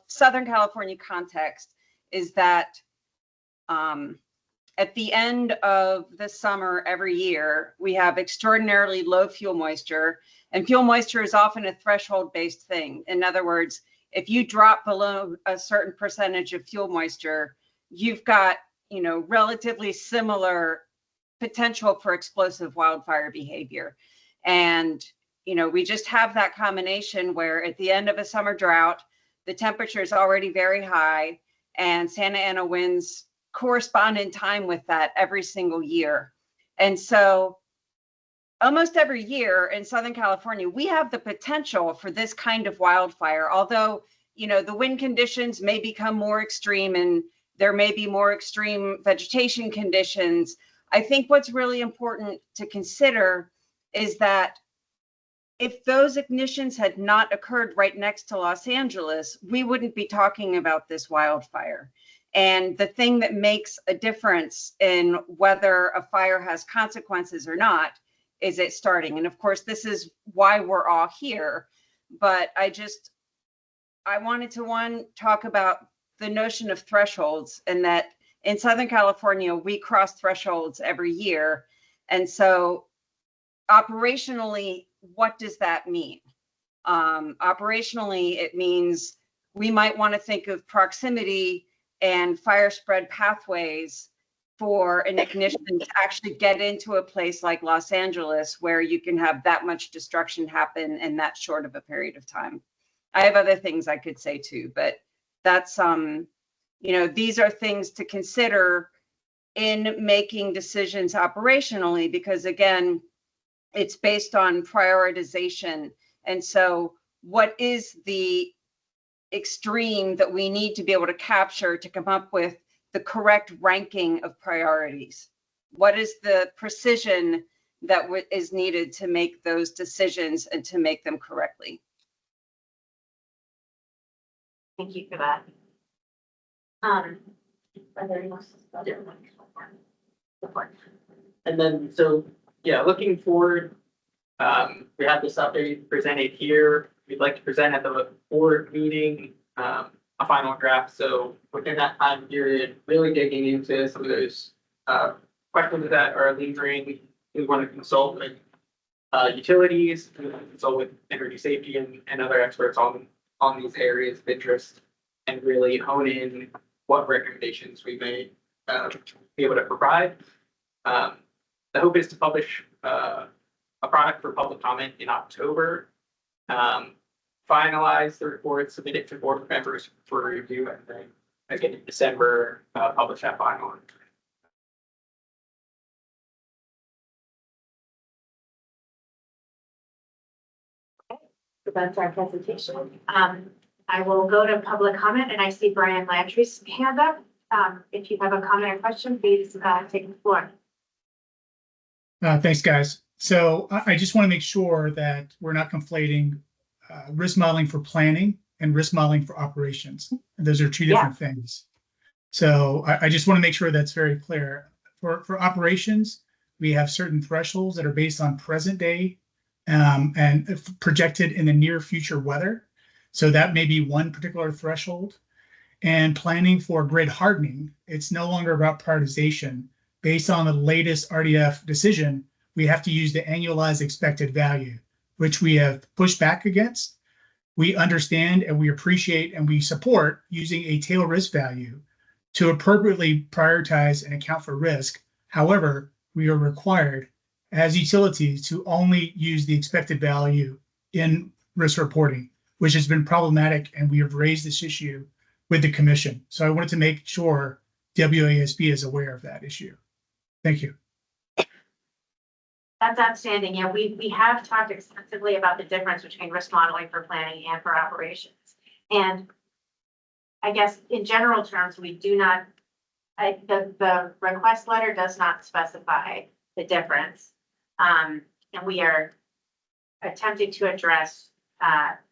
Southern California context is that at the end of the summer every year, we have extraordinarily low fuel moisture, and fuel moisture is often a threshold-based thing. In other words, if you drop below a certain percentage of fuel moisture, you've got, relatively similar potential for explosive wildfire behavior. And, we just have that combination where at the end of a summer drought, the temperature is already very high, and Santa Ana winds correspond in time with that every single year. And so almost every year in Southern California, we have the potential for this kind of wildfire, although, you know, the wind conditions may become more extreme and there may be more extreme vegetation conditions. I think what's really important to consider is that if those ignitions had not occurred right next to Los Angeles, we wouldn't be talking about this wildfire. And the thing that makes a difference in whether a fire has consequences or not is it starting. And of course, this is why we're all here. But I wanted to talk about the notion of thresholds, and that in Southern California, we cross thresholds every year. And so operationally, what does that mean? Operationally, it means we might want to think of proximity and fire spread pathways for an ignition to actually get into a place like Los Angeles, where you can have that much destruction happen in that short of a period of time. I have other things I could say too, but that's, you know, these are things to consider in making decisions operationally, because again, it's based on prioritization. And so what is the extreme that we need to be able to capture to come up with the correct ranking of priorities? What is the precision that is needed to make those decisions and to make them correctly? Thank you for that. Are there any more? And then, so, yeah, looking forward, we have this update presented here. We'd like to present at the board meeting, a final draft. So within that time period, really digging into some of those questions that are lingering. We want to consult with utilities, consult with energy safety and other experts on these areas of interest, and really hone in what recommendations we may be able to provide. The hope is to publish a product for public comment in October, finalize the report, submit it to board members for review, and then again in December, publish that final. So that's our presentation. I will go to public comment, and I see Brian Landry's hand up. If you have a comment or question, please take the floor. Thanks, guys. So I just want to make sure that we're not conflating risk modeling for planning and risk modeling for operations. Those are two different things. So I just want to make sure that's very clear. For operations, we have certain thresholds that are based on present day and projected in the near future weather. So that may be one particular threshold. And planning for grid hardening, it's no longer about prioritization. Based on the latest RDF decision, we have to use the annualized expected value, which we have pushed back against. We understand and we appreciate and we support using a tail risk value to appropriately prioritize and account for risk. However, we are required as utilities to only use the expected value in risk reporting, which has been problematic, and we have raised this issue with the commission. So I wanted to make sure WASB is aware of that issue. Thank you. That's outstanding. Yeah, we have talked extensively about the difference between risk modeling for planning and for operations. And I guess in general terms, we do not, the request letter does not specify the difference. And we are attempting to address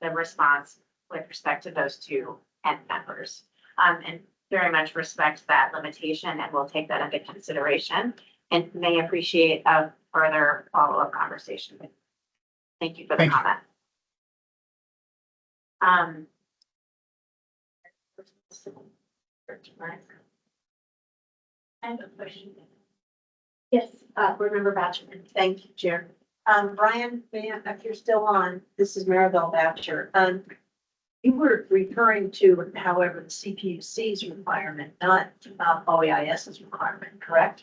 the response with respect to those two end members. And very much respect that limitation, and we'll take that into consideration and may appreciate a further follow-up conversation. Thank you for the comment. I have a question. Yes, board member Batcher. Thank you, Chair. Brian, if you're still on, this is Maribel Batcher. You were referring to, however, the CPUC's requirement, not OEIS's requirement, correct?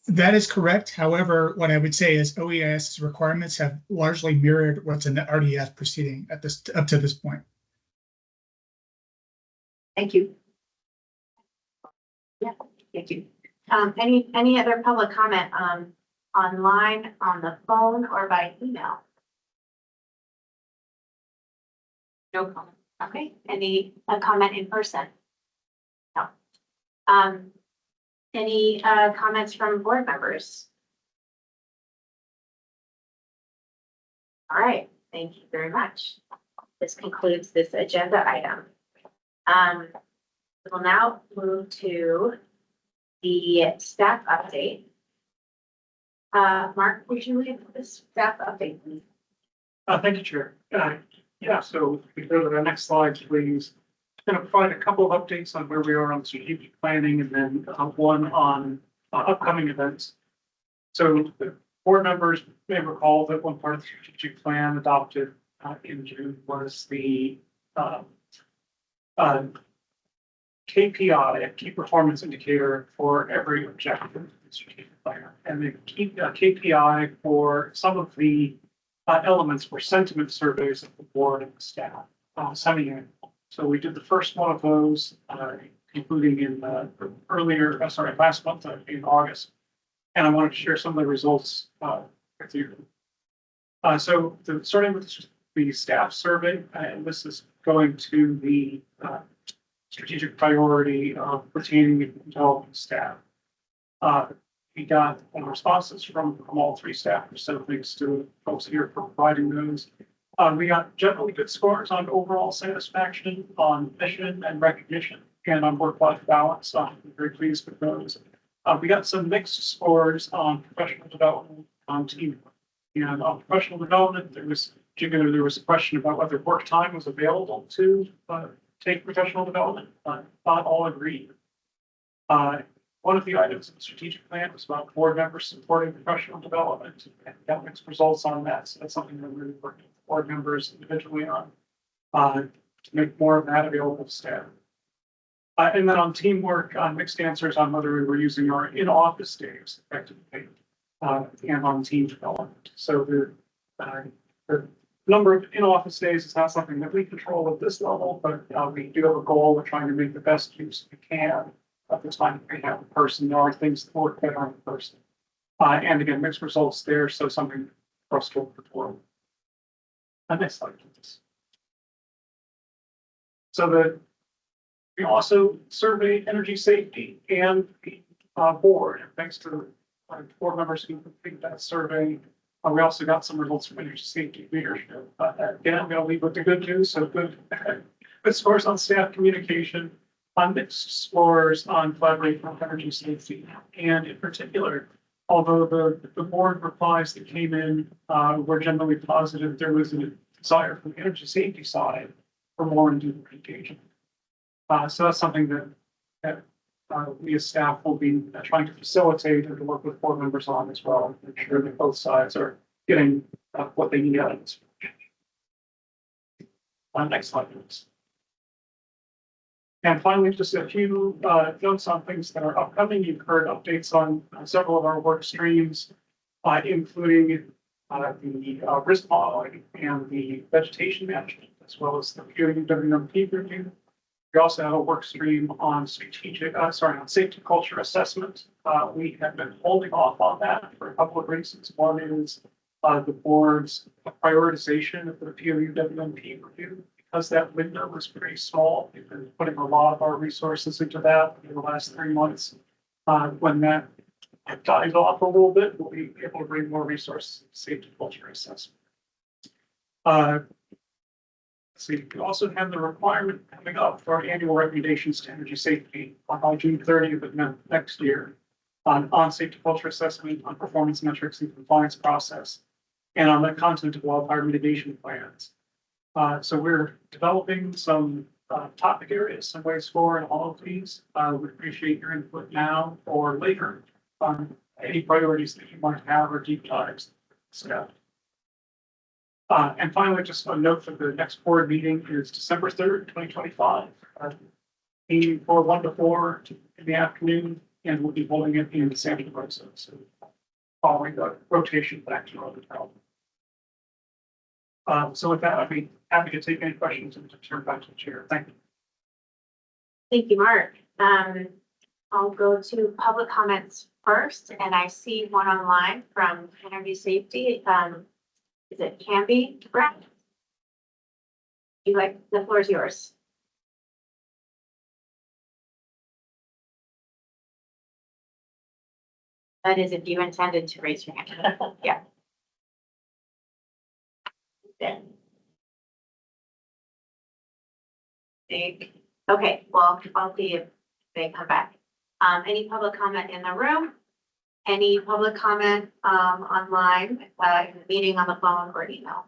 That is correct. However, what I would say is OEIS's requirements have largely mirrored what's in the RDF proceeding at this up to this point. Thank you. Yeah, thank you. Any other public comment online, on the phone, or by email? No comment. Okay, any comment in person? No. Any comments from board members? All right, thank you very much. This concludes this agenda item. We will now move to the staff update. Mark, would you lead this staff update, please? Thank you, Chair. Yeah, so if we go to the next slide, please. I'm going to provide a couple of updates on where we are on strategic planning and then one on upcoming events. So the board members may recall that one part of the strategic plan adopted in June was the KPI, a key performance indicator for every objective in the strategic plan. And the key KPI for some of the elements were sentiment surveys of the board and the staff, semi-annual. So we did the first one of those, including in last month in August. And I wanted to share some of the results with you. Starting with the staff survey, and this is going to the strategic priority of retaining and developing staff. We got responses from all three staffers, so thanks to folks here for providing those. We got generally good scores on overall satisfaction, on mission and recognition, and on work-life balance. I'm very pleased with those. We got some mixed scores on professional development, on teamwork. And on professional development, there was a question about whether work time was available to take professional development. Not all agreed. One of the items in the strategic plan was about board members supporting professional development, and got mixed results on that. So that's something that we're really working with board members individually on to make more of that available to staff. And then on teamwork, mixed answers on whether we were using our in-office days effectively, and on team development. So the number of in-office days is not something that we control at this level, but we do have a goal. We're trying to make the best use we can of the time we have in person. There are things that work better in person. And again, mixed results there, so something for us to look forward. Next slide, please. So we also surveyed energy safety and the board. Thanks to the board members who completed that survey. We also got some results from energy safety leadership. Again, I'm going to leave with the good news. So good scores on staff communication, on mixed scores on collaboration on energy safety. And in particular, although the board replies that came in were generally positive, there was a desire from the energy safety side for more in-depth engagement. So that's something that we as staff will be trying to facilitate and to work with board members on as well, to make sure that both sides are getting what they need out of this. Next slide, please. And finally, just a few notes on things that are upcoming. You've heard updates on several of our work streams, including the risk modeling and the vegetation management, as well as the POUWMP review. We also have a work stream on on safety culture assessment. We have been holding off on that for a couple of reasons. One is the board's prioritization of the POUWMP review. Because that window was pretty small, we've been putting a lot of our resources into that in the last 3 months. When that dies off a little bit, we'll be able to bring more resources to safety culture assessment. So we also have the requirement coming up for our annual recommendations to energy safety on June 30th of next year on safety culture assessment, on performance metrics and compliance process, and on the content of wildfire mitigation plans. So we're developing some topic areas, some ways forward in all of these. We appreciate your input now or later on any priorities that you might have or deep dives. And finally, just a note for the next board meeting is December 3rd, 2025. Aiming for 1 to 4 in the afternoon, and we'll be holding it in Santa Rosa. So following the rotation back to our hotel. So with that, I'd be happy to take any questions and to turn back to the chair. Thank you. Thank you, Mark. I'll go to public comments first, and I see one online from Energy Safety. Is it Canby, Brad? The floor is yours. That is if you intended to raise your hand. Yeah. There. Okay, well, I'll see if they come back. Any public comment in the room? Any public comment, online, in the meeting, on the phone, or email?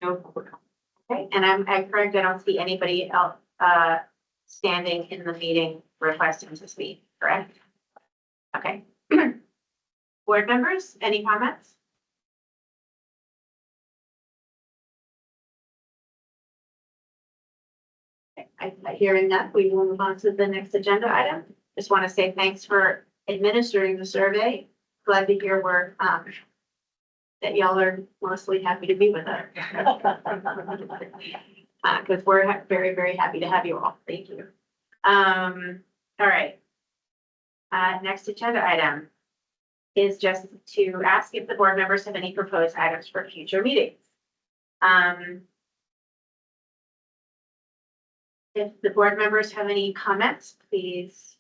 No public comment. Okay, and I'm correct, I don't see anybody else, standing in the meeting requesting to speak, correct? Okay. Board members, any comments? Hearing that, we will move on to the next agenda item. Just want to say thanks for administering the survey. Glad to hear that y'all are mostly happy to be with us. Because we're very, very happy to have you all. Thank you. All right. Next agenda item is just to ask if the board members have any proposed items for future meetings. If the board members have any comments, please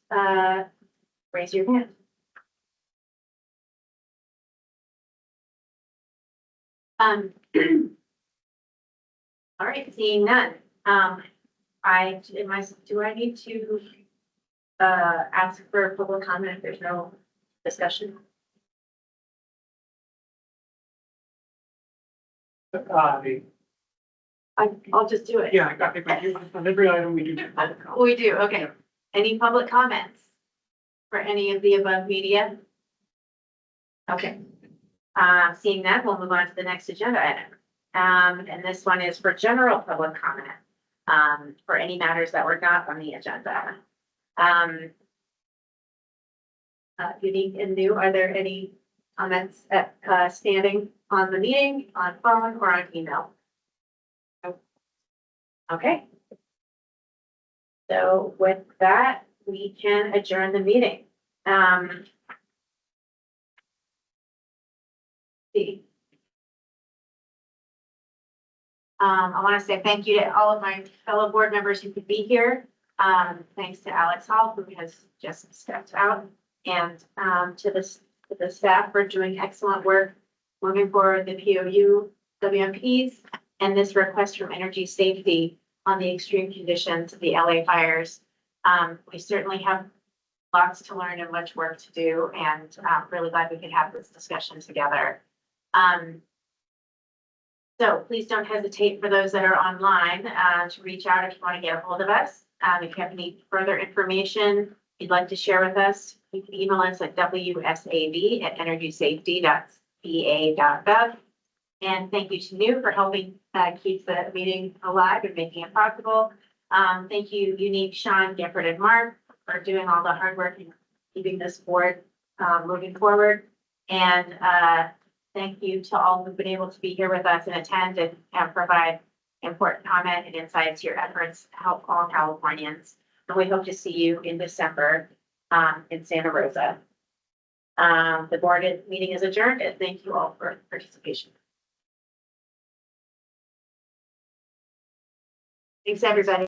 raise your hand. All right, seeing none. Do I need to ask for public comment if there's no discussion? I'll just do it. Yeah, I think we do, on every item we do. We do, okay. Any public comments for any of the above media? Okay. Seeing that, we'll move on to the next agenda item. And this one is for general public comment, for any matters that were not on the agenda. Unique and new, are there any comments standing on the meeting, on phone, or on email? Okay. So with that, we can adjourn the meeting. I want to say thank you to all of my fellow board members who could be here. Thanks to Alex Hall, who has just stepped out, and to the staff for doing excellent work moving forward the POU, WMPs, and this request from Energy Safety on the extreme conditions of the LA fires. We certainly have lots to learn and much work to do, and I'm really glad we could have this discussion together. So please don't hesitate, for those that are online, to reach out if you want to get a hold of us. If you have any further information you'd like to share with us, you can email us at wsab@energysafety.ca.gov. And thank you to New for helping keep the meeting alive and making it possible. Thank you, Unique, Sean, Gifford, and Mark, for doing all the hard work and keeping this board moving forward. And thank you to all who've been able to be here with us and attend and provide important comment and insights to your efforts to help all Californians. And we hope to see you in December in Santa Rosa. The board meeting is adjourned, and thank you all for participation. Thanks, everybody.